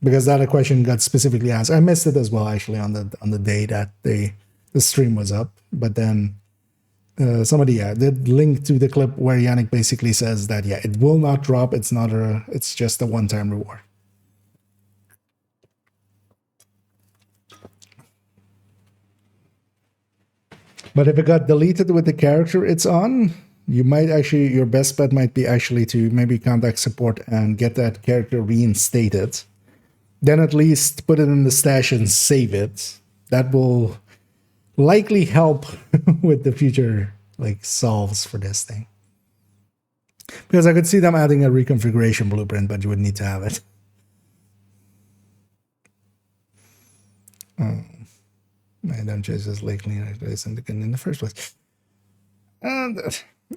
because that a question got specifically asked. I missed it as well actually on the day that the stream was up, but then somebody did link to the clip where Yannick basically says that it will not drop. It's just a one-time reward. But if it got deleted with the character it's on, you might actually, your best bet might be actually to maybe contact support and get that character reinstated. Then at least put it in the stash and save it. That will likely help with the future like solves for this thing. Because I could see them adding a reconfiguration blueprint, but you would need to have it. I don't choose this likely in the first place. And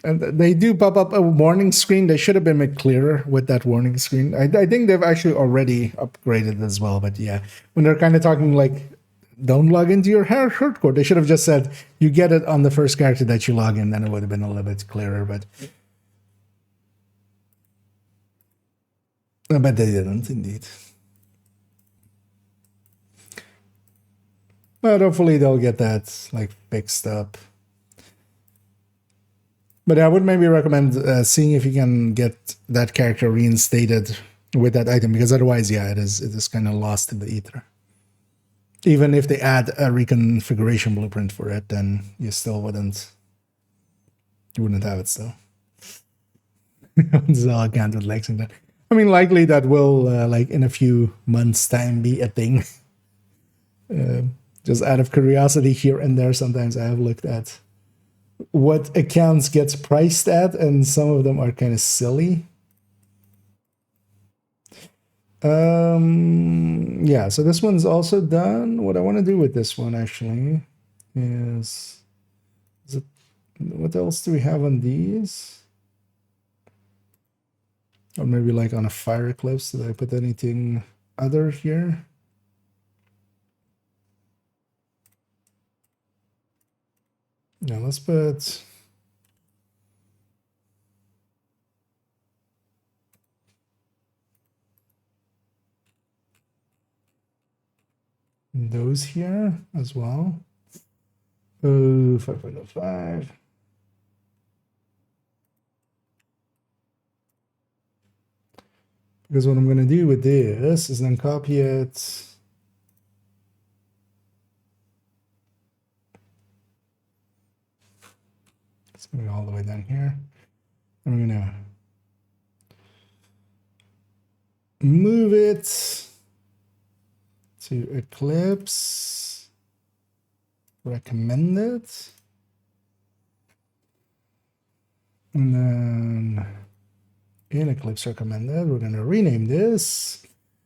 they do pop up a warning screen. They should have been made clearer with that warning screen. I think they've actually already upgraded as well. But yeah, when they're kind of talking like, don't log into your hurt code, they should have just said, you get it on the first character that you log in. Then it would have been a little bit clearer. But they didn't indeed. But hopefully they'll get that like fixed up. But I would maybe recommend seeing if you can get that character reinstated with that item, because otherwise, yeah, it is kind of lost in the ether. Even if they add a reconfiguration blueprint for it, then you still wouldn't have it still. This is all I can with Lexington. I mean, likely that will like in a few months' time be a thing. Just out of curiosity here and there, sometimes I have looked at what accounts gets priced at, and some of them are kind of silly. Yeah, so this one's also done. What I want to do with this one actually is it, what else do we have on these? Or maybe like on a fire eclipse, did I put anything other here? Now let's put those here as well. Oh, 5.05. Because what I'm going to do with this is then copy it. It's going to go all the way down here. And we're going to move it to Eclipse, recommended, and then in Eclipse recommended, we're going to rename this.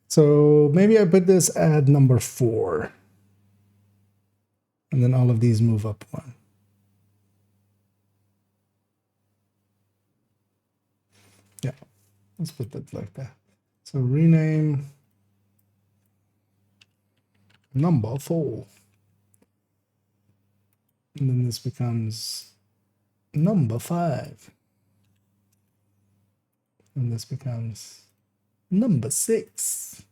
So maybe I put this at number 4, and then all of these move up 1. Yeah, let's put that like that. So rename number 4. And then this becomes number 5. And this becomes number 6.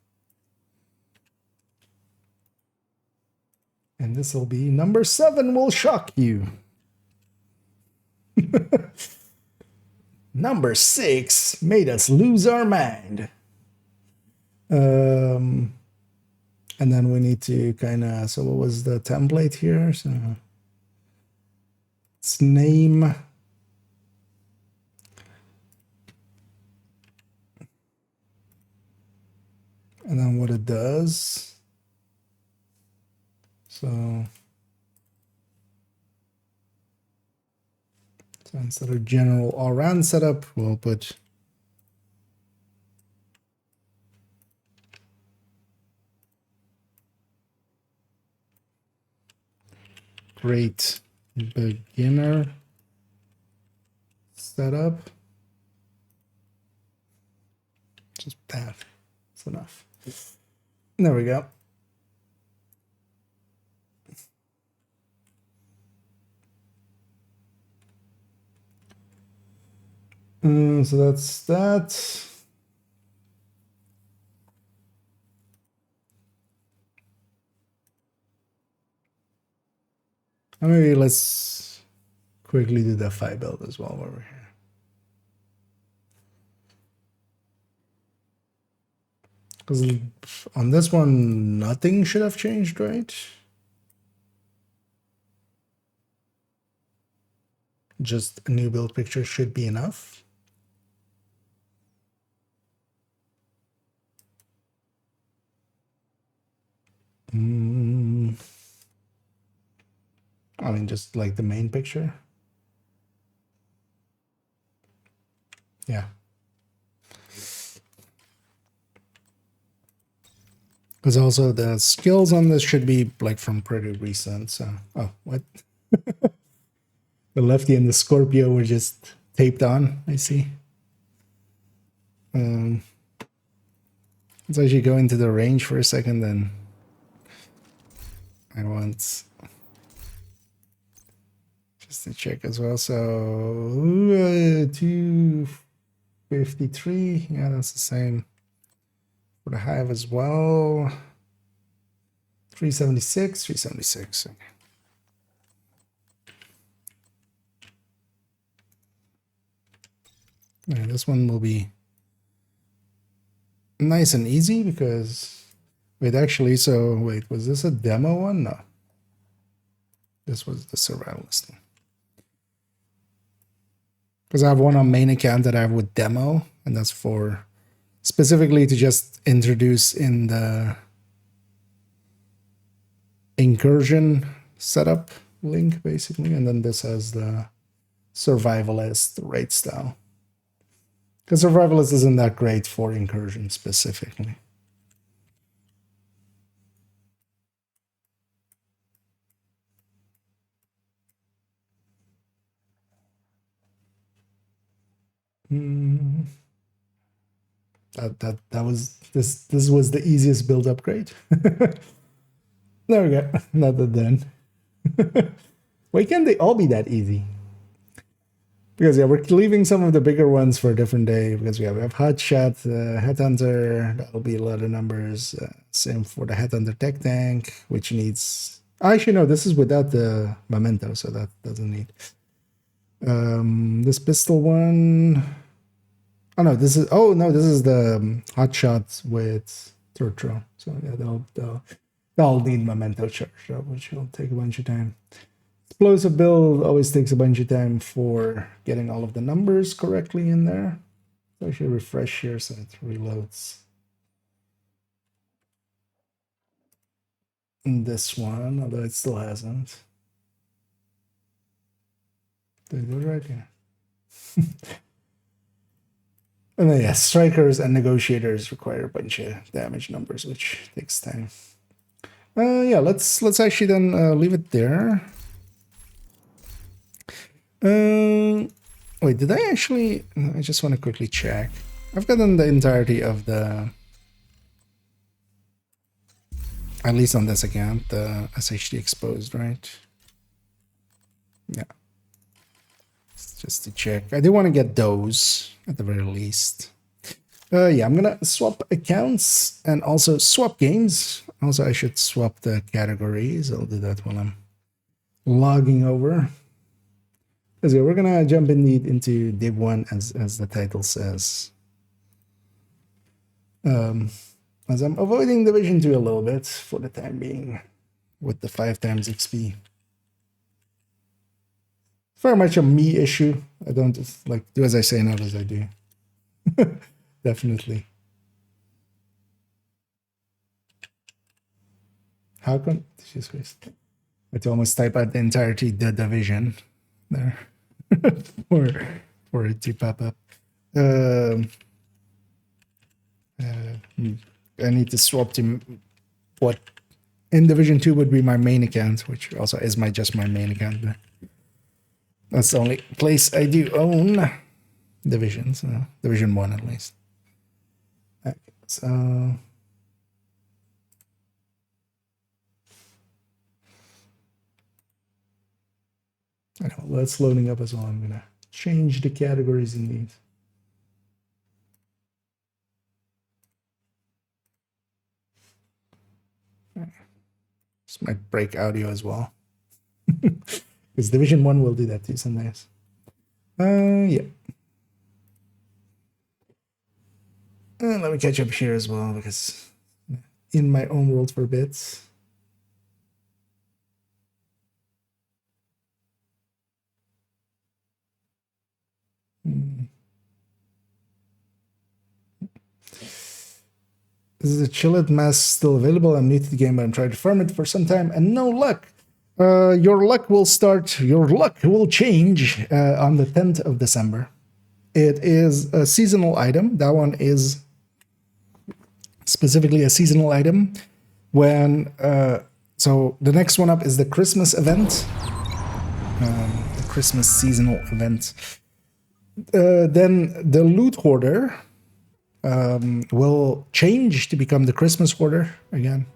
And this will be number 7, will shock you. Number 6 made us lose our mind. And then we need to kind of, so what was the template here? So it's name. And then what it does. So So instead of general all-round setup, we'll put great beginner setup. Just that. That's enough. There we go. So that's that. And maybe let's quickly do the Fi build as well while we're here. Because on this one, nothing should have changed, right? Just a new build picture should be enough. I mean, just like the main picture. Yeah. Because also the skills on this should be like from pretty recent. So, oh, what? The lefty and the Scorpio were just taped on. I see. Let's actually go into the range for a second. Then I want just to check as well. So 253. Yeah, that's the same for the hive as well. 376, 376. Okay. Yeah, this one will be nice and easy because wait, actually, so wait, was this a demo one? No. This was the survivalist one. Because I have one on main account that I have with demo, and that's for specifically to just introduce in the incursion setup link, basically. And then this has the survivalist raid style. Because survivalist isn't that great for incursion specifically. That was this was the easiest build upgrade. There we go. Not that then. Why can't they all be that easy? Because yeah, we're leaving some of the bigger ones for a different day. Because we have Hotshot, Headhunter. That'll be a lot of numbers. Same for the Headhunter Tech Tank, which needs. Actually, no, this is without the memento, so that doesn't need. This pistol one. Oh no, this is. Oh no, this is the Hotshot with Turtro. So yeah, they'll need memento charge, which will take a bunch of time. Explosive build always takes a bunch of time for getting all of the numbers correctly in there. So I should refresh here so it reloads. And this one, although it still hasn't. Did I do it right here? And then yeah, strikers and negotiators require a bunch of damage numbers, which takes time. Yeah, let's actually then leave it there. Wait, did I actually? I just want to quickly check. I've gotten the entirety of the, at least on this account, the SHD exposed, right? Yeah. Just to check. I do want to get those at the very least. Yeah, I'm gonna swap accounts and also swap games. Also, I should swap the categories. I'll do that while I'm logging over. So we're gonna jump indeed into Div 1 as the title says. As I'm avoiding Division 2 a little bit for the time being with the 5 times XP. Very much a me issue. I don't just like do as I say, not as I do. Definitely. How come? Jesus Christ. I had to almost type out the entirety the division there. for for it to pop up. Um, I need to swap to what in Division 2 would be my main account, which also is just my main account. But that's the only place I do own Division, so Division 1 at least. Okay, so I know that's loading up as well. I'm gonna change the categories in these. This might break audio as well. Because Division 1 will do that too sometimes. Yeah. Let me catch up here as well, because in my own world for bits. Is the Chillet mask still available? I'm new to the game, but I'm trying to farm it for some time and no luck. Your luck will change on the 10th of December. It is a seasonal item. That one is specifically a seasonal item. When so the next one up is the Christmas event, the Christmas seasonal event. Then the loot hoarder will change to become the Christmas hoarder again.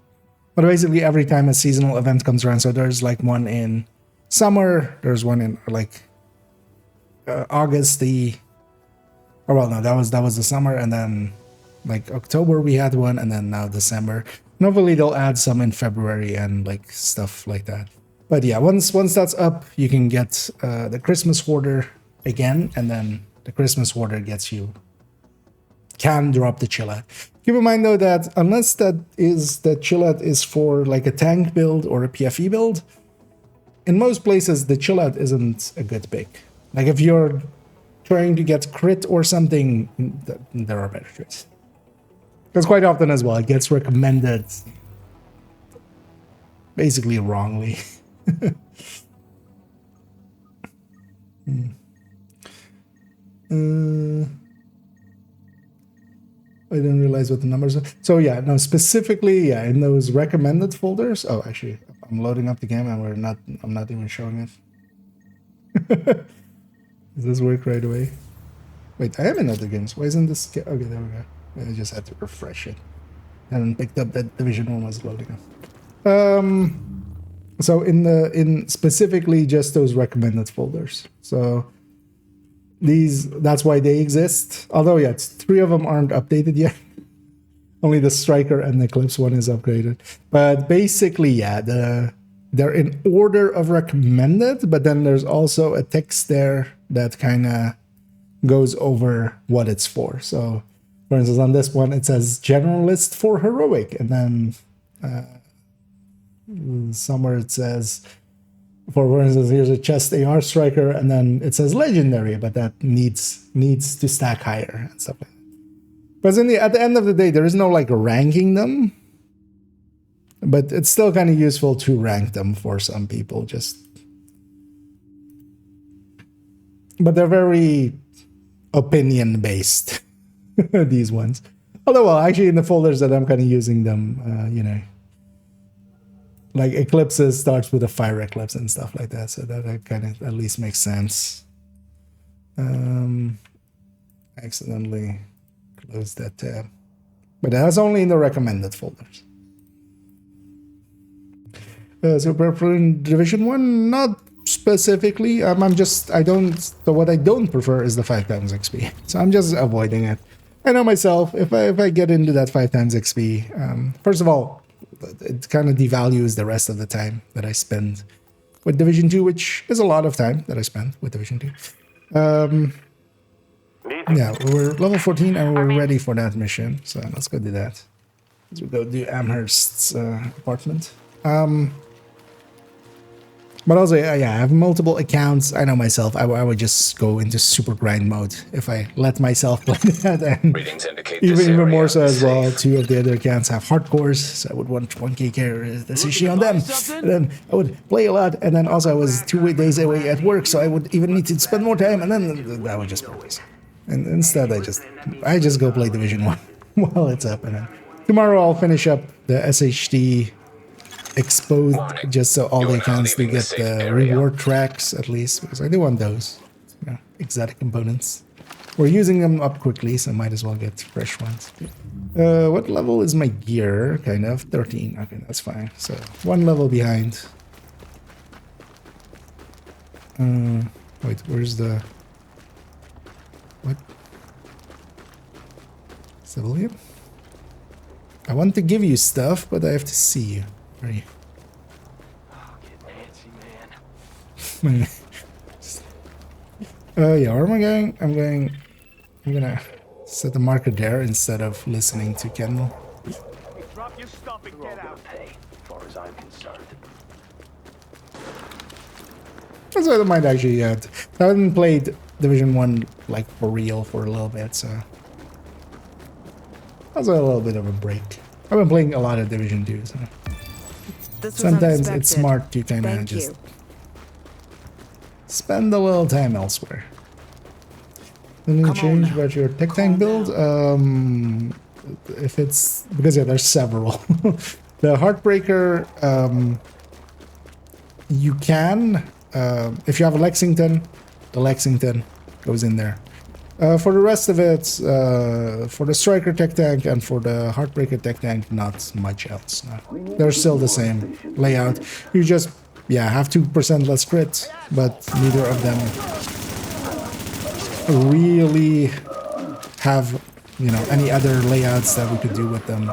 But basically every time a seasonal event comes around, so there's like one in summer, there's one in like August, that was the summer, and then like October we had one, and then now December. And hopefully they'll add some in February and like stuff like that. But yeah, once that's up, you can get the Christmas hoarder again, and then the Christmas hoarder can drop the Chillet. Keep in mind though that unless the Chillet is for like a tank build or a PFE build, in most places the Chillet isn't a good pick. Like if you're trying to get crit or something, there are better tricks. Because quite often as well, it gets recommended basically wrongly. I didn't realize what the numbers are. So yeah, no, specifically, yeah, in those recommended folders. Oh, actually, I'm loading up the game and I'm not even showing it. Does this work right away? Wait, I am in other games. Why isn't this? Okay, there we go. I just had to refresh it. And picked up that Division 1 was loading up. So in specifically just those recommended folders. So that's why they exist. Although yeah, 3 of them aren't updated yet. Only the Striker and the Eclipse one is upgraded. But basically, yeah, they're in order of recommended, but then there's also a text there that kind of goes over what it's for. So for instance, on this one, it says generalist for heroic, and then somewhere it says, for instance, here's a chest AR striker, and then it says legendary, but that needs to stack higher and stuff like that. But at the end of the day, there is no like ranking them, but it's still kind of useful to rank them for some people. But they're very opinion based. These ones. Although, well, actually, in the folders that I'm kind of using them, like eclipses starts with a fire eclipse and stuff like that, so that kind of at least makes sense. Accidentally closed that tab, but that's only in the recommended folders. So in Division 1, not specifically. So what I don't prefer is the 5 times XP. So I'm just avoiding it. I know myself, if I get into that 5 times XP, first of all, it kind of devalues the rest of the time that I spend with Division 2, which is a lot of time that I spend with Division 2. Yeah, we're level 14 and we're ready for that mission. So let's go do that. Let's go do Amherst's apartment. But also, yeah, I have multiple accounts. I know myself. I would just go into super grind mode if I let myself play that. And Readings indicate this even area more so is as well. safe. 2 of the other accounts have hardcores, so I would want 1k carry essentially on them. And then I would play a lot, and then also I was 2 days away at work, so I would even need to spend more time, and then I would just focus. And instead, I just go play Division 1 while it's up, and then tomorrow I'll finish up the SHD exposed just so all the accounts do get the reward tracks at least, because I do want those, you know, exotic components. We're using them up quickly, so might as well get fresh ones. What level is my gear? Kind of 13. Okay, that's fine. So 1 level behind. Wait, where's the what? Civilian? I want to give you stuff, but I have to see you. Where are you? Man. Yeah, where am I going? I'm gonna set the marker there instead of listening to Kendall. Drop your stuff and get out. Pay, as far as I'm concerned. That's why I don't mind actually yet. I haven't played Division 1 like for real for a little bit, so that's a little bit of a break. I've been playing a lot of Division 2, so This was sometimes it's unexpected. smart to kind of Thank just you. spend a little time elsewhere. Then you Come on change now. about your tech tank build. If it's because yeah, there's several. The Heartbreaker, you can if you have a Lexington, the Lexington goes in there. For the rest of it, for the Striker tech tank and for the Heartbreaker tech tank, not much else. No. They're still the same layout. You just have 2% less crit, but neither of them really have, you know, any other layouts that we could do with them.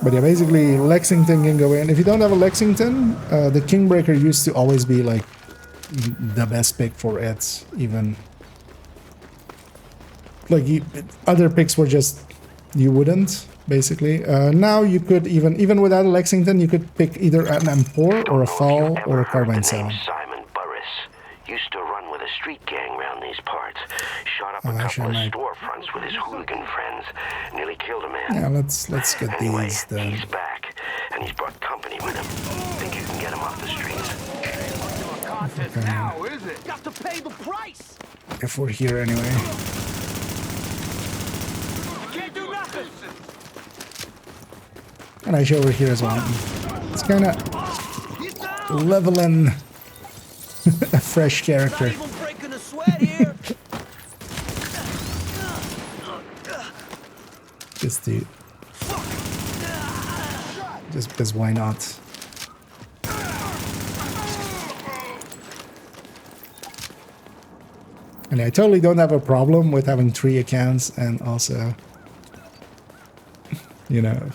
But yeah, basically Lexington can go in. If you don't have a Lexington, the Kingbreaker used to always be like the best pick for it. Even like other picks were just you wouldn't basically. Now you could even without a Lexington, you could pick either an M4 or a Fall or a Carbine 7. Simon Burris used to run with a street gang around these parts. Shot up Oh, a actually, couple I of might- storefronts with his hooligan friends. Nearly killed a man. Yeah, let's get Anyway, these then. he's back, and he's brought company with him. Think you can get him off the streets? Contest now, is it? Got to pay the price. If we're here anyway. Can't do nothing. And I show over here as well. It's kind of leveling a fresh character. Not even breaking a sweat here. Just because why not? And I totally don't have a problem with having 3 accounts and also, you know,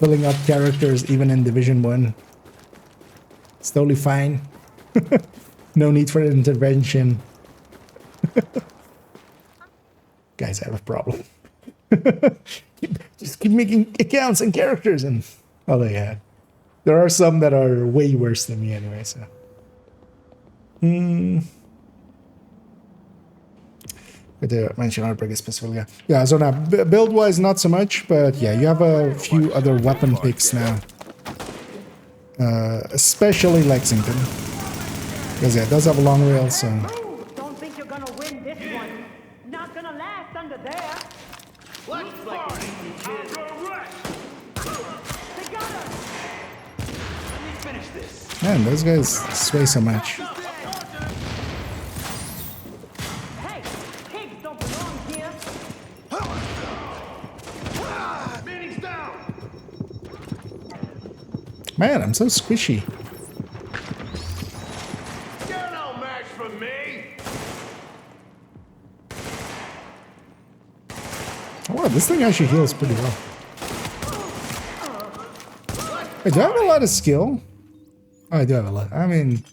filling up characters even in Division 1. It's totally fine. No need for intervention. Guys, I have a problem. Just keep making accounts and characters and oh yeah. There are some that are way worse than me anyway, so. But mention Heartbreaker specifically. Yeah, so now build-wise not so much, but yeah, you have a few other weapon picks now. Especially Lexington. Because yeah, it does have a long rail, so. Don't think you're gonna win this one. Not gonna last under there. Let's party. They got us. Let me finish this. Man, those guys sway so much. Hey, pigs don't belong here. Manning's down. Man, I'm so squishy. You're no match for me. Wow, this thing actually heals pretty well. Wait, do I have a lot of skill? Oh, I do have a lot. I mean,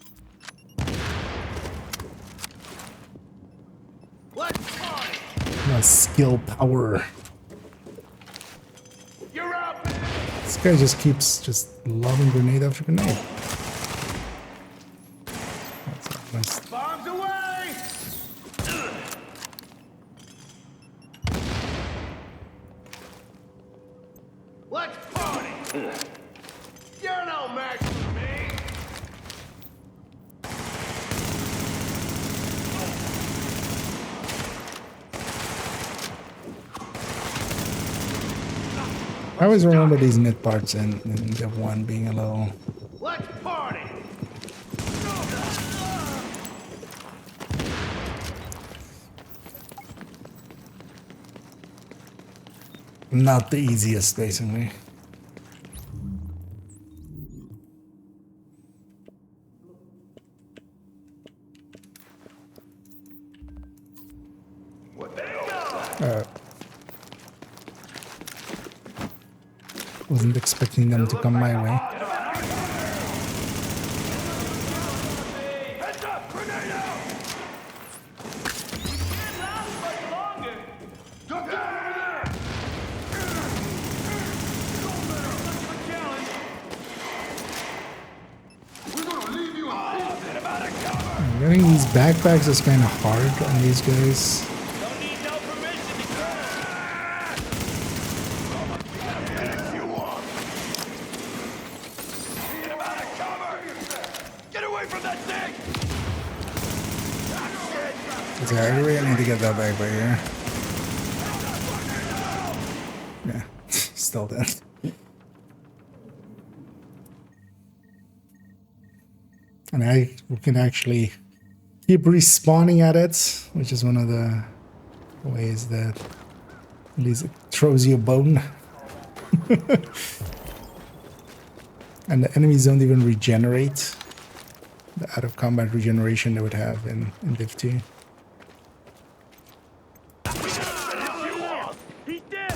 Let's party. my skill power. You're up. This guy just keeps just lobbing grenade after grenade. That's nice. Bombs away! Let's party! You're no match for me! I always remember these mid parts and the one being a little. Let's party! Not the easiest, basically. What the hell? Wasn't expecting them to come my way. Heads up! Grenade out! Can't last much longer! Duck down over there! Challenge! We're gonna leave you in about a cover! Getting these backpacks is kind of hard on these guys. Don't need no permission to go! If you want! Get him out of cover! Get away from that thing! Okay, I really need to get that backpack here. Yeah, still dead. And I can actually keep respawning at it, which is one of the ways that at least it throws you a bone. And the enemies don't even regenerate the out of combat regeneration they would have in Div 2. He's dead!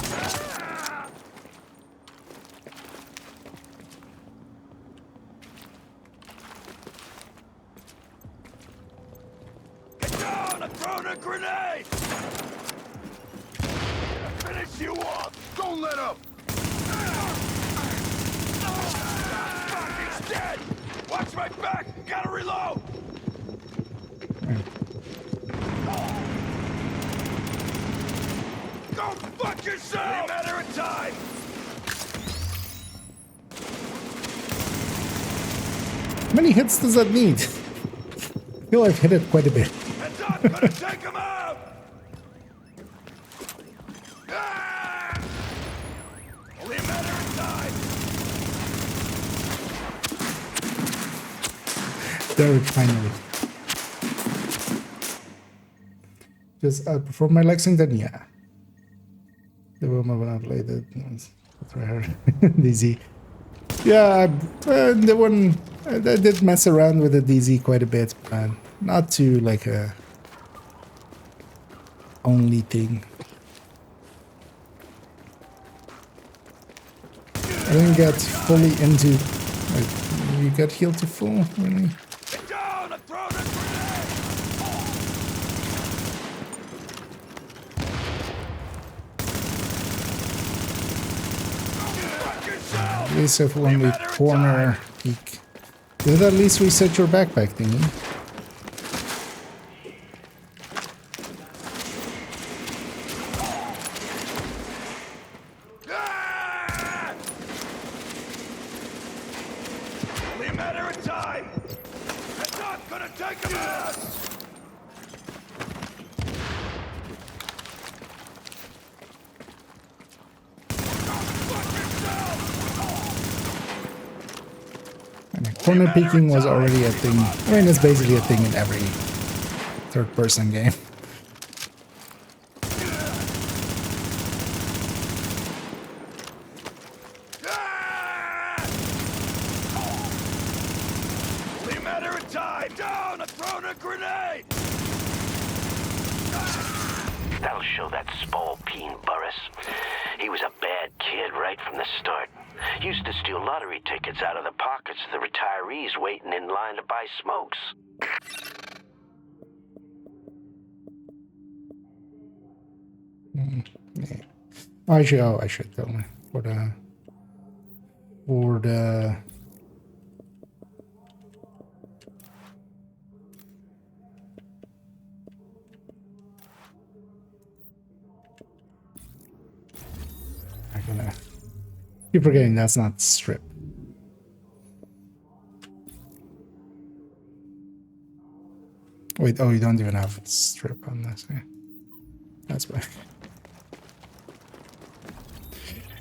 Get down! I'm throwing a grenade! Finish you off! Don't let up! He's dead! Watch my back! Gotta reload! Go fuck yourself! It's a matter of time! How many hits does that need? I feel I've hit it quite a bit. Heads up! Gonna take him out! Ah! Only a matter of time! There, finally. Just outperform my Lexington, yeah. The woman when I played it, that's what I heard. DZ. Yeah, the one I did mess around with the DZ quite a bit, but not to like a only thing. I didn't get fully into like you get healed to full, really. Get down! I'm throwing a grenade! Fuck yourself! At least if when we corner peek. Did at least reset your backpack thingy? Ah! Only a matter of time! Heads up! Gonna take him out! And corner peeking was already a thing. I mean, it's basically a thing in every third-person game. Ah! Only a matter of time! Down! I'm throwing a grenade! That'll show that spalpeen Burris. He was a bad kid right from the start. Used to steal lottery tickets out of the pockets of the retirees waiting in line to buy smokes. Yeah. I should tell me for the or the... I'm gonna keep forgetting that's not strip. Wait, oh, you don't even have strip on this. Yeah. That's why.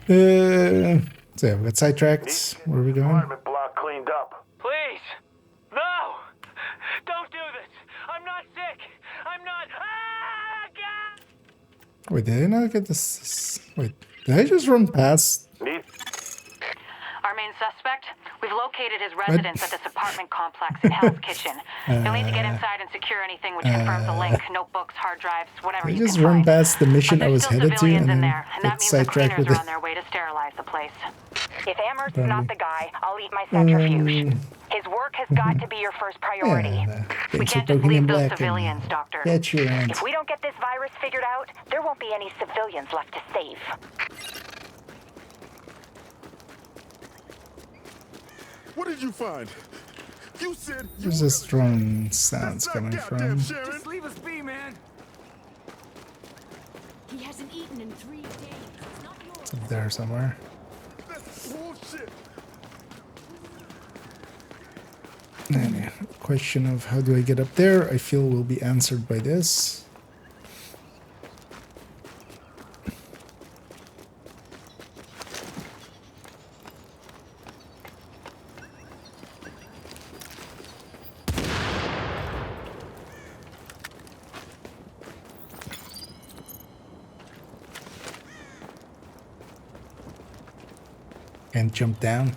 So yeah, we got sidetracked. Where are we going? Apartment block cleaned up. Please! No! Don't do this! I'm not sick! I'm not... Ah! God! Wait, did I not get this? Wait, did I just run past? Need Our main suspect? We've located his residence at this apartment complex in Hell's Kitchen. You'll need to get inside and secure anything which confirms the link. Notebooks, hard drives, whatever I you just can run find. past the mission But I there's was still headed to civilians and in then there, and got that means the sidetracked cleaners with are it. on their way to sterilize the place. If Amherst's not the guy, I'll eat my centrifuge. His work has got to be your first priority. Yeah, We thanks for can't just poking in leave those black and civilians, Doctor. get your hands. If we don't get this virus figured out, there won't be any civilians left to save. What did you find? You said you Where's this drone sounds That's not coming goddamn from? Sharon. Just leave us be, man. He hasn't eaten in 3 days. It's not yours. It's up there somewhere. That's bullshit. Anyway, question of how do I get up there, I feel will be answered by this. And jump down.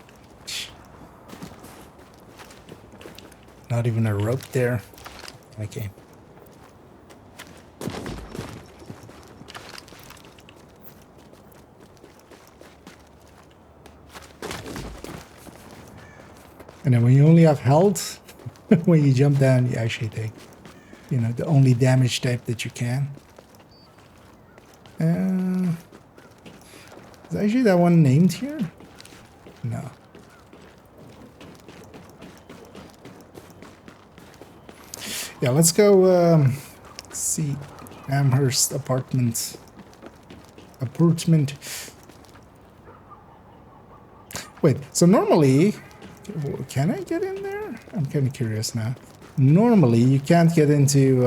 Not even a rope there. Okay. And then when you only have health, when you jump down, you actually take, you know, the only damage type that you can. Is actually that one named here? No. Yeah, let's go see Amherst apartment. Wait, so normally, can I get in there? I'm kind of curious now. Normally, you can't get into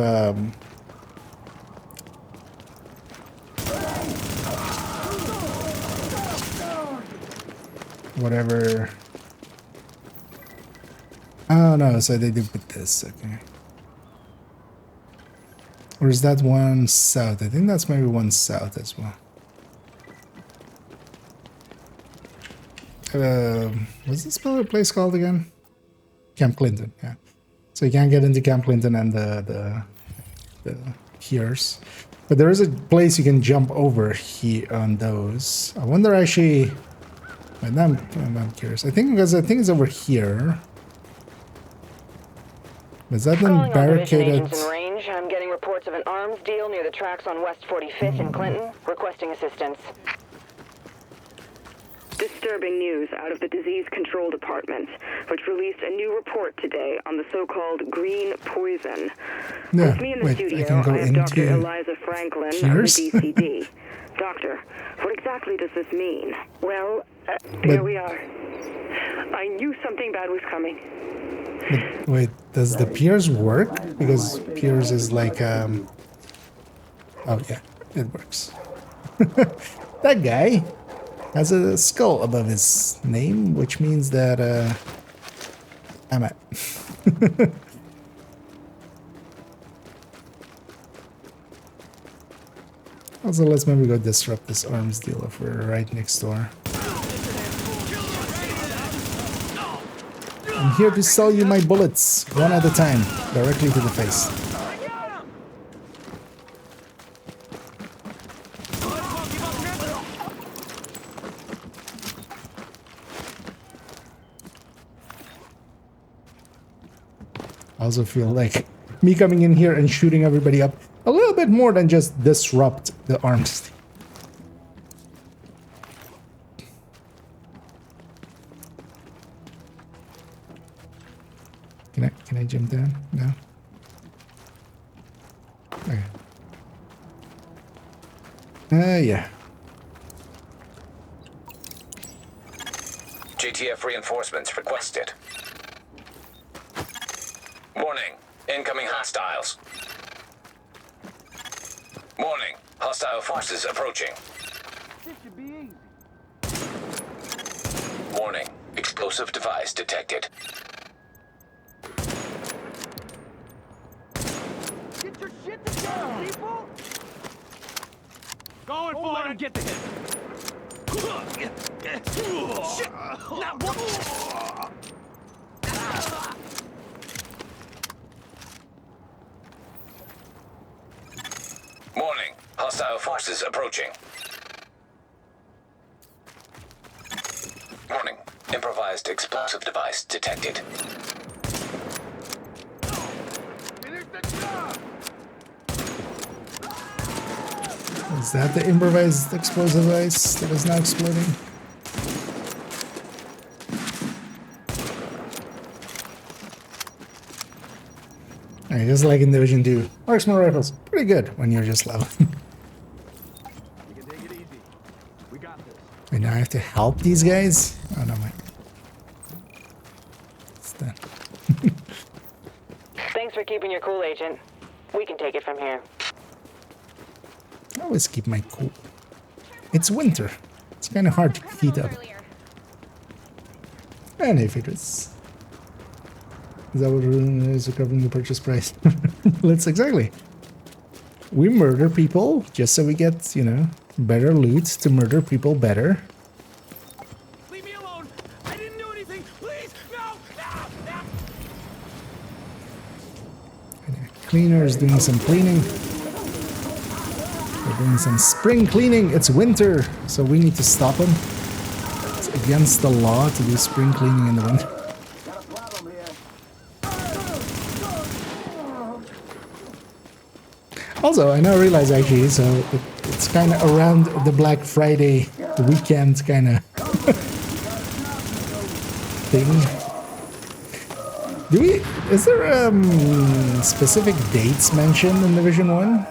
whatever. Oh no, so they do put this, okay. Or is that one south? I think that's maybe one south as well. What's this place called again? Camp Clinton, yeah. So you can't get into Camp Clinton and the Hears. But there is a place you can jump over here on those. I wonder actually... Wait, I'm curious. I think it's over here. Is that then barricaded? I'm getting reports of an arms deal near the tracks on West 45th in Clinton. Requesting assistance. Disturbing news out of the Disease Control Department, which released a new report today on the so-called green poison. Yeah, With me in the wait, studio, I can go have into Dr. Eliza Franklin Hears? of the DCD. Doctor, what exactly does this mean? Well, there we are. I knew something bad was coming. But wait, does the Piers work? Because Piers is like, oh yeah, it works. That guy has a skull above his name, which means that, I'm at. Also, let's maybe go disrupt this arms dealer if we're right next door. I'm here to sell you my bullets, one at a time, directly to the face. I also feel like me coming in here and shooting everybody up a little bit more than just disrupt the arms. Can I jump down? No. Okay. Yeah. GTF reinforcements requested. Warning. Incoming hostiles. Warning. Hostile forces approaching. This should be easy. Warning. Explosive device detected. Get your shit together, people! Going for it! Let him get the hit! Shit! Now what? Warning. Hostile forces approaching. Warning. Improvised explosive device detected. Finish the job! Is that the improvised explosive device that is now exploding? Alright, just like in Division 2. Marksman rifles, pretty good when you're just level. You can take it easy. We got this. Wait, now I have to help these guys? Oh no, my. It's done. Thanks for keeping your cool, Agent. We can take it from here. I always keep my cool. It's winter. It's kind of hard to heat up. And if it is. Is that what is recovering the purchase price? Let's exactly. We murder people just so we get, you know, better loot to murder people better. Leave me alone! I didn't do anything! Please! No! No! No! Cleaners doing some cleaning. They're doing some spring cleaning. It's winter, so we need to stop them. It's against the law to do spring cleaning in the winter. Also, I now realize actually, so it's kind of around the Black Friday weekend kind of thing. Is there specific dates mentioned in Division 1?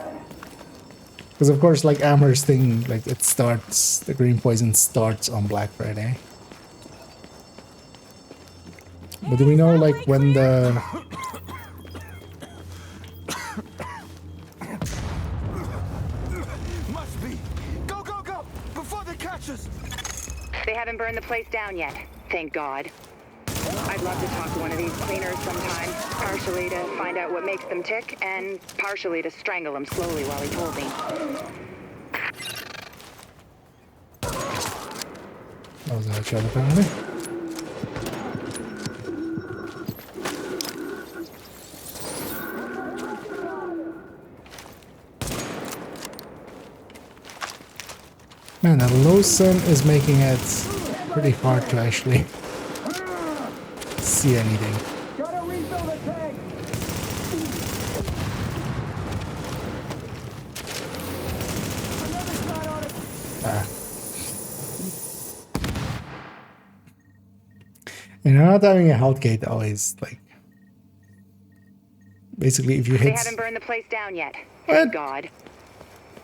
Because of course, like Amher's thing, like it starts, the green poison starts on Black Friday. But do we know like when the... Must be! Go, go, go! Before they catch us! They haven't burned the place down yet, thank God. I'd love to talk to one of these cleaners sometime, partially to find out what makes them tick, and partially to strangle him slowly while he told me. That was a shot apparently. Man, that low sun is making it pretty hard to actually see anything. Gotta refill the tank! Another shot on it! You know, not having a health gate always, like... Basically, if you hit... They haven't burned the place down yet, What? thank God.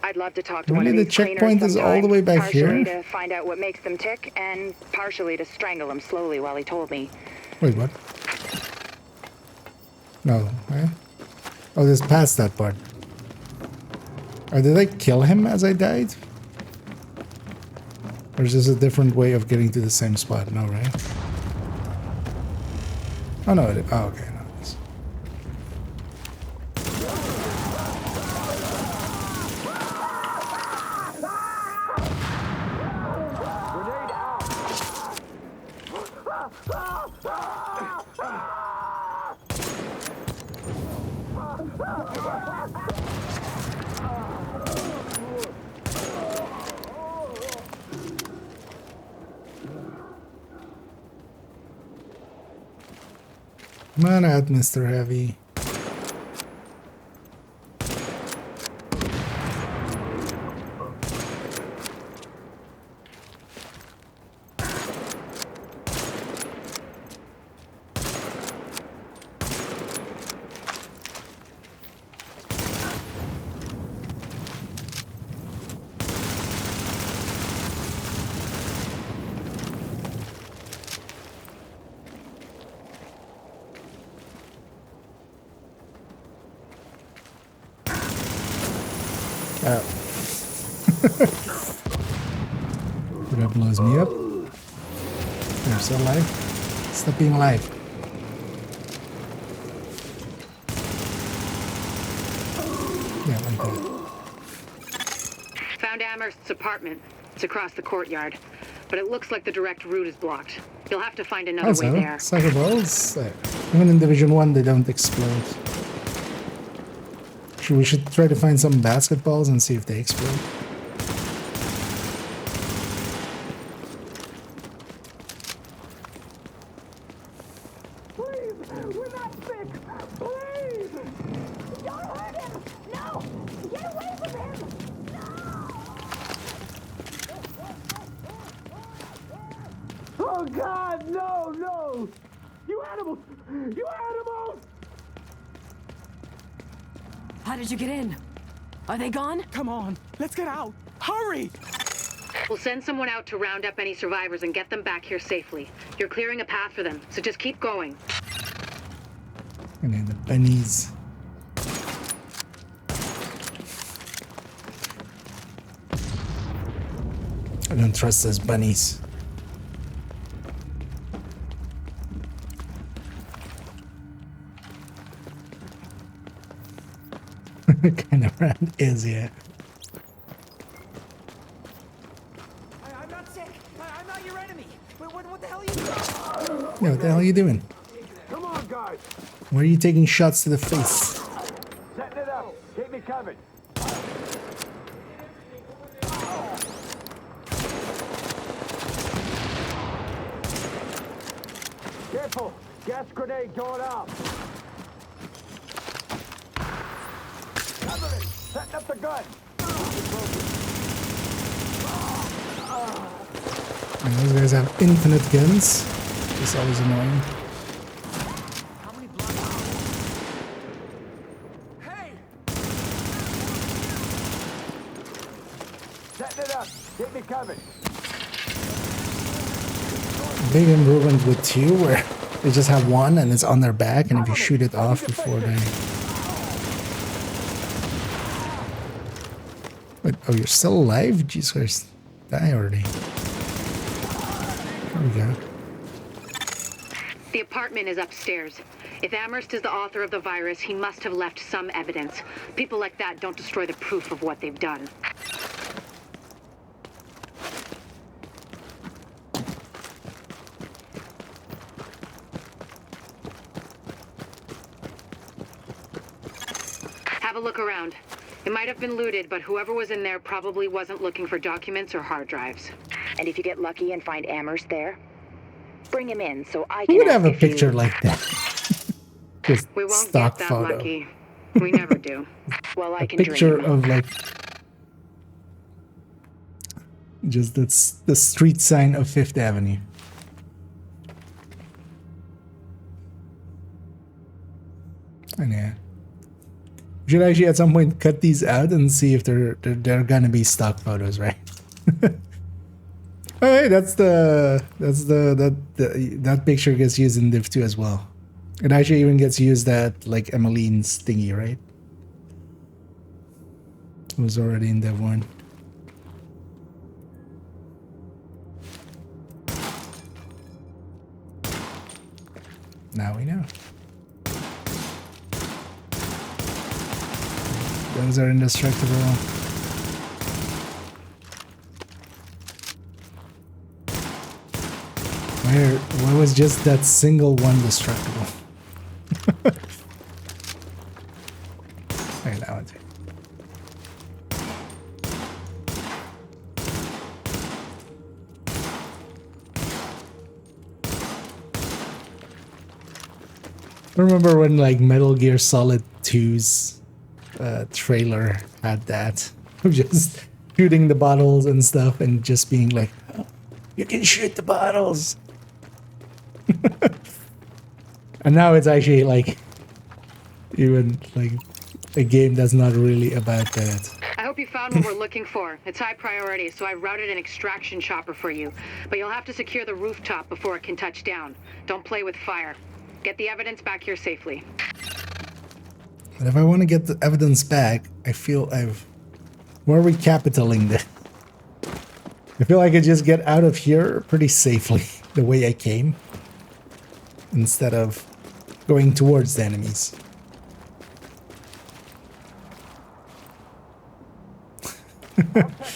I'd love to talk to one of Really, these the cleaners checkpoint is all the way back partially here? to find out what makes them tick, and partially to strangle him slowly while he told me. Wait, what? No, eh? Oh, this past that part. Or did I kill him as I died? Or is this a different way of getting to the same spot? No, right? Oh, no, it is. Oh, okay. No, it is. Come on out, Mr. Heavy. That blows me up. They're still alive. Stop being alive. Yeah, like that. Found Amherst's apartment. It's across the courtyard. But it looks like the direct route is blocked. You'll have to find another way Also, there. soccer balls, even in Division 1, they don't explode. We should try to find some basketballs and see if they explode. Please, we're not sick. Please. Don't hurt him. No. Get away from him. No. Oh, God, no, no. You animals. You animals. How did you get in? Are they gone? Come on, let's get out. Hurry! We'll send someone out to round up any survivors and get them back here safely. You're clearing a path for them, so just keep going. And then the bunnies. I don't trust those bunnies. Kind of round is, yeah. I'm not sick. I'm not your enemy. What the hell are you doing? Yeah, what the hell are you doing? Come on, guys. Why are you taking shots to the face? Setting it up. Keep me covered. Careful. Gas grenade going off. Cover it. Setting up the gun. And those guys have infinite guns. It's always annoying. How many blocks? Hey! Setting it up. Keep me covered. Big improvement with 2 where they just have one and it's on their back, and if you shoot it off before they... Wait, oh, you're still alive? Jesus Christ. Die already. There we go. The apartment is upstairs. If Amherst is the author of the virus, he must have left some evidence. People like that don't destroy the proof of what they've done. Have a look around. It might have been looted, but whoever was in there probably wasn't looking for documents or hard drives. And if you get lucky and find Amherst there, bring him in so I can. Who would have a ask if picture you... like that? Just We won't stock get that photo. lucky. We never do. Well, I A can picture dream. of like just that's the street sign of 5th Avenue. And yeah. We should actually at some point cut these out and see if they're gonna be stock photos, right? Oh, hey, that picture gets used in Div 2 as well. It actually even gets used at like Emmeline's thingy, right? It was already in Div 1. Now we know. Those are indestructible. Where was just that single one destructible? Okay, that one's it. I remember when like Metal Gear Solid 2's trailer had that. Just shooting the bottles and stuff and just being like, oh, you can shoot the bottles. And now it's actually like even like a game that's not really about that. I hope you found what we're looking for. It's high priority, so I routed an extraction chopper for you. But you'll have to secure the rooftop before it can touch down. Don't play with fire. Get the evidence back here safely. But if I want to get the evidence back, I feel I've... Where are we capitaling this? I feel I could just get out of here pretty safely the way I came, instead of going towards the enemies.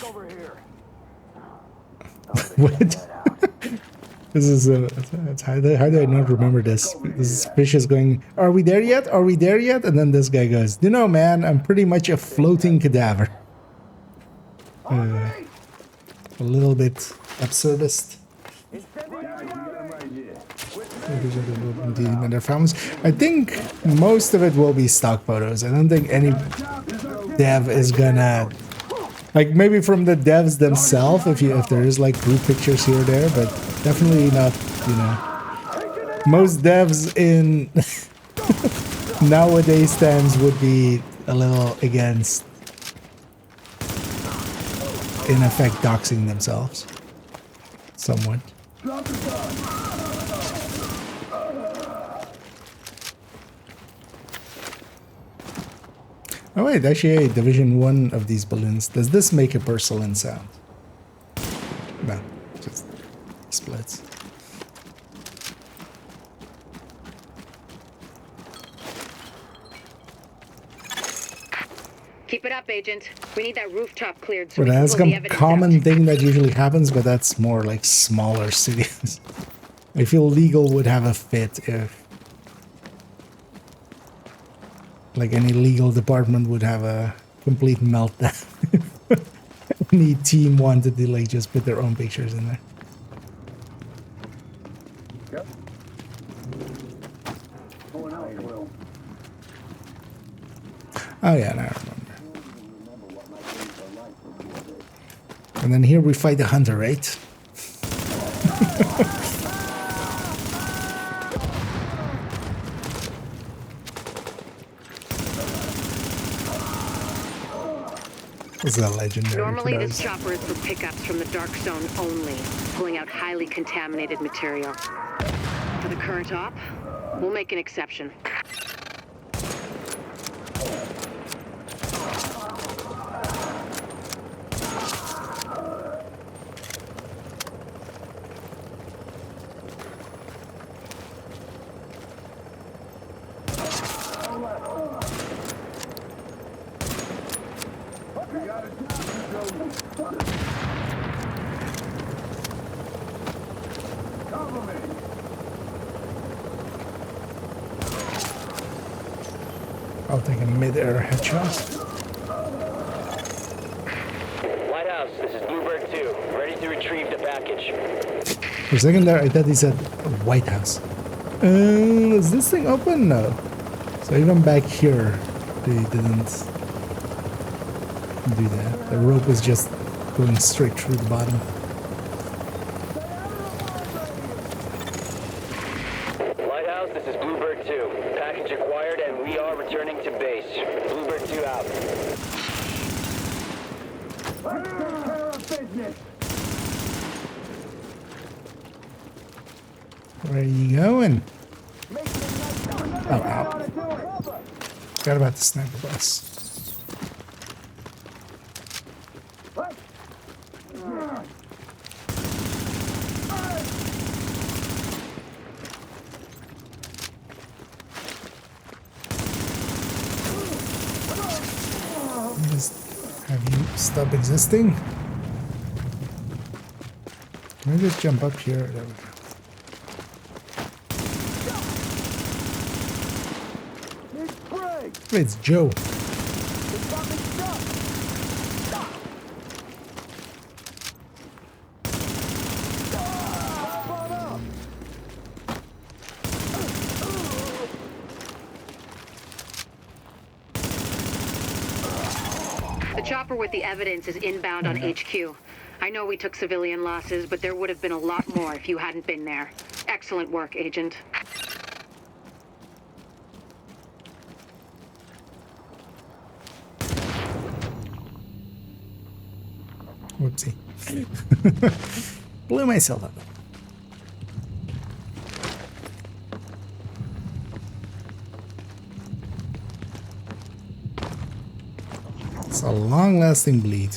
Over here. What? This is how do I not remember this? This fish is going, are we there yet? Are we there yet? And then this guy goes, you know, man, I'm pretty much a floating cadaver. A little bit absurdist. I think most of it will be stock photos. I don't think any dev is gonna, like, maybe from the devs themselves, if there is like group pictures here or there, but definitely not, you know. Most devs in nowadays stands would be a little against, in effect, doxing themselves somewhat. Oh wait, actually, Division 1 of these balloons. Does this make a porcelain sound? No, just splits. Keep it up, Agent. We need that rooftop cleared so Well, we can that's pull the a evidence common out. thing that usually happens, but that's more like smaller cities. I feel legal would have a fit if, like, any legal department would have a complete meltdown. Any team wanted to, like, just put their own pictures in there. Yep. Going out, Will. Oh yeah, now I remember. And then here we fight the hunter, right? This is a legendary. Normally, this chopper is for pickups from the dark zone only, pulling out highly contaminated material. For the current op, we'll make an exception. I'll take a mid-air headshot. White House, this is Bluebird 2. Ready to retrieve the package. For a second there, I thought he said White House. Is this thing open? No. So even back here, they didn't do that. The rope is just going straight through the bottom. White House, this is Bluebird 2. Package acquired and we are returning to base. Bluebird 2 out. Let's take care of business. Where are you going? Oh, ow. Forgot about the sniper bus. Just have you stop existing? Let me just jump up here. There we go. Wait, it's Joe. The chopper with the evidence is inbound on HQ. I know we took civilian losses, but there would have been a lot more if you hadn't been there. Excellent work, Agent. Whoopsie. Blew myself up. It's a long-lasting bleed.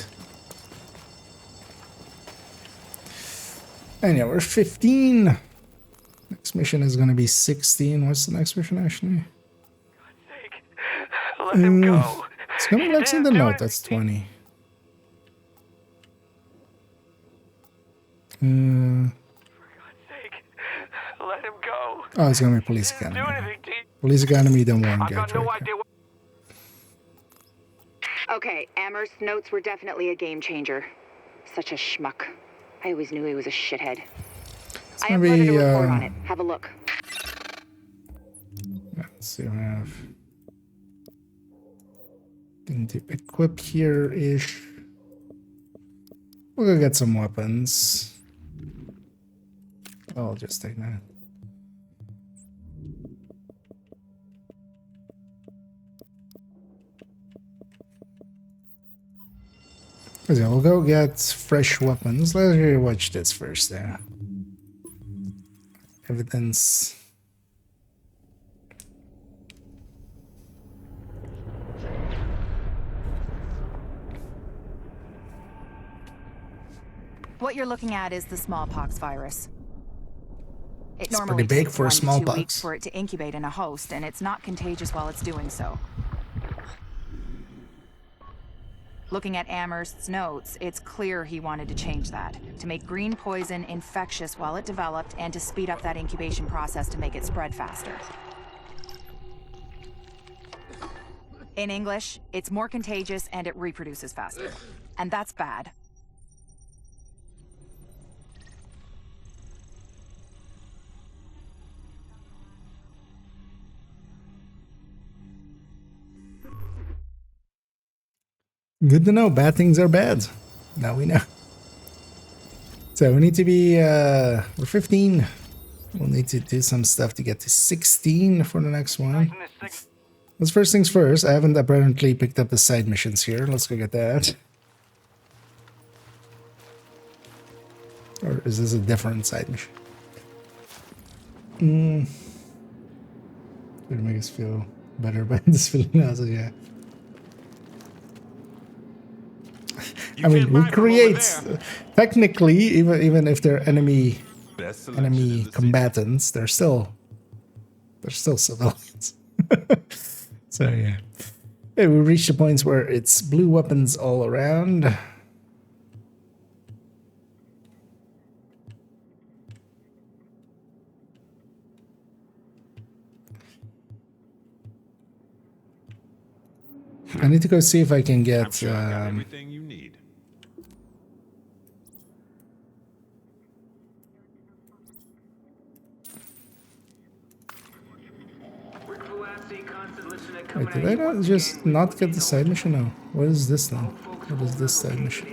And yeah, we're 15. Next mission is gonna be 16. What's the next mission actually? Let him go. It's gonna be Lex in the note. That's 20. For God's sake, let him go. Oh, it's gonna be Police Do Academy. anything to you. Police Academy, then one I've guy. got no idea what. Okay, Amherst's notes were definitely a game changer. Such a schmuck. I always knew he was a shithead. I gonna uploaded be, a report on it. Have a look. Let's see what I have. Can equip here-ish. We'll go get some weapons. I'll just take that. Okay, we'll go get fresh weapons. Let's watch this first there. Evidence. What you're looking at is the smallpox virus. It It's normally pretty big takes for 1 to 2 smallpox. weeks for it to incubate in a host, and it's not contagious while it's doing so. Looking at Amherst's notes, it's clear he wanted to change that, to make green poison infectious while it developed, and to speed up that incubation process to make it spread faster. In English, it's more contagious and it reproduces faster. And that's bad. Good to know. Bad things are bad. Now we know. So we need to be, we're 15. We'll need to do some stuff to get to 16 for the next one. Let's first things first. I haven't apparently picked up the side missions here. Let's go get that. Or is this a different side mission? It'll make us feel better by this feeling now, so yeah. I mean, we create technically, even if they're enemy combatants, they're still civilians. So yeah. Hey, we reached the points where it's blue weapons all around. I need to go see if I can get everything you need. Wait, did I not just not get the side mission? No. What is this then? What is this side mission?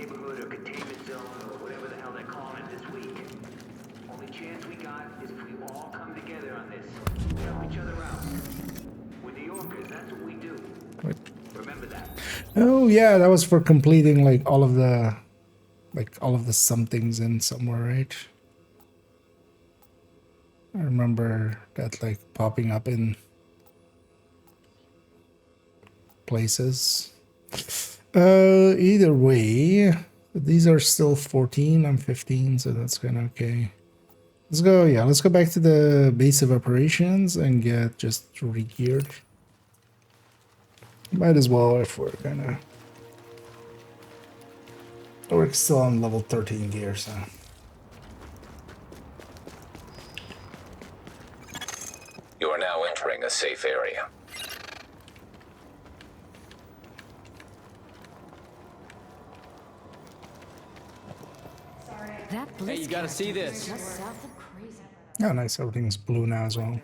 Wait. Oh yeah, that was for completing like all of the somethings in somewhere, right? I remember that like popping up in places. Either way, these are still 14. I'm 15, so that's kind of okay. Let's go. Yeah, let's go back to the base of operations and get just re-geared. Might as well if we're gonna. We're still on level 13 gear, so. You are now entering a safe area. Hey, you gotta see this. Oh, nice. Everything's blue now as well.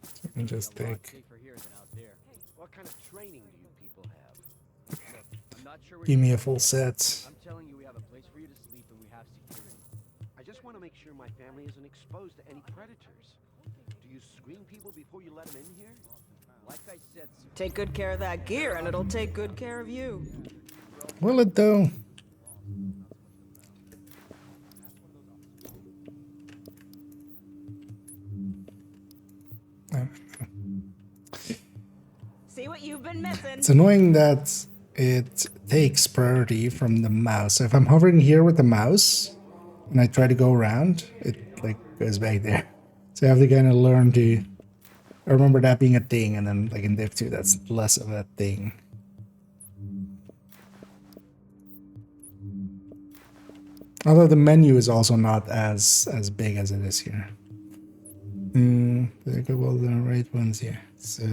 So we can just take. What kind of training do you people have? Give me a full set. I'm telling you, we have a place for you to sleep and we have security. I just want to make sure my family isn't exposed to any predators. Do you screen people before you let them in here? Like I said, take good care of that gear and it'll take good care of you. Will it though? See what you've been missing. It's annoying that it takes priority from the mouse. So if I'm hovering here with the mouse, when I try to go around, it like goes back there. So I have to kind of learn to. I remember that being a thing, and then like in Div 2, that's less of a thing. Although the menu is also not as big as it is here. They go all the right ones here. So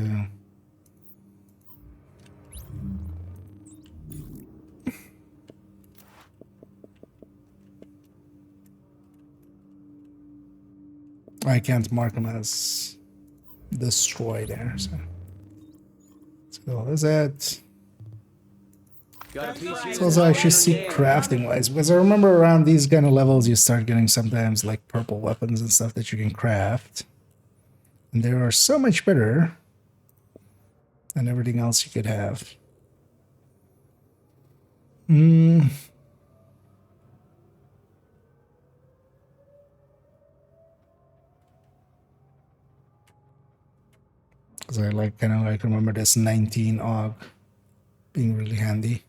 I can't mark them as destroy there. So is that? It's also actually see crafting wise, because I remember around these kind of levels you start getting sometimes like purple weapons and stuff that you can craft, and they are so much better than everything else you could have. Because I like kind of like remember this 19 AUG being really handy.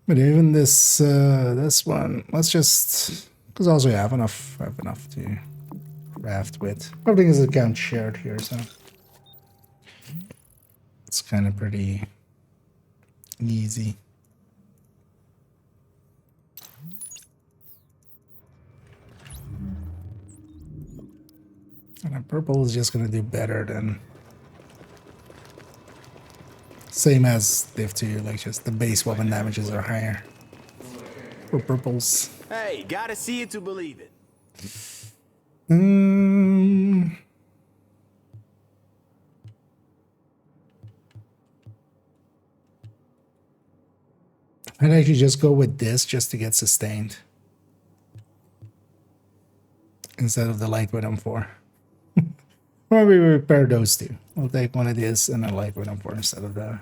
But even this this one, let's just, because also I have enough to craft with. Everything is account shared here, so it's kind of pretty easy. And a purple is just gonna do better than same as Div 2, like just the base weapon damages are higher for purples. Hey, gotta see it to believe it. I'd actually just go with this just to get sustained instead of the lightweight M4. Maybe we pair those two. We'll take one of these and a lightweight M4 instead of the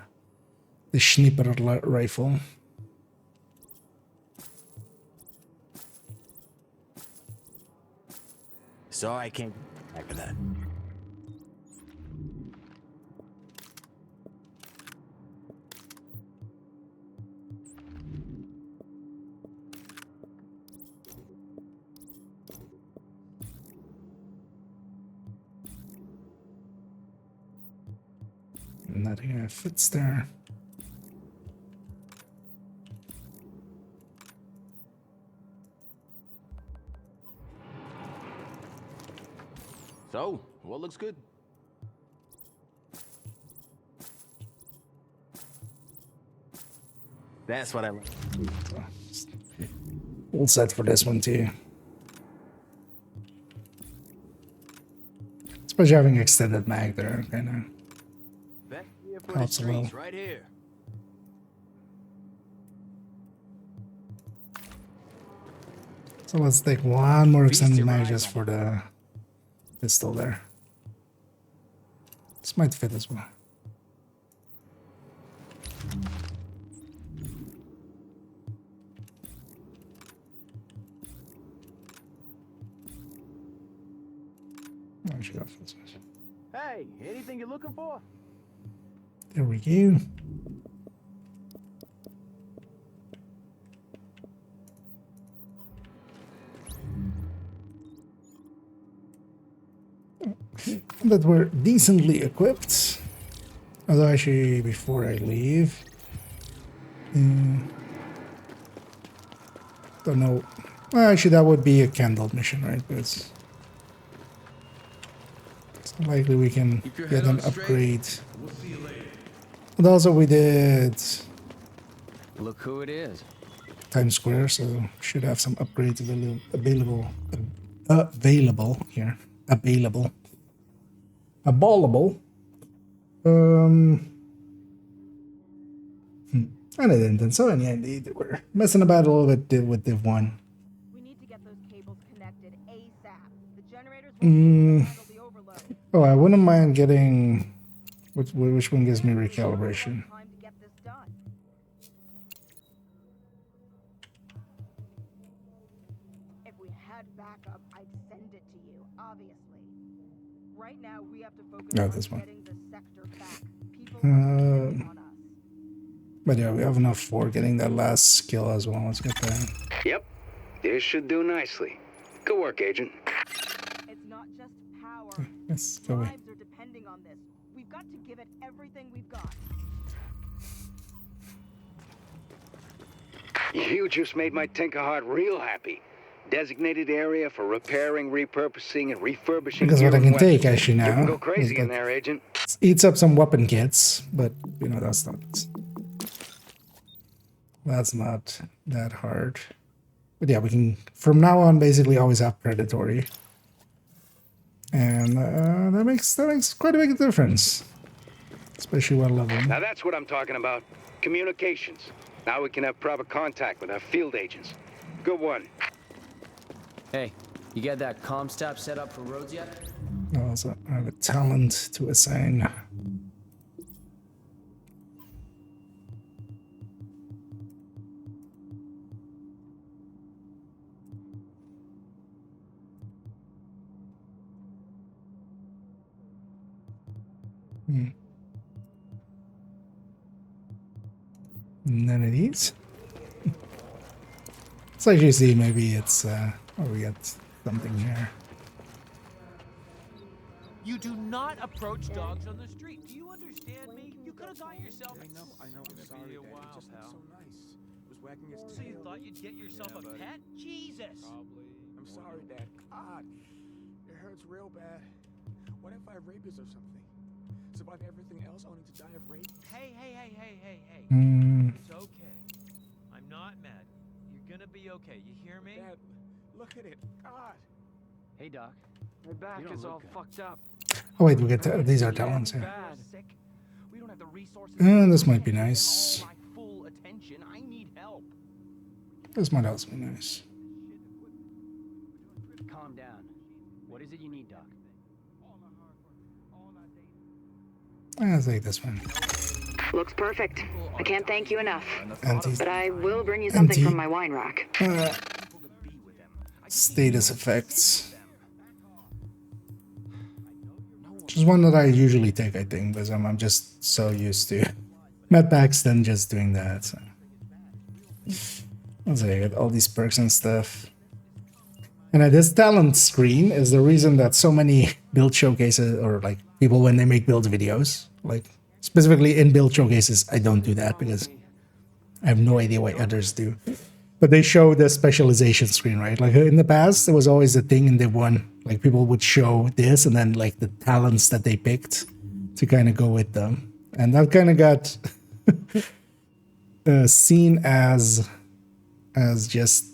Schnipper rifle. So I can't back of that. Nothing fits there. So, what looks good? That's what I like. All set for this one too. Especially having extended mag there, kind of helps a little. Right here. So let's take one more extended mag just for the pistol there. This might fit as well. Hey, anything you're looking for? There we go. That we're decently equipped. Although actually, before I leave, don't know. Well, actually, that would be a candled mission, right? Because it's likely we can get an upgrade. And also, we did Look who it is. Times Square, so should have some upgrades available here. Available. And I didn't, and so indeed we're messing about a little bit with Div 1. We need to get those cables connected ASAP. The generators will handle the overload. Oh, I wouldn't mind getting which one gives me recalibration. Time to get this done. If we had backup, I'd send it to you, obviously. Right now, we have to focus No, on this one. getting the sector back. People are depending on us. But yeah, we have enough for getting that last skill as well. Let's get that. Yep. This should do nicely. Good work, Agent. It's not just power. Let's go away. Lives are depending on this. We've got to give it everything we've got. You just made my Tinker heart real happy. Designated area for repairing, repurposing, and refurbishing. Because what I can take weapons. actually now. You can go crazy in there, Agent. Eats up some weapon kits, but you know that's not that hard. But yeah, we can from now on basically always have predatory, and that makes quite a big difference, especially while leveling. Now that's what I'm talking about. Communications. Now we can have proper contact with our field agents. Good one. Hey, you got that comm stop set up for roads yet? I also have a talent to assign. None of these. Let's actually see, maybe it's oh, we got something here. You do not approach dogs on the street. Do you understand me? You could have got yourself. I know. I'm sorry, Dad. It just looks so nice. Was wagging his tail. So you thought you'd get yourself a pet? Jesus. Probably. I'm sorry, Dad. God, it hurts real bad. What if I have rabies or something? Survive everything else only to die of rape? Hey. It's okay. I'm not mad. You're gonna be okay. You hear me? Dad, look at it. God. Hey, Doc. My back is all fucked up. Oh wait, we get these are talents here. We don't have the resources. This might be nice. Full attention. I need help. This might also be nice. Calm down. What is it you need, Doc? I'll take this one. Looks perfect. I can't thank you enough. Anti- But I will bring you something from my wine rack. Status effects. Which is one that I usually take, I think, because I'm just so used to medpacks than just doing that. So. Let's see, I got all these perks and stuff. And this talent screen is the reason that so many build showcases, or like people when they make build videos, like specifically in build showcases, I don't do that because I have no idea what others do. But they show the specialization screen, right? Like in the past, there was always a thing in the one, like people would show this and then like the talents that they picked to kind of go with them. And that kind of got seen as just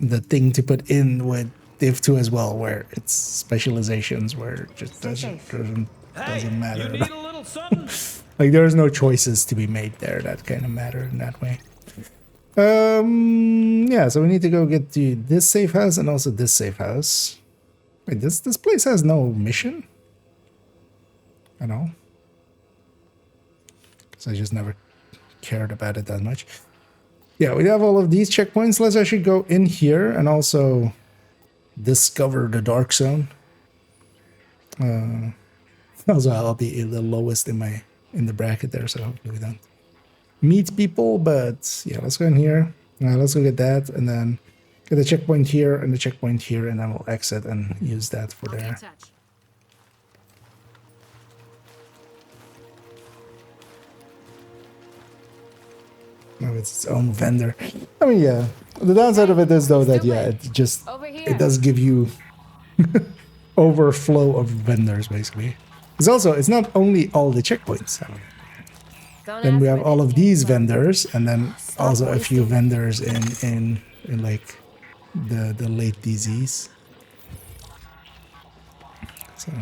the thing to put in with Div 2 as well, where it's specializations where it just doesn't matter. You need a little something? Like there's no choices to be made there that kind of matter in that way. Yeah, so we need to go get to this safe house and also this safe house. Wait, this place has no mission? I know. So I just never cared about it that much. Yeah, we have all of these checkpoints. Let's actually go in here and also discover the dark zone. Also, I'll be the lowest in the bracket there, so hopefully we don't meet people. But yeah, let's go in here. Let's go get that, and then get the checkpoint here and the checkpoint here, and then we'll exit and use that for there. No, it's its own vendor. I mean, yeah. The downside of it is though that it does give you overflow of vendors basically. It's not only all the checkpoints. Then we have all of these vendors, and then also a few vendors in like the late DZs. So.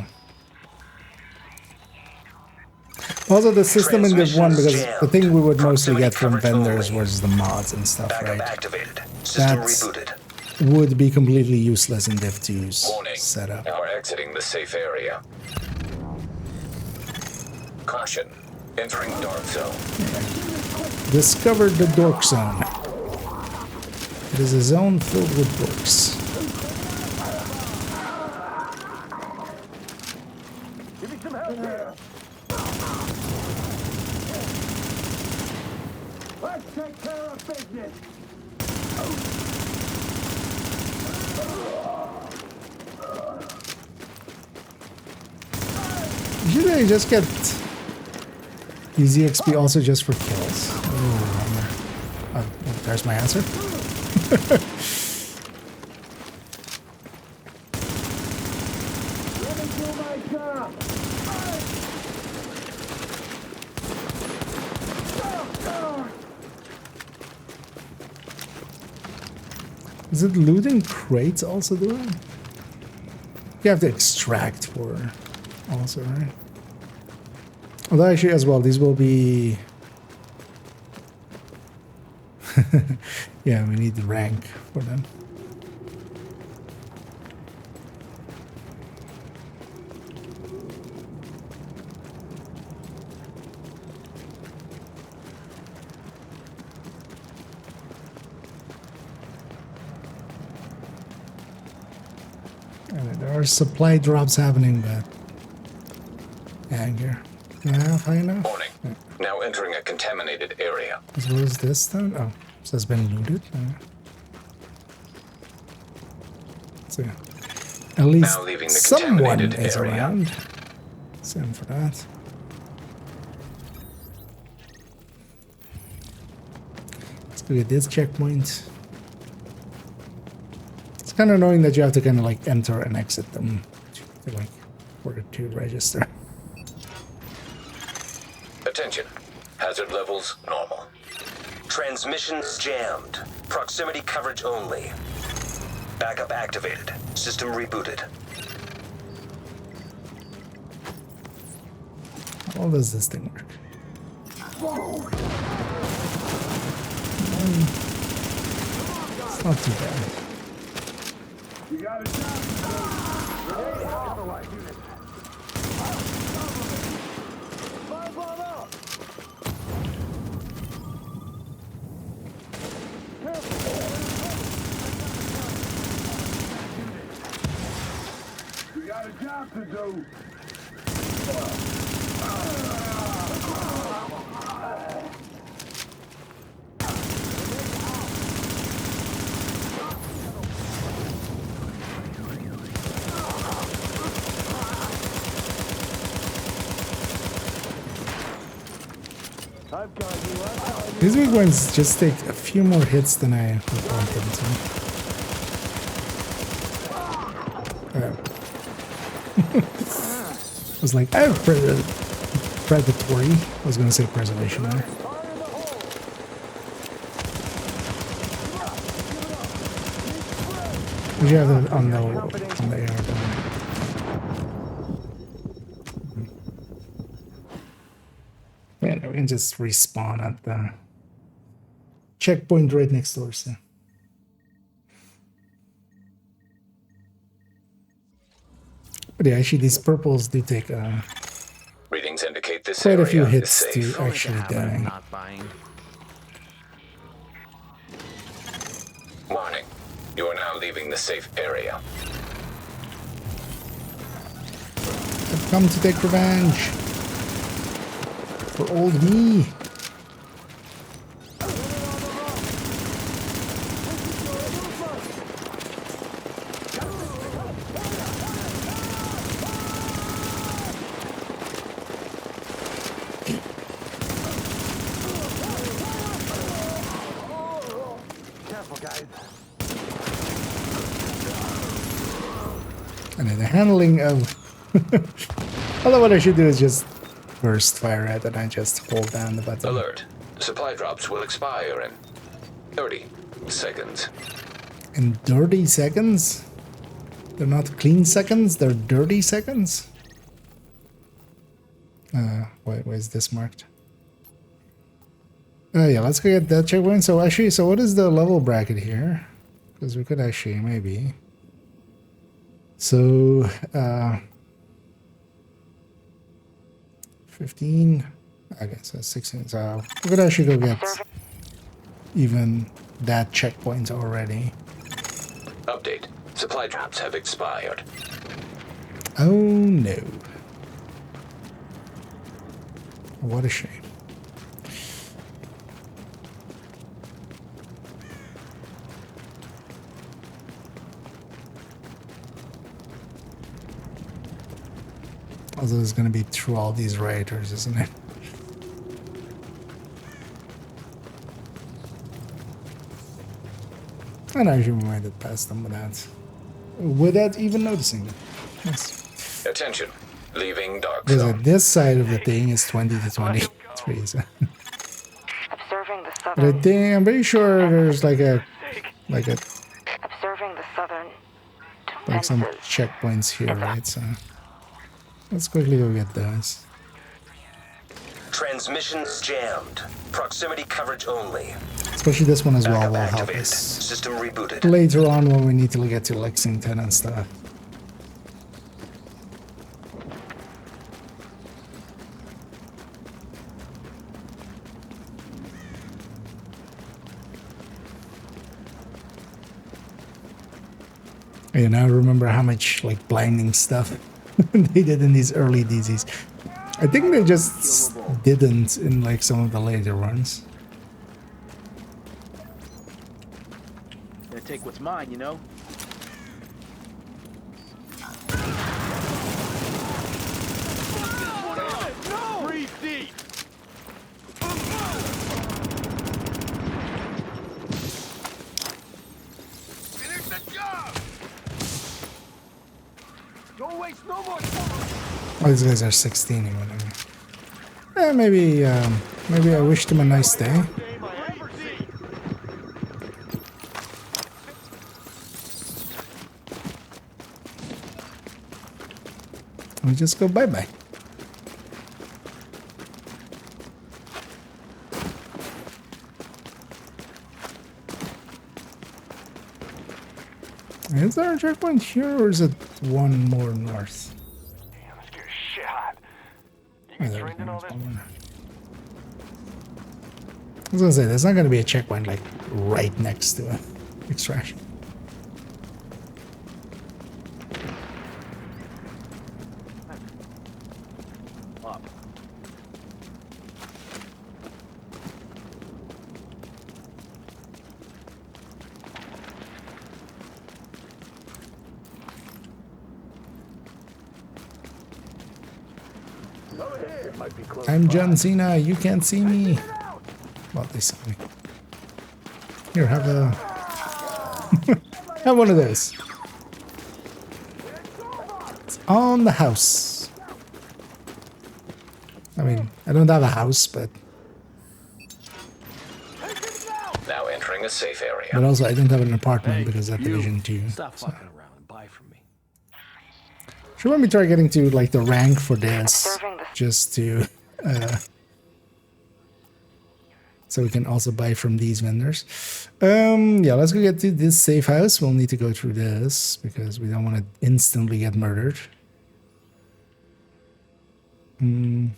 Also the system in Div 1, because the thing we would mostly get from vendors was the mods and stuff, right? That would be completely useless in Div 2's setup. Now we're exiting the safe area. Caution. Entering dark zone. Discovered the dork zone. It is a zone filled with dorks. Give me some help here. Let's take care of business. Usually I just get easy XP also just for kills. Oh, there's my answer. Is it looting crates also doing? You have to extract for also, right? Although actually as well, these will be... yeah, we need the rank for them. There are supply drops happening, but here. High enough? Warning. Yeah. Now entering a contaminated area. As well as this then? Oh, this has been looted. So at least now leaving the someone is area. around. Same for that. Let's go get this checkpoint. It's kind of annoying that you have to kind of like enter and exit them to like for it to register. Attention. Hazard levels normal. Transmissions jammed. Proximity coverage only. Backup activated. System rebooted. How does this thing work? It's not too bad. You got it. You got a job to do. These big ones just take a few more hits than I would want them to. I was like, I have predatory. I was gonna say preservation there. Did you have it on the air? Yeah, we can just respawn at the checkpoint right next door. So. But yeah, actually, these purples do take readings indicate this quite a few area hits is to safe. actually die. Warning. You are now leaving the safe area. I've come to take revenge for old me. And then the handling of... Although what I should do is just burst fire it and I just hold down the button. Alert. Supply drops will expire in 30 seconds. In 30 seconds? They're not clean seconds, they're dirty seconds? Wait, where's this marked? Yeah, let's go get that checkpoint. So actually, so what is the level bracket here? Because we could actually, maybe... So, 15, I guess that's 16, so we could actually go get even that checkpoint already. Update. Supply drops have expired. Oh no. What a shame. Also, it's gonna be through all these raiders, isn't it? And actually we made it past them without even noticing them. Yes. Attention. Leaving dark Because zone. at this side of the thing is 20 to 23. So. Observing the But I think, I'm pretty sure there's like a observing the southern like some checkpoints here, right? So let's quickly go get those. Transmissions jammed. Proximity coverage only. Especially this one as well Backup will help activated. us System rebooted. later on when we need to get to Lexington and stuff. You know, remember how much like blinding stuff they did in these early DZs. I think they just didn't in like some of the later ones. Gonna take what's mine, you know? No! Breathe deep! Finish the job! Don't waste no more time! Oh, these guys are 16 or whatever. Yeah, maybe I wished them a nice day. We just go bye-bye. Is there a checkpoint here or is it one more north? Damn, let's get a shot. Oh, there we go. I was gonna say, there's not gonna be a checkpoint like right next to an extraction. Up. I'm John Cena, you can't see me. Well, they saw me. Here, have a... have one of those. It's on the house. I mean, I don't have a house, but Now entering a safe area. also I don't have an apartment because of Division 2. Stop fucking around and buy from me. Should let me try getting to like the rank for this, just to so we can also buy from these vendors. Yeah, let's go get to this safe house. We'll need to go through this because we don't want to instantly get murdered. We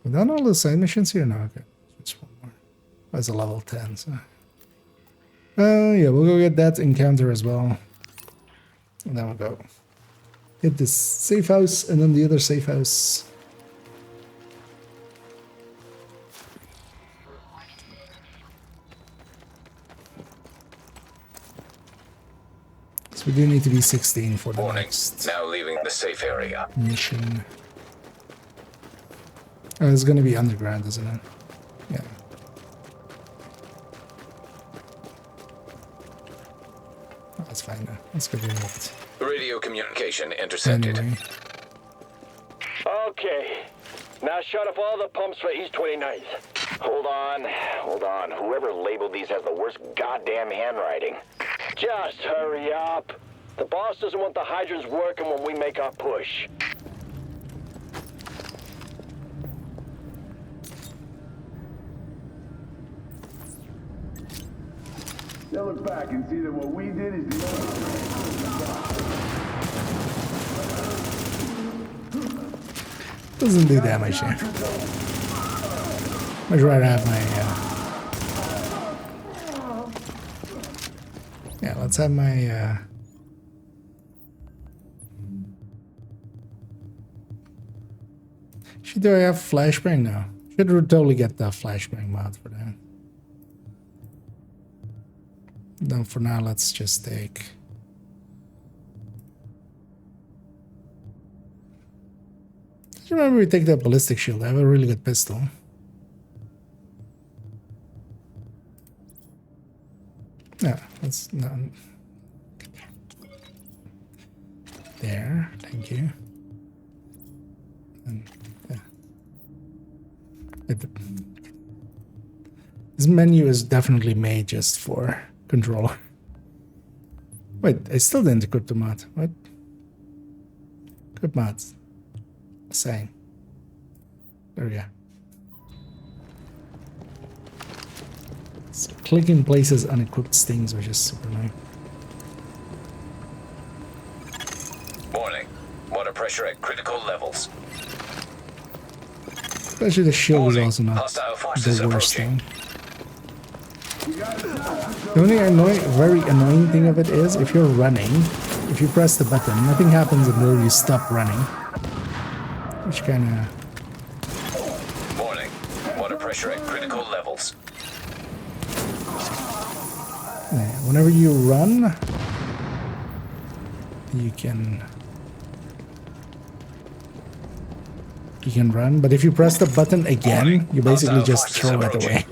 done all the side missions here? No, okay. Just one more. That's a level 10, so. Yeah, we'll go get that encounter as well. And then we'll go hit this safe house and then the other safe house. So we do need to be 16 for the next Now leaving the safe area. mission. Oh, it's gonna be underground, isn't it? Yeah. Oh, that's fine now. Let's go do that. Radio communication intercepted. Anyway. Okay. Now shut off all the pumps for East 29th. Hold on. Whoever labeled these has the worst goddamn handwriting. Just hurry up. The boss doesn't want the hydrants working when we make our push. They'll look back and see that what we did is the Doesn't do damage here. Much rather have my yeah, let's have my do I have flashbang now? Should totally get the flashbang mod for that. Then for now, let's just take remember we take that ballistic shield. I have a really good pistol. Yeah, that's not there. Thank you. And yeah. This menu is definitely made just for controller. Wait, I still didn't equip the mod. What? Equip mods. Same. There we go. So clicking places unequipped stings, which is super annoying. Warning. Water pressure at critical levels. Especially the shield is also not the worst thing. The only very annoying thing of it is if you're running, if you press the button, nothing happens until you stop running. Which kind of... Warning. Water pressure at critical levels. Whenever you run, you can run, but if you press the button again, you basically just throw it away,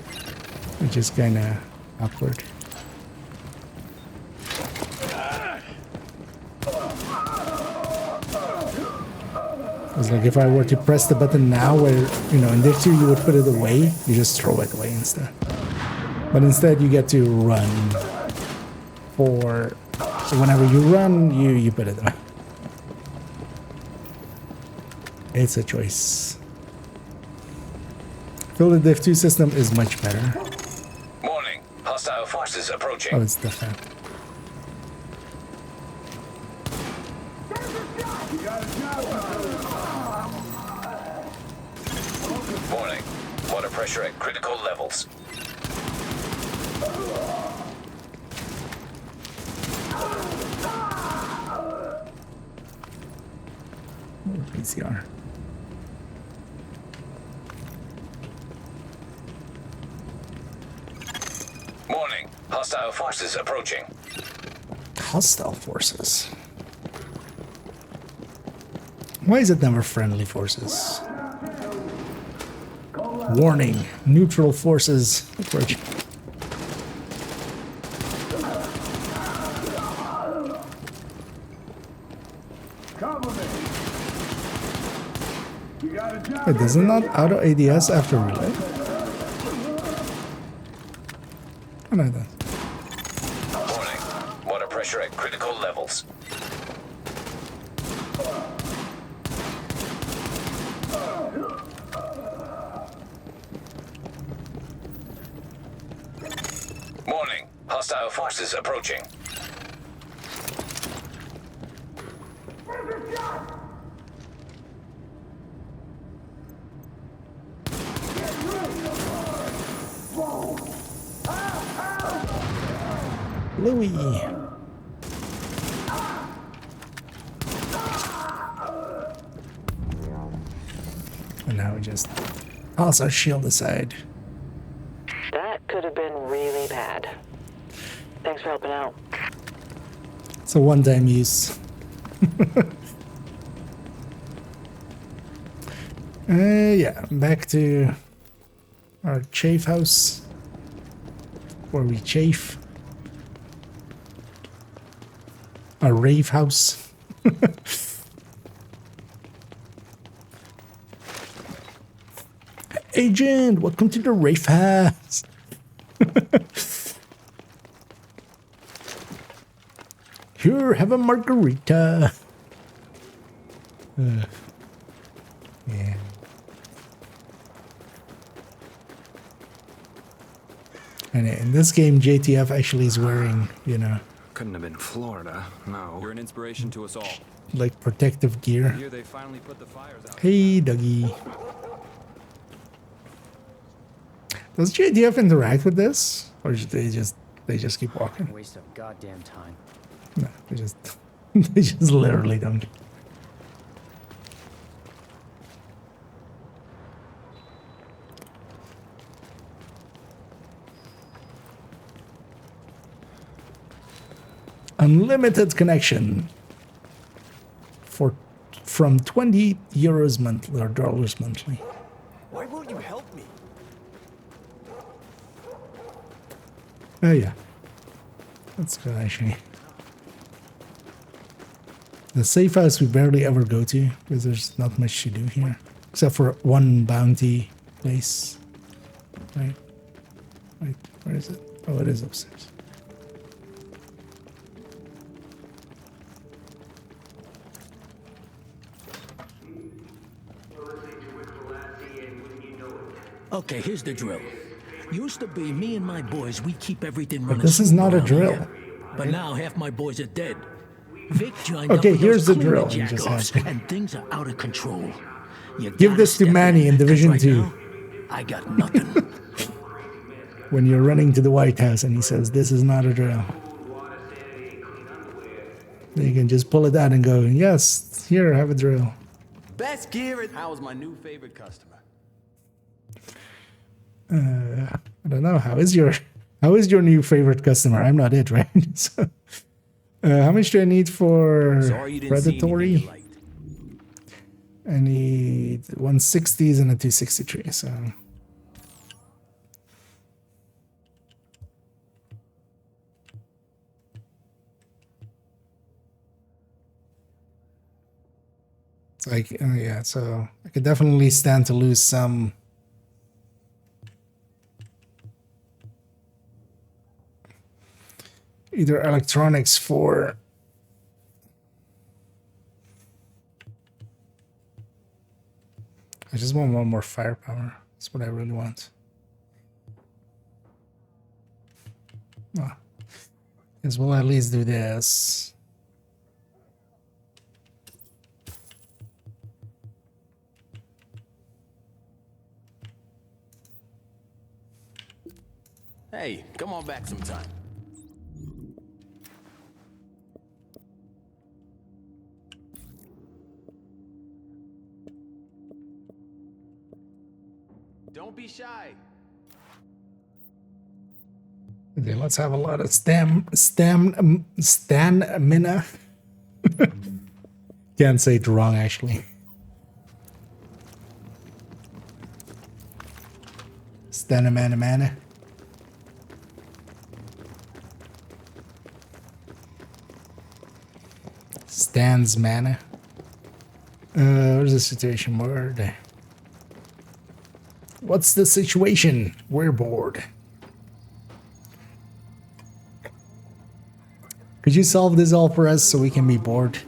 which is kind of awkward. It's like if I were to press the button now, where in this you would put it away, you just throw it away instead. But instead, you get to run. So whenever you run, you put it away. It's a choice. I feel the Div 2 system is much better. Warning. Hostile forces approaching. Oh, it's different. Warning. Water pressure at critical levels. PCR. Warning. Hostile forces approaching. Hostile forces. Why is it never friendly forces? Warning. Neutral forces approaching. Wait, does it not auto ADS after relay? Oh, no, it does. Warning. Water pressure at critical levels. Warning. Hostile forces approaching. Louis. And now we just toss our shield aside. That could have been really bad. Thanks for helping out. It's a one-time use. Yeah, back to our chafe house, where we chafe. Our rave house. Agent, welcome to the rave house. Here, have a margarita. Yeah. And in this game, JTF actually is wearing, Couldn't have been Florida, no. You're an inspiration to us all. like protective gear. Here they finally put the fires out. Hey, Dougie. Does JTF interact with this, or they just keep walking? Waste of goddamn time. No, they just literally don't. Unlimited connection for from 20 euros monthly or dollars monthly. Why won't you help me? Oh yeah, let's go actually. The safe house we barely ever go to because there's not much to do here except for one bounty place. Right? Wait, where is it? Oh, it is upstairs. Okay, here's the drill. Used to be me and my boys, we keep everything running. But this is not a around drill. here. But now half my boys are dead. Vic joined Okay, up with here's those the drill. cleaner You just jackoffs, have to and things are out of control. You give gotta this to step Manny in Division right 2 now, I got nothing. when you're running to the White House and he says, "This is not a drill." Then you can just pull it out and go, "Yes, here, have a drill." Best gear. How's my new favorite customer? I don't know. How is your new favorite customer? I'm not it, right? So, how much do I need for Sorry you didn't see predatory? anything you liked. I need 160s and a 263. So it's like, yeah. So I could definitely stand to lose some. Either electronics for I just want one more firepower. That's what I really want. Well, guess we'll at least do this. Hey, come on back sometime. Don't be shy. Okay, let's have a lot of stamina. Can't say it wrong, actually. Stamina. Stands mana. Where's the situation? Word. What's the situation? We're bored. Could you solve this all for us so we can be bored?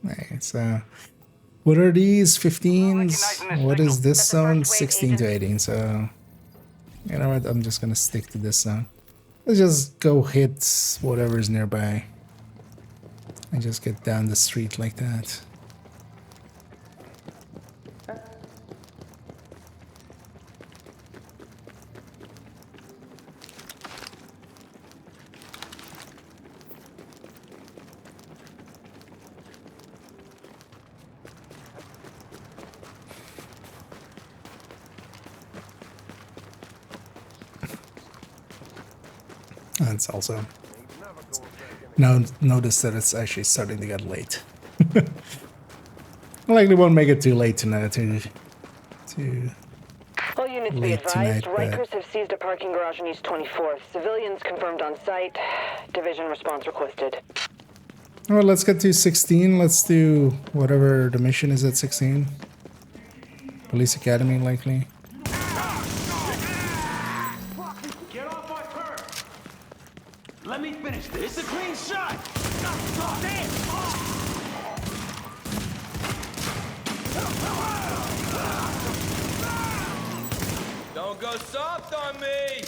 Right, so what are these 15s? What is this zone? 16 to 18. So you know what? I'm just gonna stick to this zone. Let's just go hit whatever's nearby and just get down the street like that. It's also now notice that it's actually starting to get late. Likely won't make it too late tonight. All units be late advised. tonight, Rikers have seized a parking garage on East 24th. Civilians confirmed on site. Division response requested. Well, let's get to 16. Let's do whatever the mission is at 16. Police Academy, likely. Let me finish this. It's a clean shot. Damn. Don't go soft on me.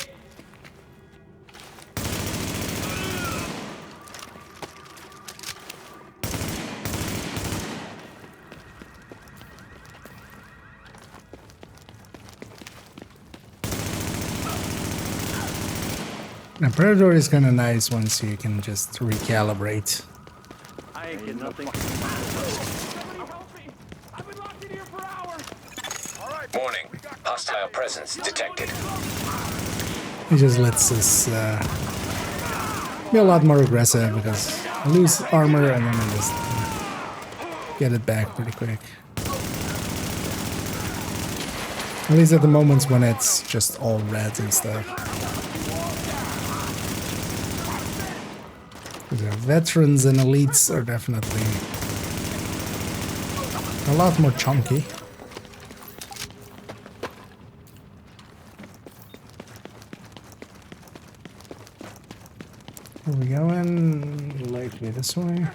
Now, Predator is kind of nice once you can just recalibrate. I ain't getting nothing. Warning. Hostile presence detected. It just lets us Be a lot more aggressive because I lose armor and then I just get it back pretty quick. At least at the moments when it's just all reds and stuff. The veterans and elites are definitely a lot more chunky. Are we going likely this way?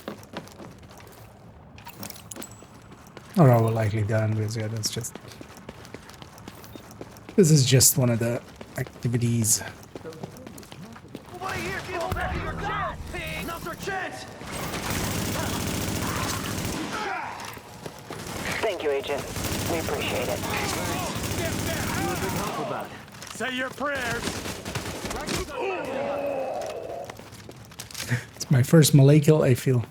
Or are we likely done? Because yeah, that's just. This is just one of the activities. Now's our chance! Thank you, Agent. We appreciate it. You were a big help about it. Say your prayers. It's my first melee kill, I feel.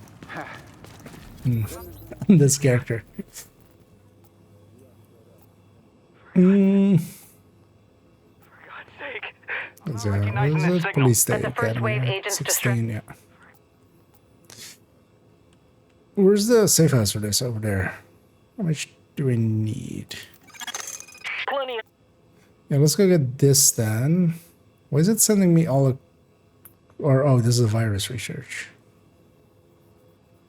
On this character. There's a police state academy. 16, yeah. Where's the safe house for this? Over there. How much do we need? Plenty. Yeah, let's go get this then. Why is it sending me all? Or oh, this is a virus research.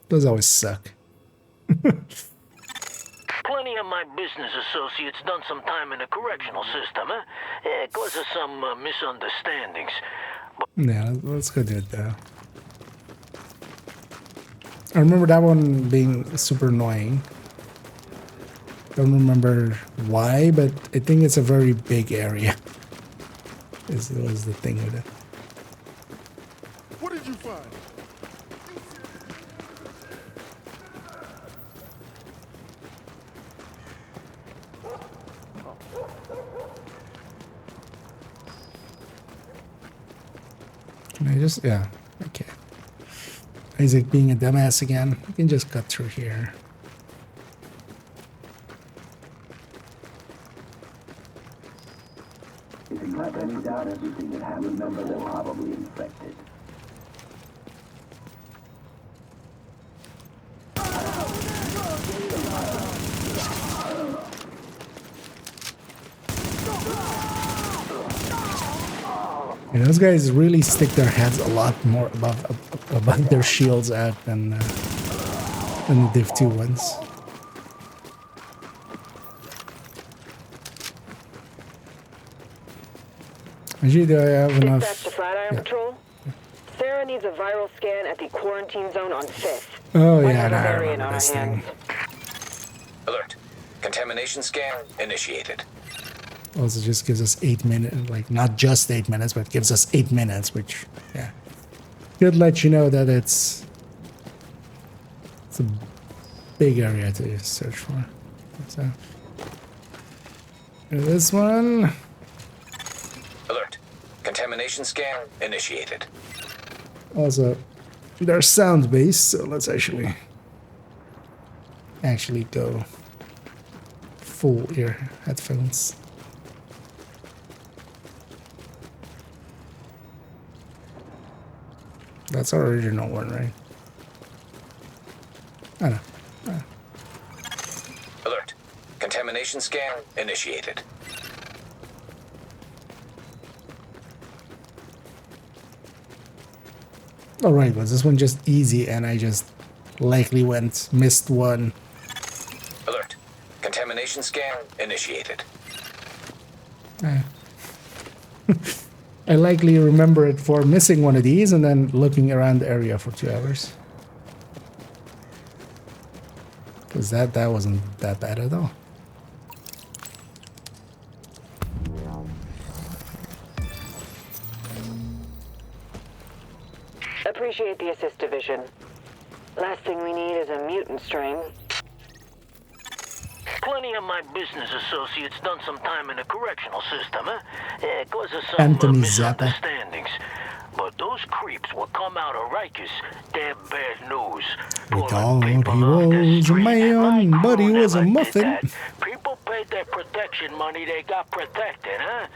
Those always suck. Plenty of my business associates done some time in the correctional system, huh? It causes some misunderstandings. Yeah, let's go do it though. I remember that one being super annoying. Don't remember why, but I think it's a very big area. This was the thing with it. What did you find? Can I just, yeah, okay. Isaac being a dumbass again. You can just cut through here. If you have any doubt everything you have, remember they're probably infected. Yeah, those guys really stick their heads a lot more above their shields out than the Div 2 ones. Actually, do I have enough? Dispatch to Flatiron Patrol. Sarah needs a viral scan at the quarantine zone on 5th. Oh Might yeah, have a I variant remember on this our hands. thing. Alert. Contamination scan initiated. Also just gives us 8 minutes, like not just 8 minutes, but gives us 8 minutes, which, yeah, could let you know that it's a big area to search for. So, this one. Alert. Contamination scan initiated. Also, they're sound based, so let's actually go full ear headphones. That's our original one, right? I know. Alert. Contamination scan initiated. Alright, was this one just easy and I just likely missed one? Alert. Contamination scan initiated. I likely remember it for missing one of these and then looking around the area for 2 hours. Because that wasn't that bad at all. Appreciate the assist, Division. Last thing we need is a mutant strain. Plenty of my business associates done some time in the correctional system, huh? It causes some Anthony Zappa. misunderstandings. But those creeps will come out of Rikers. They're bad news. We thought he was a man, but he was a muffin. People paid their protection money, they got protected, huh?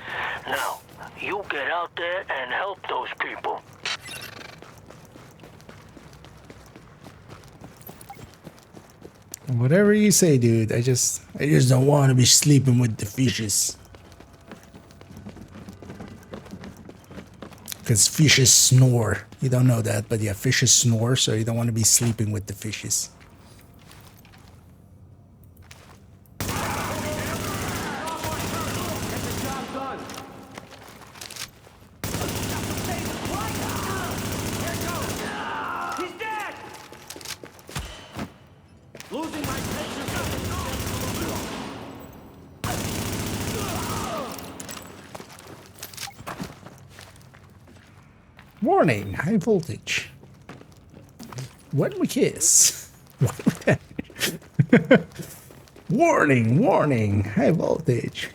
Now, you get out there and help those people. Whatever you say, dude. I just don't want to be sleeping with the fishes. Because fishes snore. You don't know that, but yeah, fishes snore, so you don't want to be sleeping with the fishes. Warning, high voltage. When we kiss. Warning, warning, high voltage.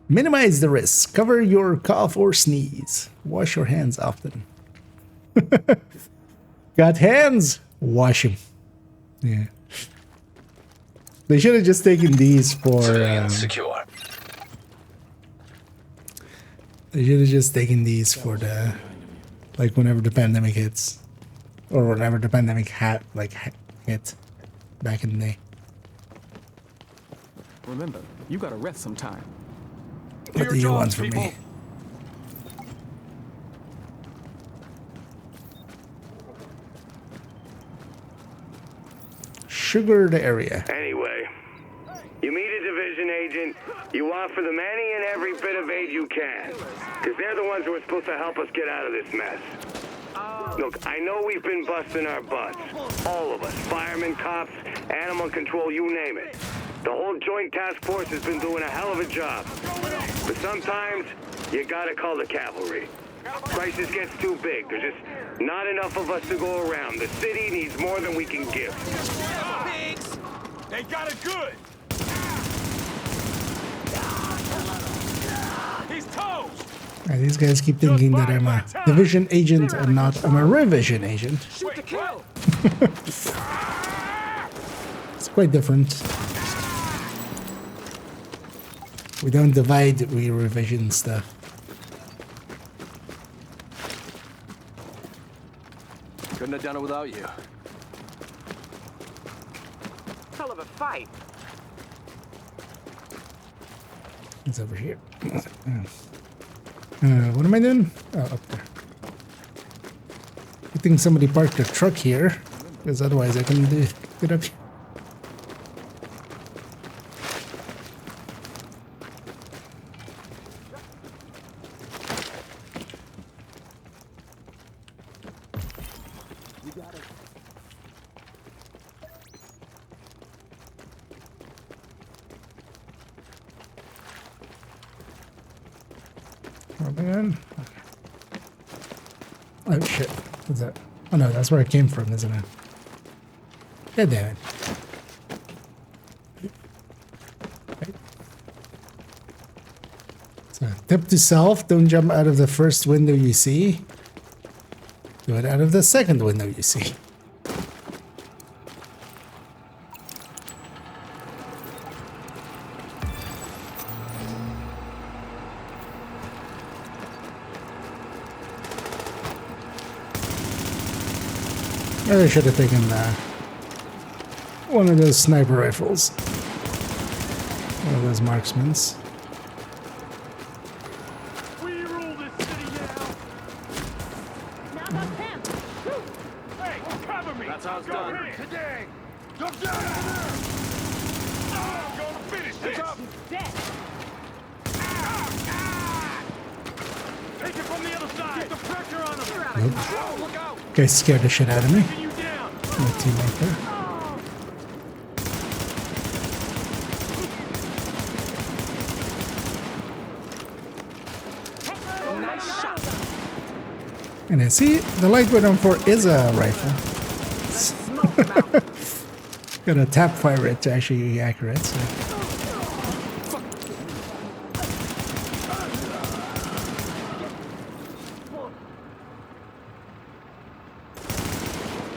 Minimize the risk. Cover your cough or sneeze. Wash your hands often. Got hands? Wash them. Yeah. They should have just taken these for... secure. They should have just taken these for the... Like, whenever the pandemic hits. Or whenever the pandemic hit. Back in the day. Remember, you gotta rest sometime. What do you want from me? Sugar the area. Anyway, you meet a division agent, you offer them any and every bit of aid you can. Because they're the ones who are supposed to help us get out of this mess. Look, I know we've been busting our butts. All of us. Firemen, cops, animal control, you name it. The whole joint task force has been doing a hell of a job. But sometimes, you gotta call the cavalry. Crisis gets too big. There's just not enough of us to go around. The city needs more than we can give. Pigs! They got it good! He's toast! These guys keep thinking that I'm a division agent and not I'm a revision agent. Shoot to kill! It's quite different. We don't divide, we revision stuff. Couldn't have done it without you. Hell of a fight. It's over here. What am I doing? Oh, up there. I think somebody parked their truck here, because otherwise I couldn't get up here. Oh shit, what's that? Oh no, that's where it came from, isn't it? God damn it. Okay. So, tip to self, don't jump out of the first window you see. Do it out of the second window you see. I should have taken one of those sniper rifles. One of those marksmans. We rule this city now! Now that's him! Hey, cover me! That's how it's done. Today! Come down there! I'm gonna finish this! He's dead! Take it from the other side! Keep the pressure on him! Nope. Look out! Guys scared the shit out of me. My teammate there. Nice shot! And I see the lightweight M4 is a rifle. Gotta tap fire it to actually be accurate. So.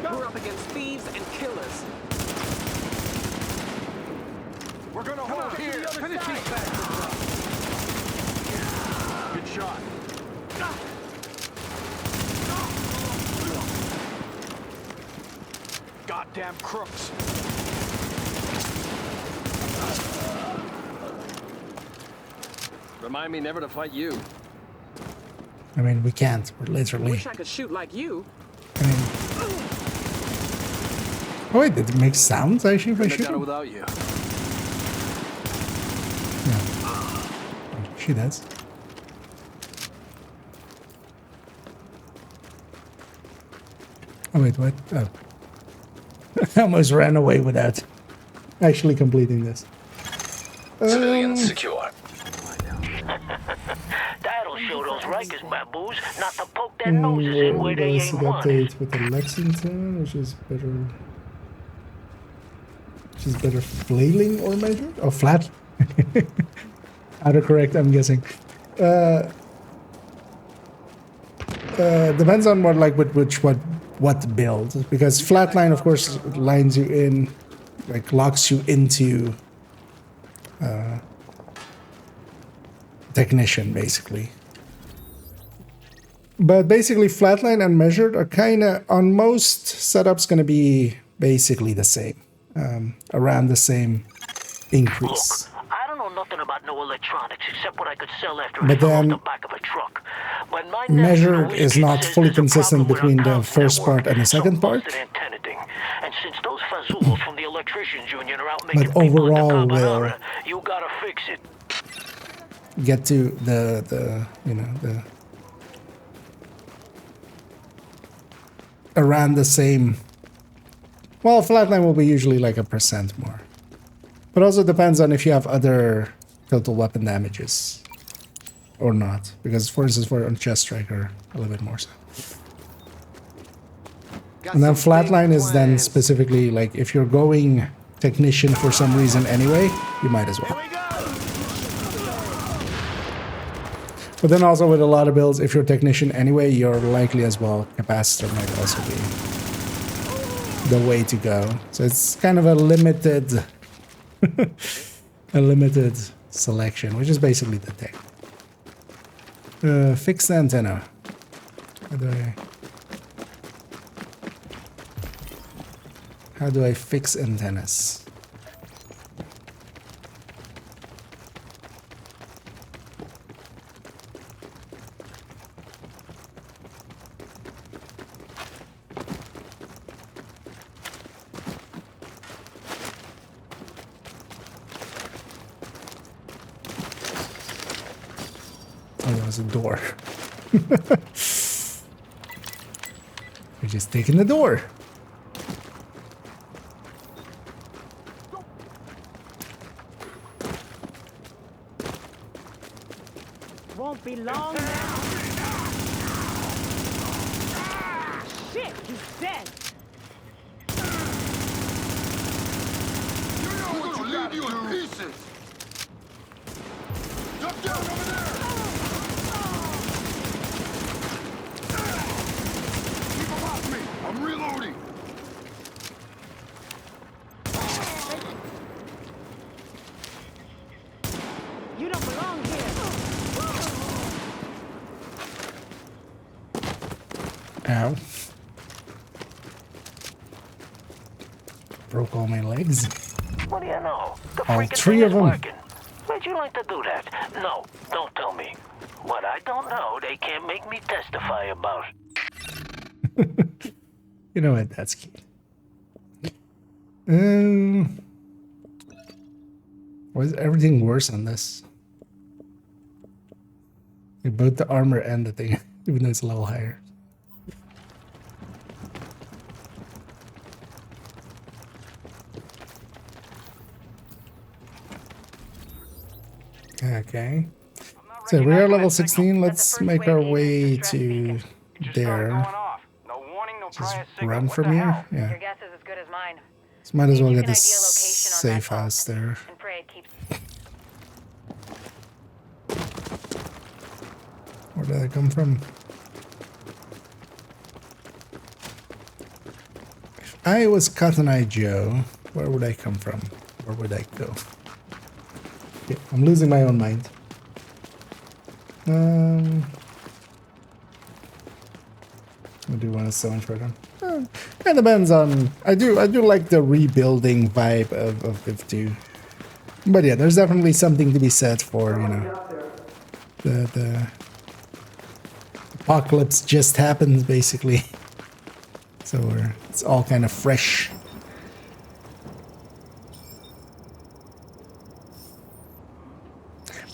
We're up against thieves and killers. We're gonna hold here! Finish these bastards up! Good shot. damn crooks. Remind me never to fight you. I mean, we can't. We're literally. Wish I could shoot like you. Oh wait, did it make sounds actually if I Couldn't have shoot done it him? without you. Yeah. She does. Oh wait, what? Oh. I almost ran away without actually completing this. Civilians secure. That'll show those Rikers baboos not to poke their noses in where they ain't wanted. Update with the Lexington, which is better flailing or measured? Oh, flat. Autocorrect, I'm guessing. Depends on what build, because flatline, of course, lines you in, like locks you into technician, basically. But basically, flatline and measured are kind of, on most setups, going to be basically the same, around the same increase. Look, I don't know nothing about no electronics except what I could sell after But it fell off then the back of a truck. But my measured is not fully consistent between the first part and the second part. And since those fazools from the electricians union are out making But overall, will carbonara, you gotta fix it. get to the around the same. Well, flatline will be usually like 1% more, but also depends on if you have other total weapon damages or not, because for instance for a chest striker a little bit more so. And then flatline is then specifically like if you're going technician for some reason anyway, you might as well. But then also with a lot of builds, if you're technician anyway, you're likely as well capacitor might also be the way to go. So it's kind of a limited selection, which is basically the thing. Fix the antenna. How do I fix antennas? Oh, there was a door. We're just taking the door. Won't be long now. Shit, he's dead. You know what you leave you in pieces. Jump down over there. Keep him off me. I'm reloading. You don't belong here. Ow. Broke all my legs. What do you know? The All freaking three thing of is them. working. Where'd you like to do that? No, don't tell me. What I don't know, they can't make me testify about. You know what? That's cute. Why is everything worse on this? Like both the armor and the thing, even though it's a level higher. Okay. So we are level 16. Let's make our way to there. Just run from here? Yeah. Your guess is as good as mine. So might as well get this safe house there. And pray it keeps. Where did I come from? If I was Cotton Eye Joe, where would I come from? Where would I go? Yeah, I'm losing my own mind. I do want to sell for them. It depends on. I do like the rebuilding vibe of Div 2. But yeah, there's definitely something to be said for, you know, the apocalypse just happens basically. So it's all kind of fresh.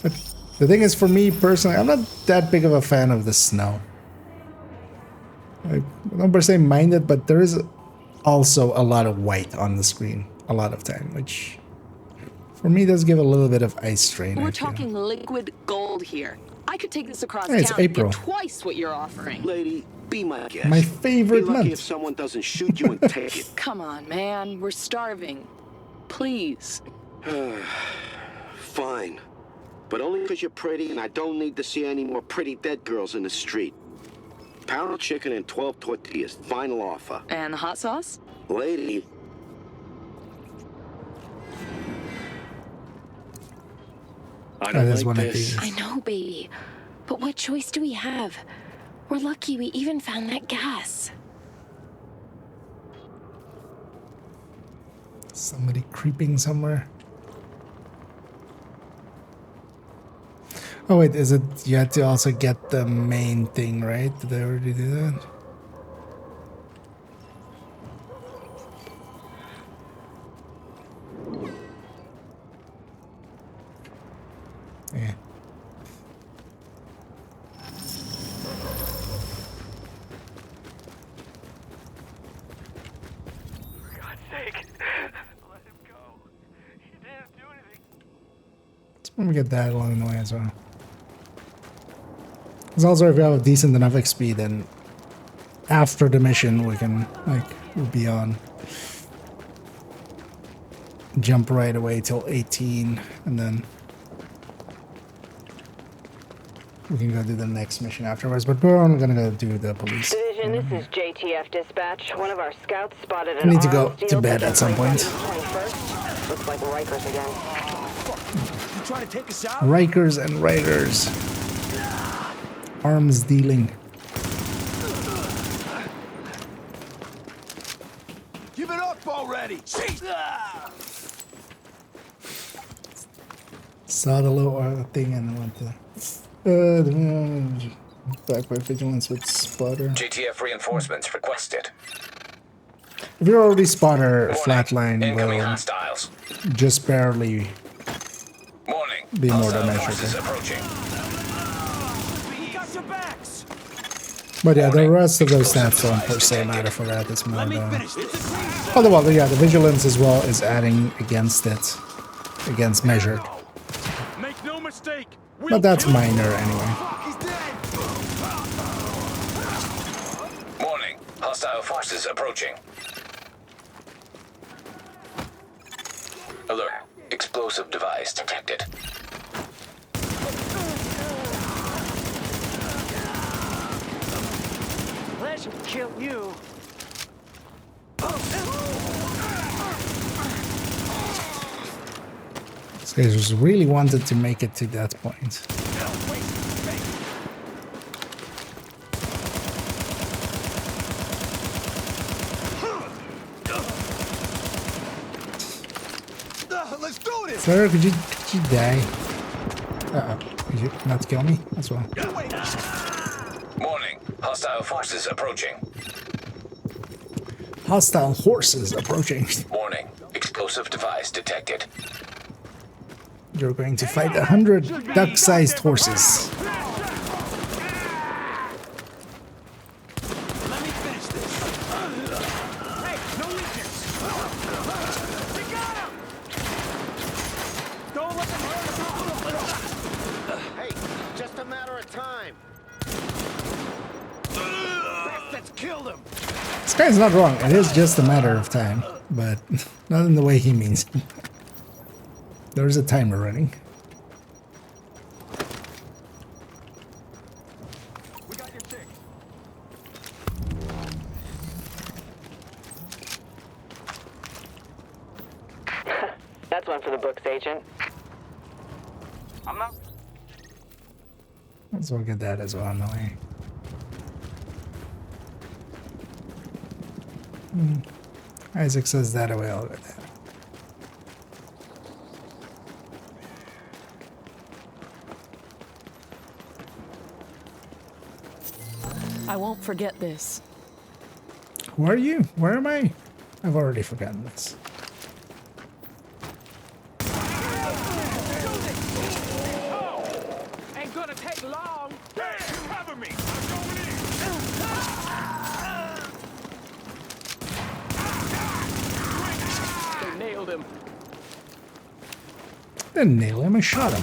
But the thing is, for me personally, I'm not that big of a fan of the snow. I don't per se mind it, but there is also a lot of white on the screen a lot of time, which for me does give a little bit of eye strain. We're talking liquid gold here. I could take this across Hey, it's town and April. get twice what you're offering. Lady, be my guest. My favorite be lucky month. if someone doesn't shoot you and take it. Come on, man. We're starving. Please. Fine. But only because you're pretty and I don't need to see any more pretty dead girls in the street. Pound of chicken and 12 tortillas. Final offer. And the hot sauce? Lady. I don't like this. I know, baby. But what choice do we have? We're lucky we even found that gas. Somebody creeping somewhere. Oh wait, is it you had to also get the main thing, right? Did I already do that? Yeah. For God's sake, let him go. He didn't do anything. Let's probably get that along the way as well. Because also if we have a decent enough XP, then after the mission we can, like, we'll be on. Jump right away till 18, and then we can go do the next mission afterwards, but we're only gonna go do the police. Division, this is JTF dispatch. One of our scouts spotted I an need to go arms to deal bed at some point. 21st. Looks like Rikers again. You trying to take us out? Rikers and Raiders. Arms dealing. Give it up already! Jeez. Saw the little thing and went to back by vigilance with spotter. GTF reinforcements requested. If you're already spotter, flatline Incoming will hostiles. just barely Warning. be more Hostile than forces measured. approaching. We got your backs! But yeah, the rest of those stats don't per se matter for that. It's more the... Oh, well, yeah, the vigilance as well is adding against it. Against measured. Make no mistake. But that's minor anyway. Warning. Hostile forces approaching. Alert. Explosive device detected. Pleasure to kill you. This guy just really wanted to make it to that point. Let's do this! Sir, could you die? Uh-oh. Could you not kill me as well? Warning. Hostile forces approaching. Hostile horses approaching. Warning. Explosive device detected. You're going to fight 100 duck-sized horses. Hey, just a matter of time. Let's kill them. This guy's not wrong. It is just a matter of time, but not in the way he means. There's a timer running. We got your chick. That's one for the books, Agent. I'm not. Let's look at that as well on the way. Isaac says that away all right there. I won't forget this. Who are you? Where am I? I've already forgotten this. Ain't gonna take long. Hey, cover me. I'm going in. They nailed him. Didn't nail him, I shot him.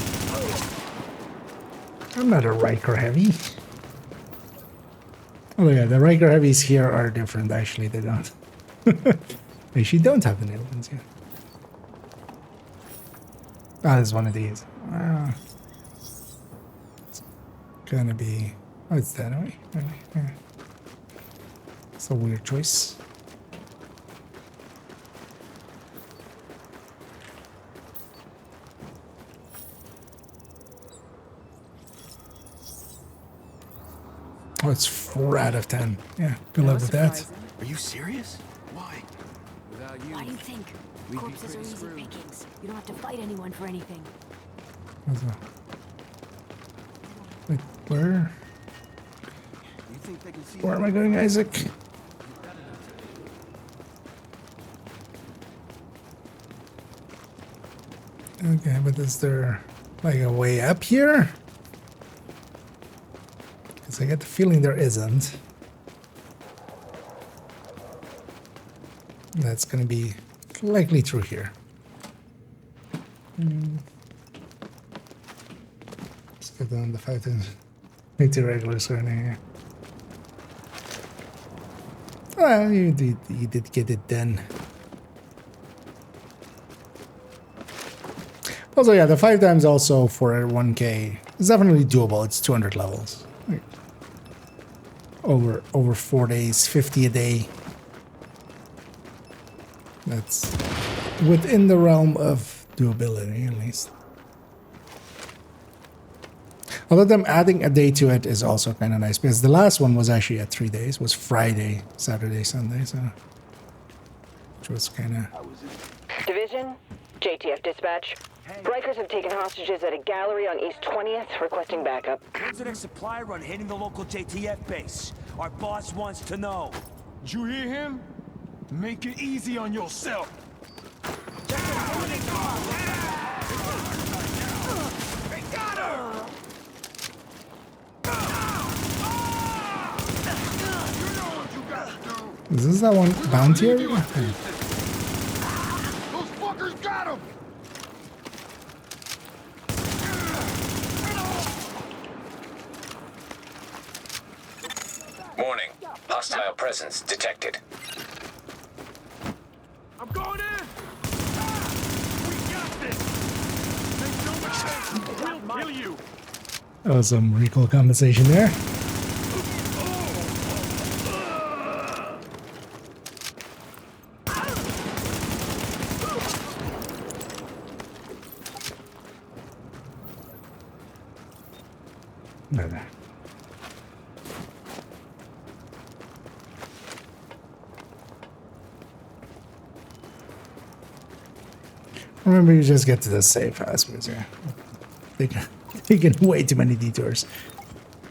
I'm not a Riker heavy. Oh yeah, the Riker heavies here are different actually, they don't. They actually don't have the nail ones here. Ah, there's one of these. It's gonna be... Oh, it's that way. Yeah. It's a weird choice. Oh, it's 4 out of 10. Yeah, good luck with that. Are you serious? Why? Without you, Why do you think? we'd be Corpses are pretty easy screwed. pickings. You don't have to fight anyone for anything. Wait, where? You think they can see Where am I going, Isaac? Okay, but is there like a way up here? Because I get the feeling there isn't. That's gonna be likely through here. Let's get down the 5 regulars right here. Well, you did get it done. Also, yeah, the 5 times also for 1K is definitely doable. It's 200 levels. Over 4 days, 50 a day. That's within the realm of doability, at least. Although them adding a day to it is also kind of nice, because the last one was actually at 3 days. Was Friday, Saturday, Sunday, so which was kind of... Division, JTF dispatch. Rikers have taken hostages at a gallery on East 20th, requesting backup. When's the next supply run hitting the local JTF base? Our boss wants to know. Did you hear him? Make it easy on yourself. They got her! You know what you gotta do. Is this that one bounty area? Those fuckers got him! Warning. Hostile presence detected. I'm going in! We got this! Make no mistake, we'll kill you! Oh, some recall compensation there. No. Remember, you just get to the safe house because yeah, taking way too many detours.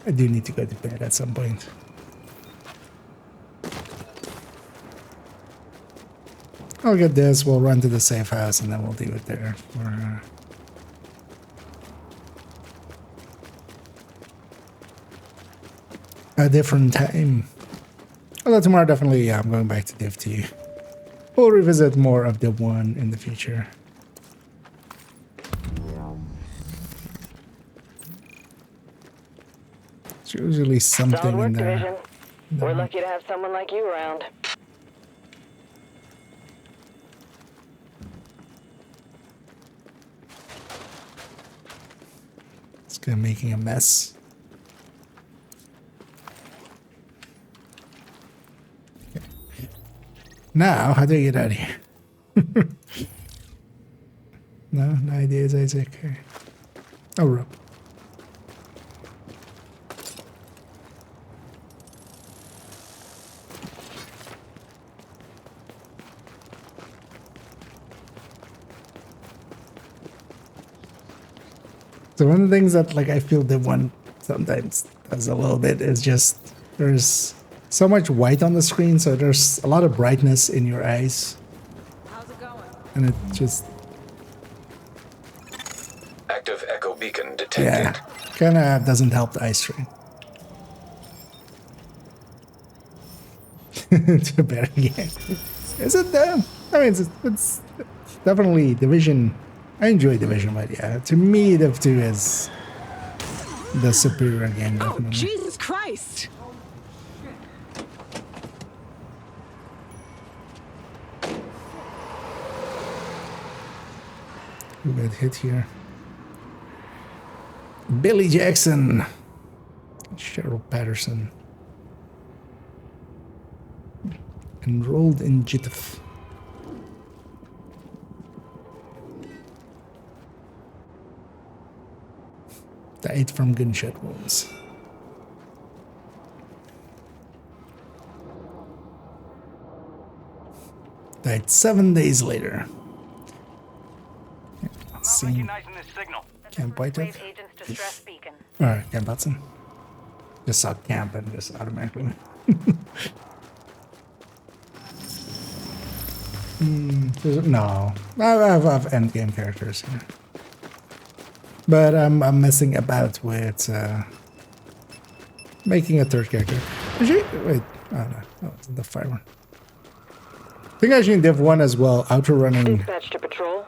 I do need to go to bed at some point. I'll get this. We'll run to the safe house and then we'll leave it there for. A different time. Although tomorrow definitely, yeah, I'm going back to Div 2. We'll revisit more of Div 1 in the future. It's usually something Solid work, in there. Division. We're lucky to have someone like you around. It's kind of making a mess. Okay. Now, how do I get out of here? No ideas, Isaac. Okay. Oh, rope. So one of the things that like I feel Div 1 sometimes does a little bit is just there's so much white on the screen, so there's a lot of brightness in your eyes. How's it going? And it just Active echo beacon detected. yeah, kinda doesn't help the eye strain. It's a better game. Is it though? I mean, it's definitely Division. I enjoy Division, but yeah, to me, Div 2 is the superior game. Definitely. Oh, Jesus Christ! Who got hit here? Billy Jackson, Cheryl Patterson, enrolled in JITF. Died from gunshot wounds. Died 7 days later. Let's see. Camp Whitehead. Alright, Camp Hudson. Just saw Camp and just automatically. No. I have endgame characters here. But I'm messing about with making a third character. Actually, wait, oh no, oh, it's the fire one. I think actually in Div 1 as well, outrunning. Dispatch to patrol.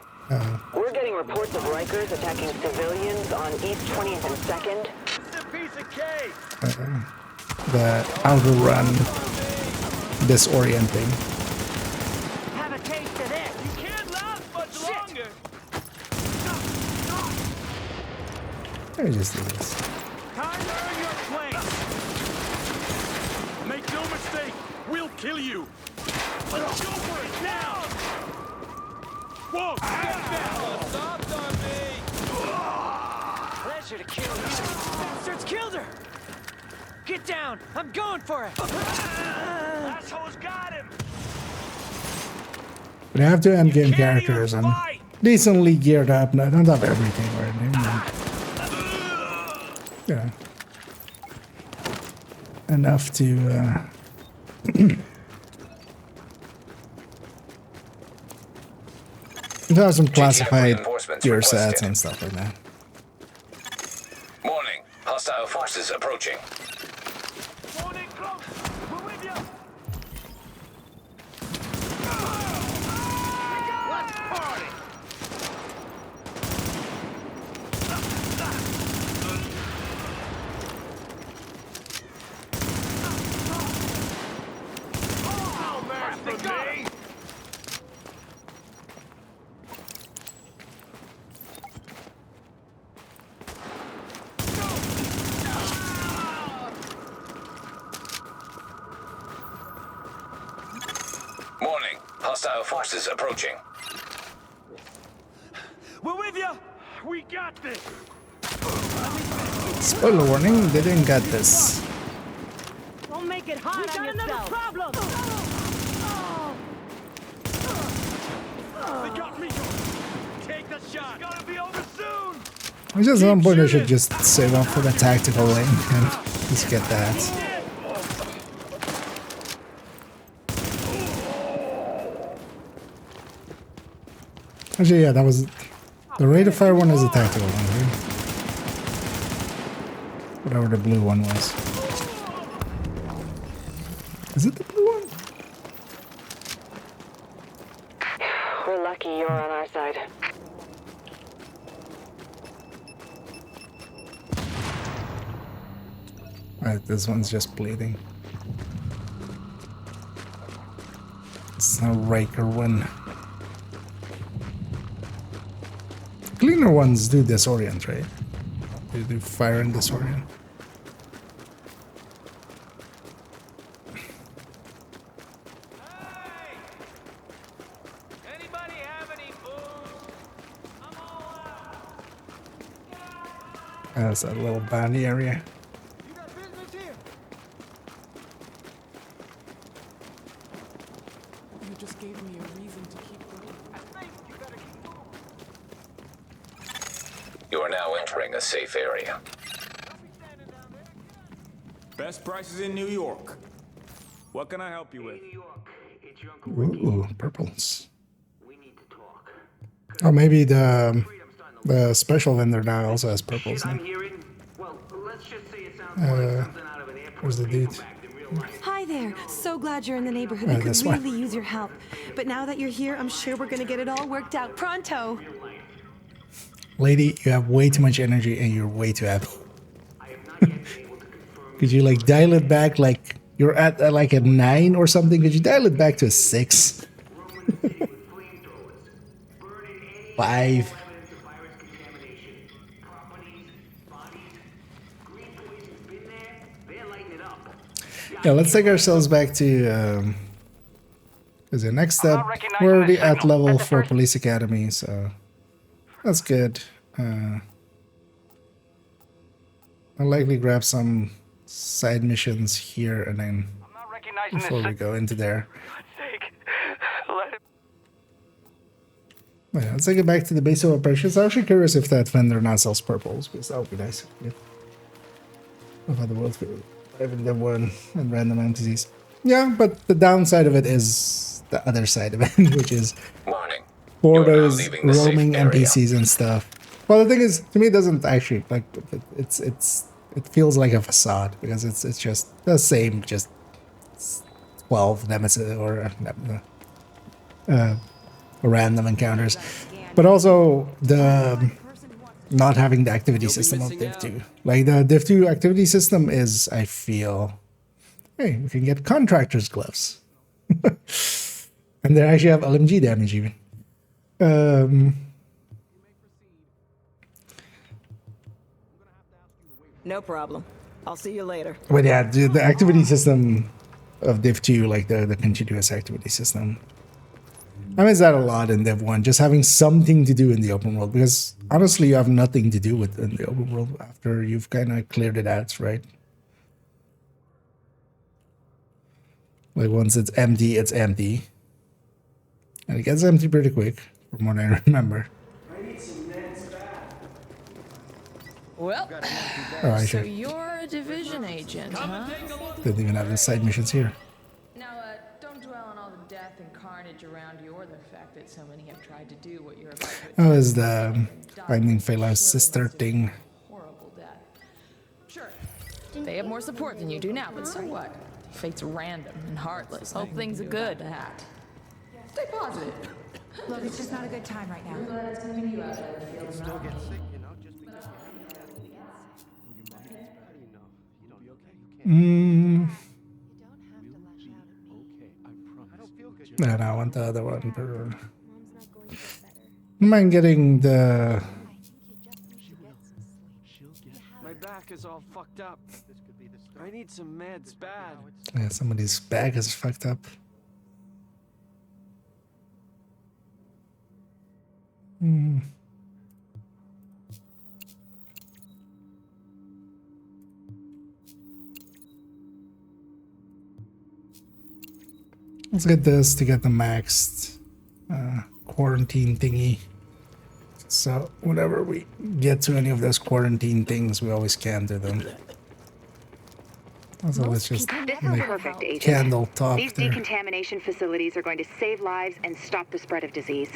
We're getting reports of Rikers attacking civilians on East 20th and 2nd. The outrun disorienting. Have a taste of this. You can't last much longer. Let me just do this. Time to earn your place. Make no mistake, we'll kill you. Let's go for it now. Whoa! Stopped on me. Pleasure to kill you. Bastards killed her. Get down. I'm going for it. Asshole's got him. But I have two endgame characters. I'm decently geared up. I don't have everything right now. Yeah. Enough to have some classified gear sets and stuff like that. Warning. Hostile forces approaching. Morning close. We're with you. Let's party. Oh, man, for me. Warning. Hostile forces approaching. We're with you. We got this. Spoiler warning, they didn't get this. Don't make it hard on yourself. Another problem. They got me. Take the shot. It's gonna be over soon. I just at some point I should just save up for the tactical link and just get that. Actually, yeah, that was the rate of fire one is a tactical one, right? Whatever the blue one was. Is it the blue one? We're lucky you're on our side. Alright, this one's just bleeding. It's a Riker one. Cleaner ones do disorient, right? They do fire and disorient. Anybody have any booze? I'm all out. That's that little bounty area. You got business here. You just gave me a reason to keep going. You are now entering a area. Best prices in New York. What can I help you with? Ooh, purples. Oh, maybe the special vendor now also has purples. Now. Where's the dude? Hi there. So glad you're in the neighborhood. Oh, We could this one. really use your help. But now that you're here, I'm sure we're gonna get it all worked out pronto. Lady, you have way too much energy and you're way too happy. Could you like dial it back? Like you're at like a 9 or something. Could you dial it back to a 6? 5. Yeah, let's take ourselves back to is the next step. We're already at level 4 police academy, so that's good. I'll likely grab some side missions here and then before we go into there. Yeah, let's take it back to the base of operations. I'm actually curious if that vendor now sells purples, because that would be nice. Yeah. Of other worlds, having them one and random entities. Yeah, but the downside of it is the other side of it, which is for those roaming NPCs and stuff. Well, the thing is, to me, it doesn't actually like it feels like a facade because it's just the same, just 12 nemesis or random encounters, but also the not having the activity system of Div 2. Like the Div 2 activity system is, I feel, hey, we can get contractor's gloves, and they actually have LMG damage even. No problem. I'll see you later. But yeah, the activity system of Div 2, like the continuous activity system, I miss that a lot in Div 1, just having something to do in the open world, because honestly you have nothing to do with in the open world after you've kind of cleared it out, right? Like once it's empty, and it gets empty pretty quick from what I remember. Well, Oh, so you're a division agent, huh? Didn't even have the side missions here. Now, don't dwell on all the death and carnage around you or the fact that so many have tried to do what you're about to. Oh, is the finding Phelo's sister thing. Horrible death. Sure, they have more support than you do now, but so what? Fate's random and heartless. Hope things are good. That. Stay positive. Look, it's just not a good time right now. Still get sick, you know, just because No, I want the other one. Mind getting the. My back is all fucked up. I need some meds bad. Yeah, somebody's back is fucked up. Let's get this to get the maxed quarantine thingy. So whenever we get to any of those quarantine things, we always can do them. So let's just make perfect, Agent. candle talk These there. decontamination facilities are going to save lives and stop the spread of disease.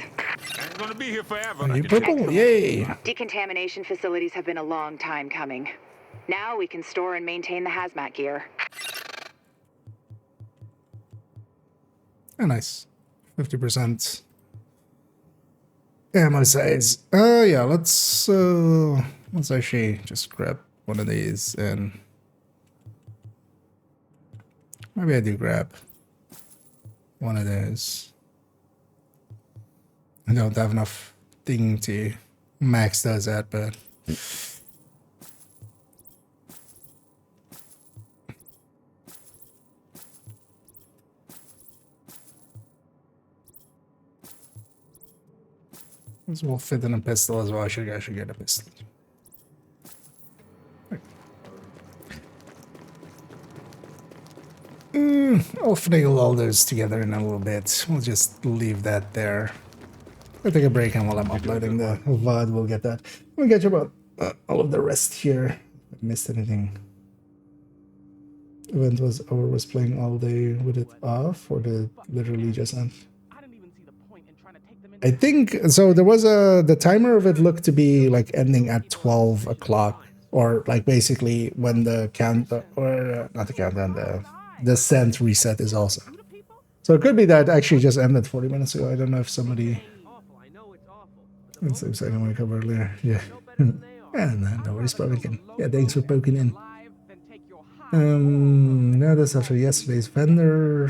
I'm gonna be here forever. Are you purple? Yay! Decontamination facilities have been a long time coming. Now we can store and maintain the hazmat gear. Oh, nice. 50% ammo size. Yeah, let's actually just grab one of these and maybe I do grab one of those. I don't have enough thing to max those at, but this will fit in a pistol as well. I should get a pistol. I'll finagle all those together in a little bit. We'll just leave that there. I'll take a break, and while I'm uploading the VOD, we'll get that. We'll get you about all of the rest here. I missed anything. Event was over. Was playing all day with it off, or did it literally just end? I think so. There was the timer of it looked to be like ending at 12 o'clock, or like basically when the count or not the countdown, the descent reset is also. So it could be that actually just ended 40 minutes ago. I don't know if somebody. It seems like I wake up earlier. Yeah. Yeah, no worries, probably can. Yeah, thanks for poking in. No, that's after yesterday's vendor.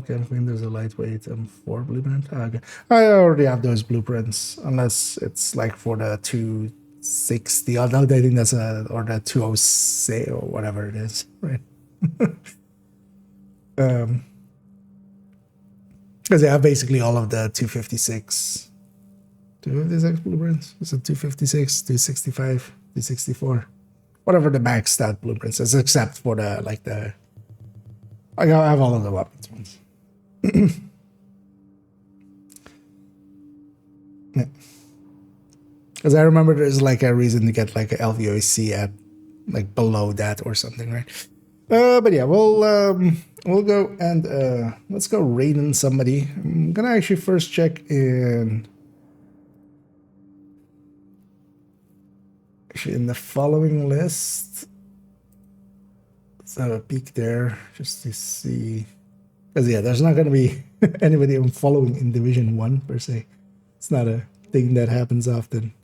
Camping, there's a lightweight M4 blueprint. Okay. I already have those blueprints, unless it's like for the 260. Although I think that's or the 206 or whatever it is, right? Because they have basically all of the 256 blueprints. Is it 256, 265, 264? Whatever the max stat blueprints is, except for the, like the... I have all of the weapons ones. Yeah. Because I remember there's like a reason to get like a LVOC at like below that or something, right? But yeah, we'll go and let's go raid in somebody. I'm gonna actually first check in the following list. Let's have a peek there just to see, because yeah, there's not gonna be anybody I'm following in Division 1 per se. It's not a thing that happens often.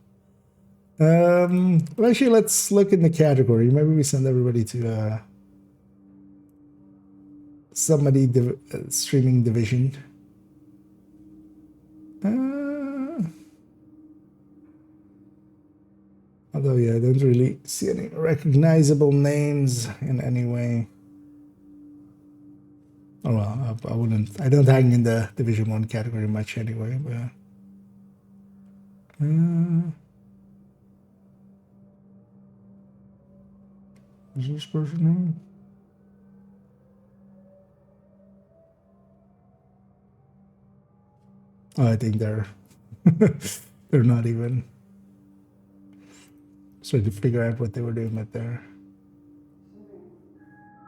Well, actually, let's look in the category. Maybe we send everybody to somebody streaming Division. Although, yeah, I don't really see any recognizable names in any way. Oh well, I wouldn't. I don't hang in the Division 1 category much anyway. But is this person name? Oh, I think they're not even. Trying to figure out what they were doing with there.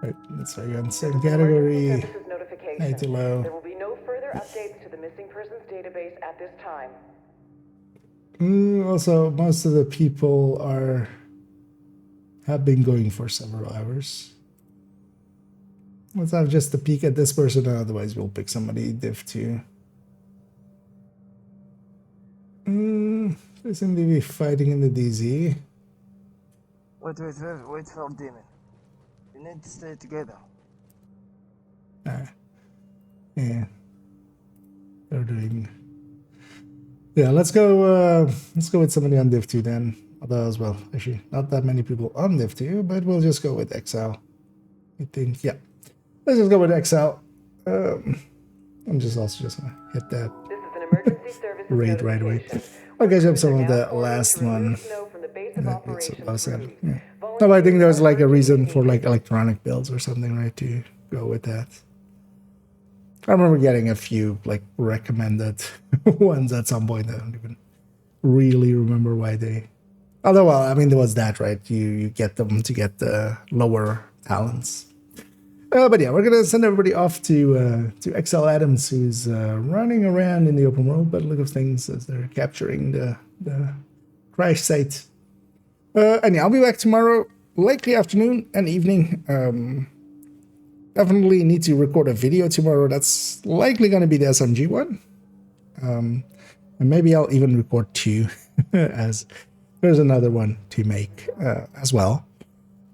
Right, let's try again. Same category. High to low. There will be no further updates to the missing persons database at this time. Also, most of the people have been going for several hours. Let's have just a peek at this person, otherwise we'll pick somebody Div 2. They seem to be fighting in the DZ. Wait for Demon. We need to stay together. Yeah. They're doing... Yeah, let's go with somebody on Div 2 then. Although as well, actually, not that many people on Div 2, but we'll just go with Exile. I think, yeah. Let's just go with Exile. I'm just also just gonna hit that raid right away. I'll catch up some of the last one. Yeah. No, I think there's like a reason for like electronic builds or something, right, to go with that. I remember getting a few like recommended ones at some point. I don't even really remember why they... Although, well, I mean, there was that, right? You get them to get the lower talents. But yeah, we're gonna send everybody off to XL Adams, who's running around in the open world by the look of things as they're capturing the crash site. And yeah, I'll be back tomorrow, likely afternoon and evening. Definitely need to record a video tomorrow. That's likely going to be the SMG one. And maybe I'll even record 2, as there's another one to make as well.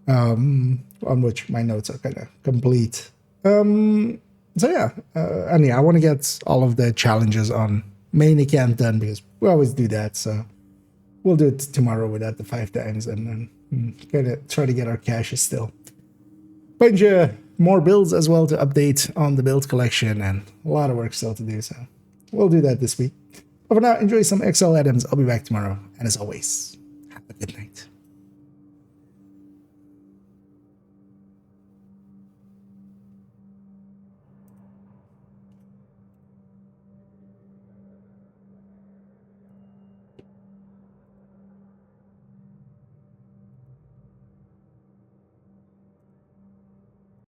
On which my notes are kind of complete. So yeah, and yeah, I want to get all of the challenges on main account done, because we always do that. So we'll do it tomorrow without the 5 times, and then try to get our caches still. Bunch of more builds as well to update on the build collection, and a lot of work still to do. So we'll do that this week. But for now, enjoy some XL Adams. I'll be back tomorrow, and as always, have a good night.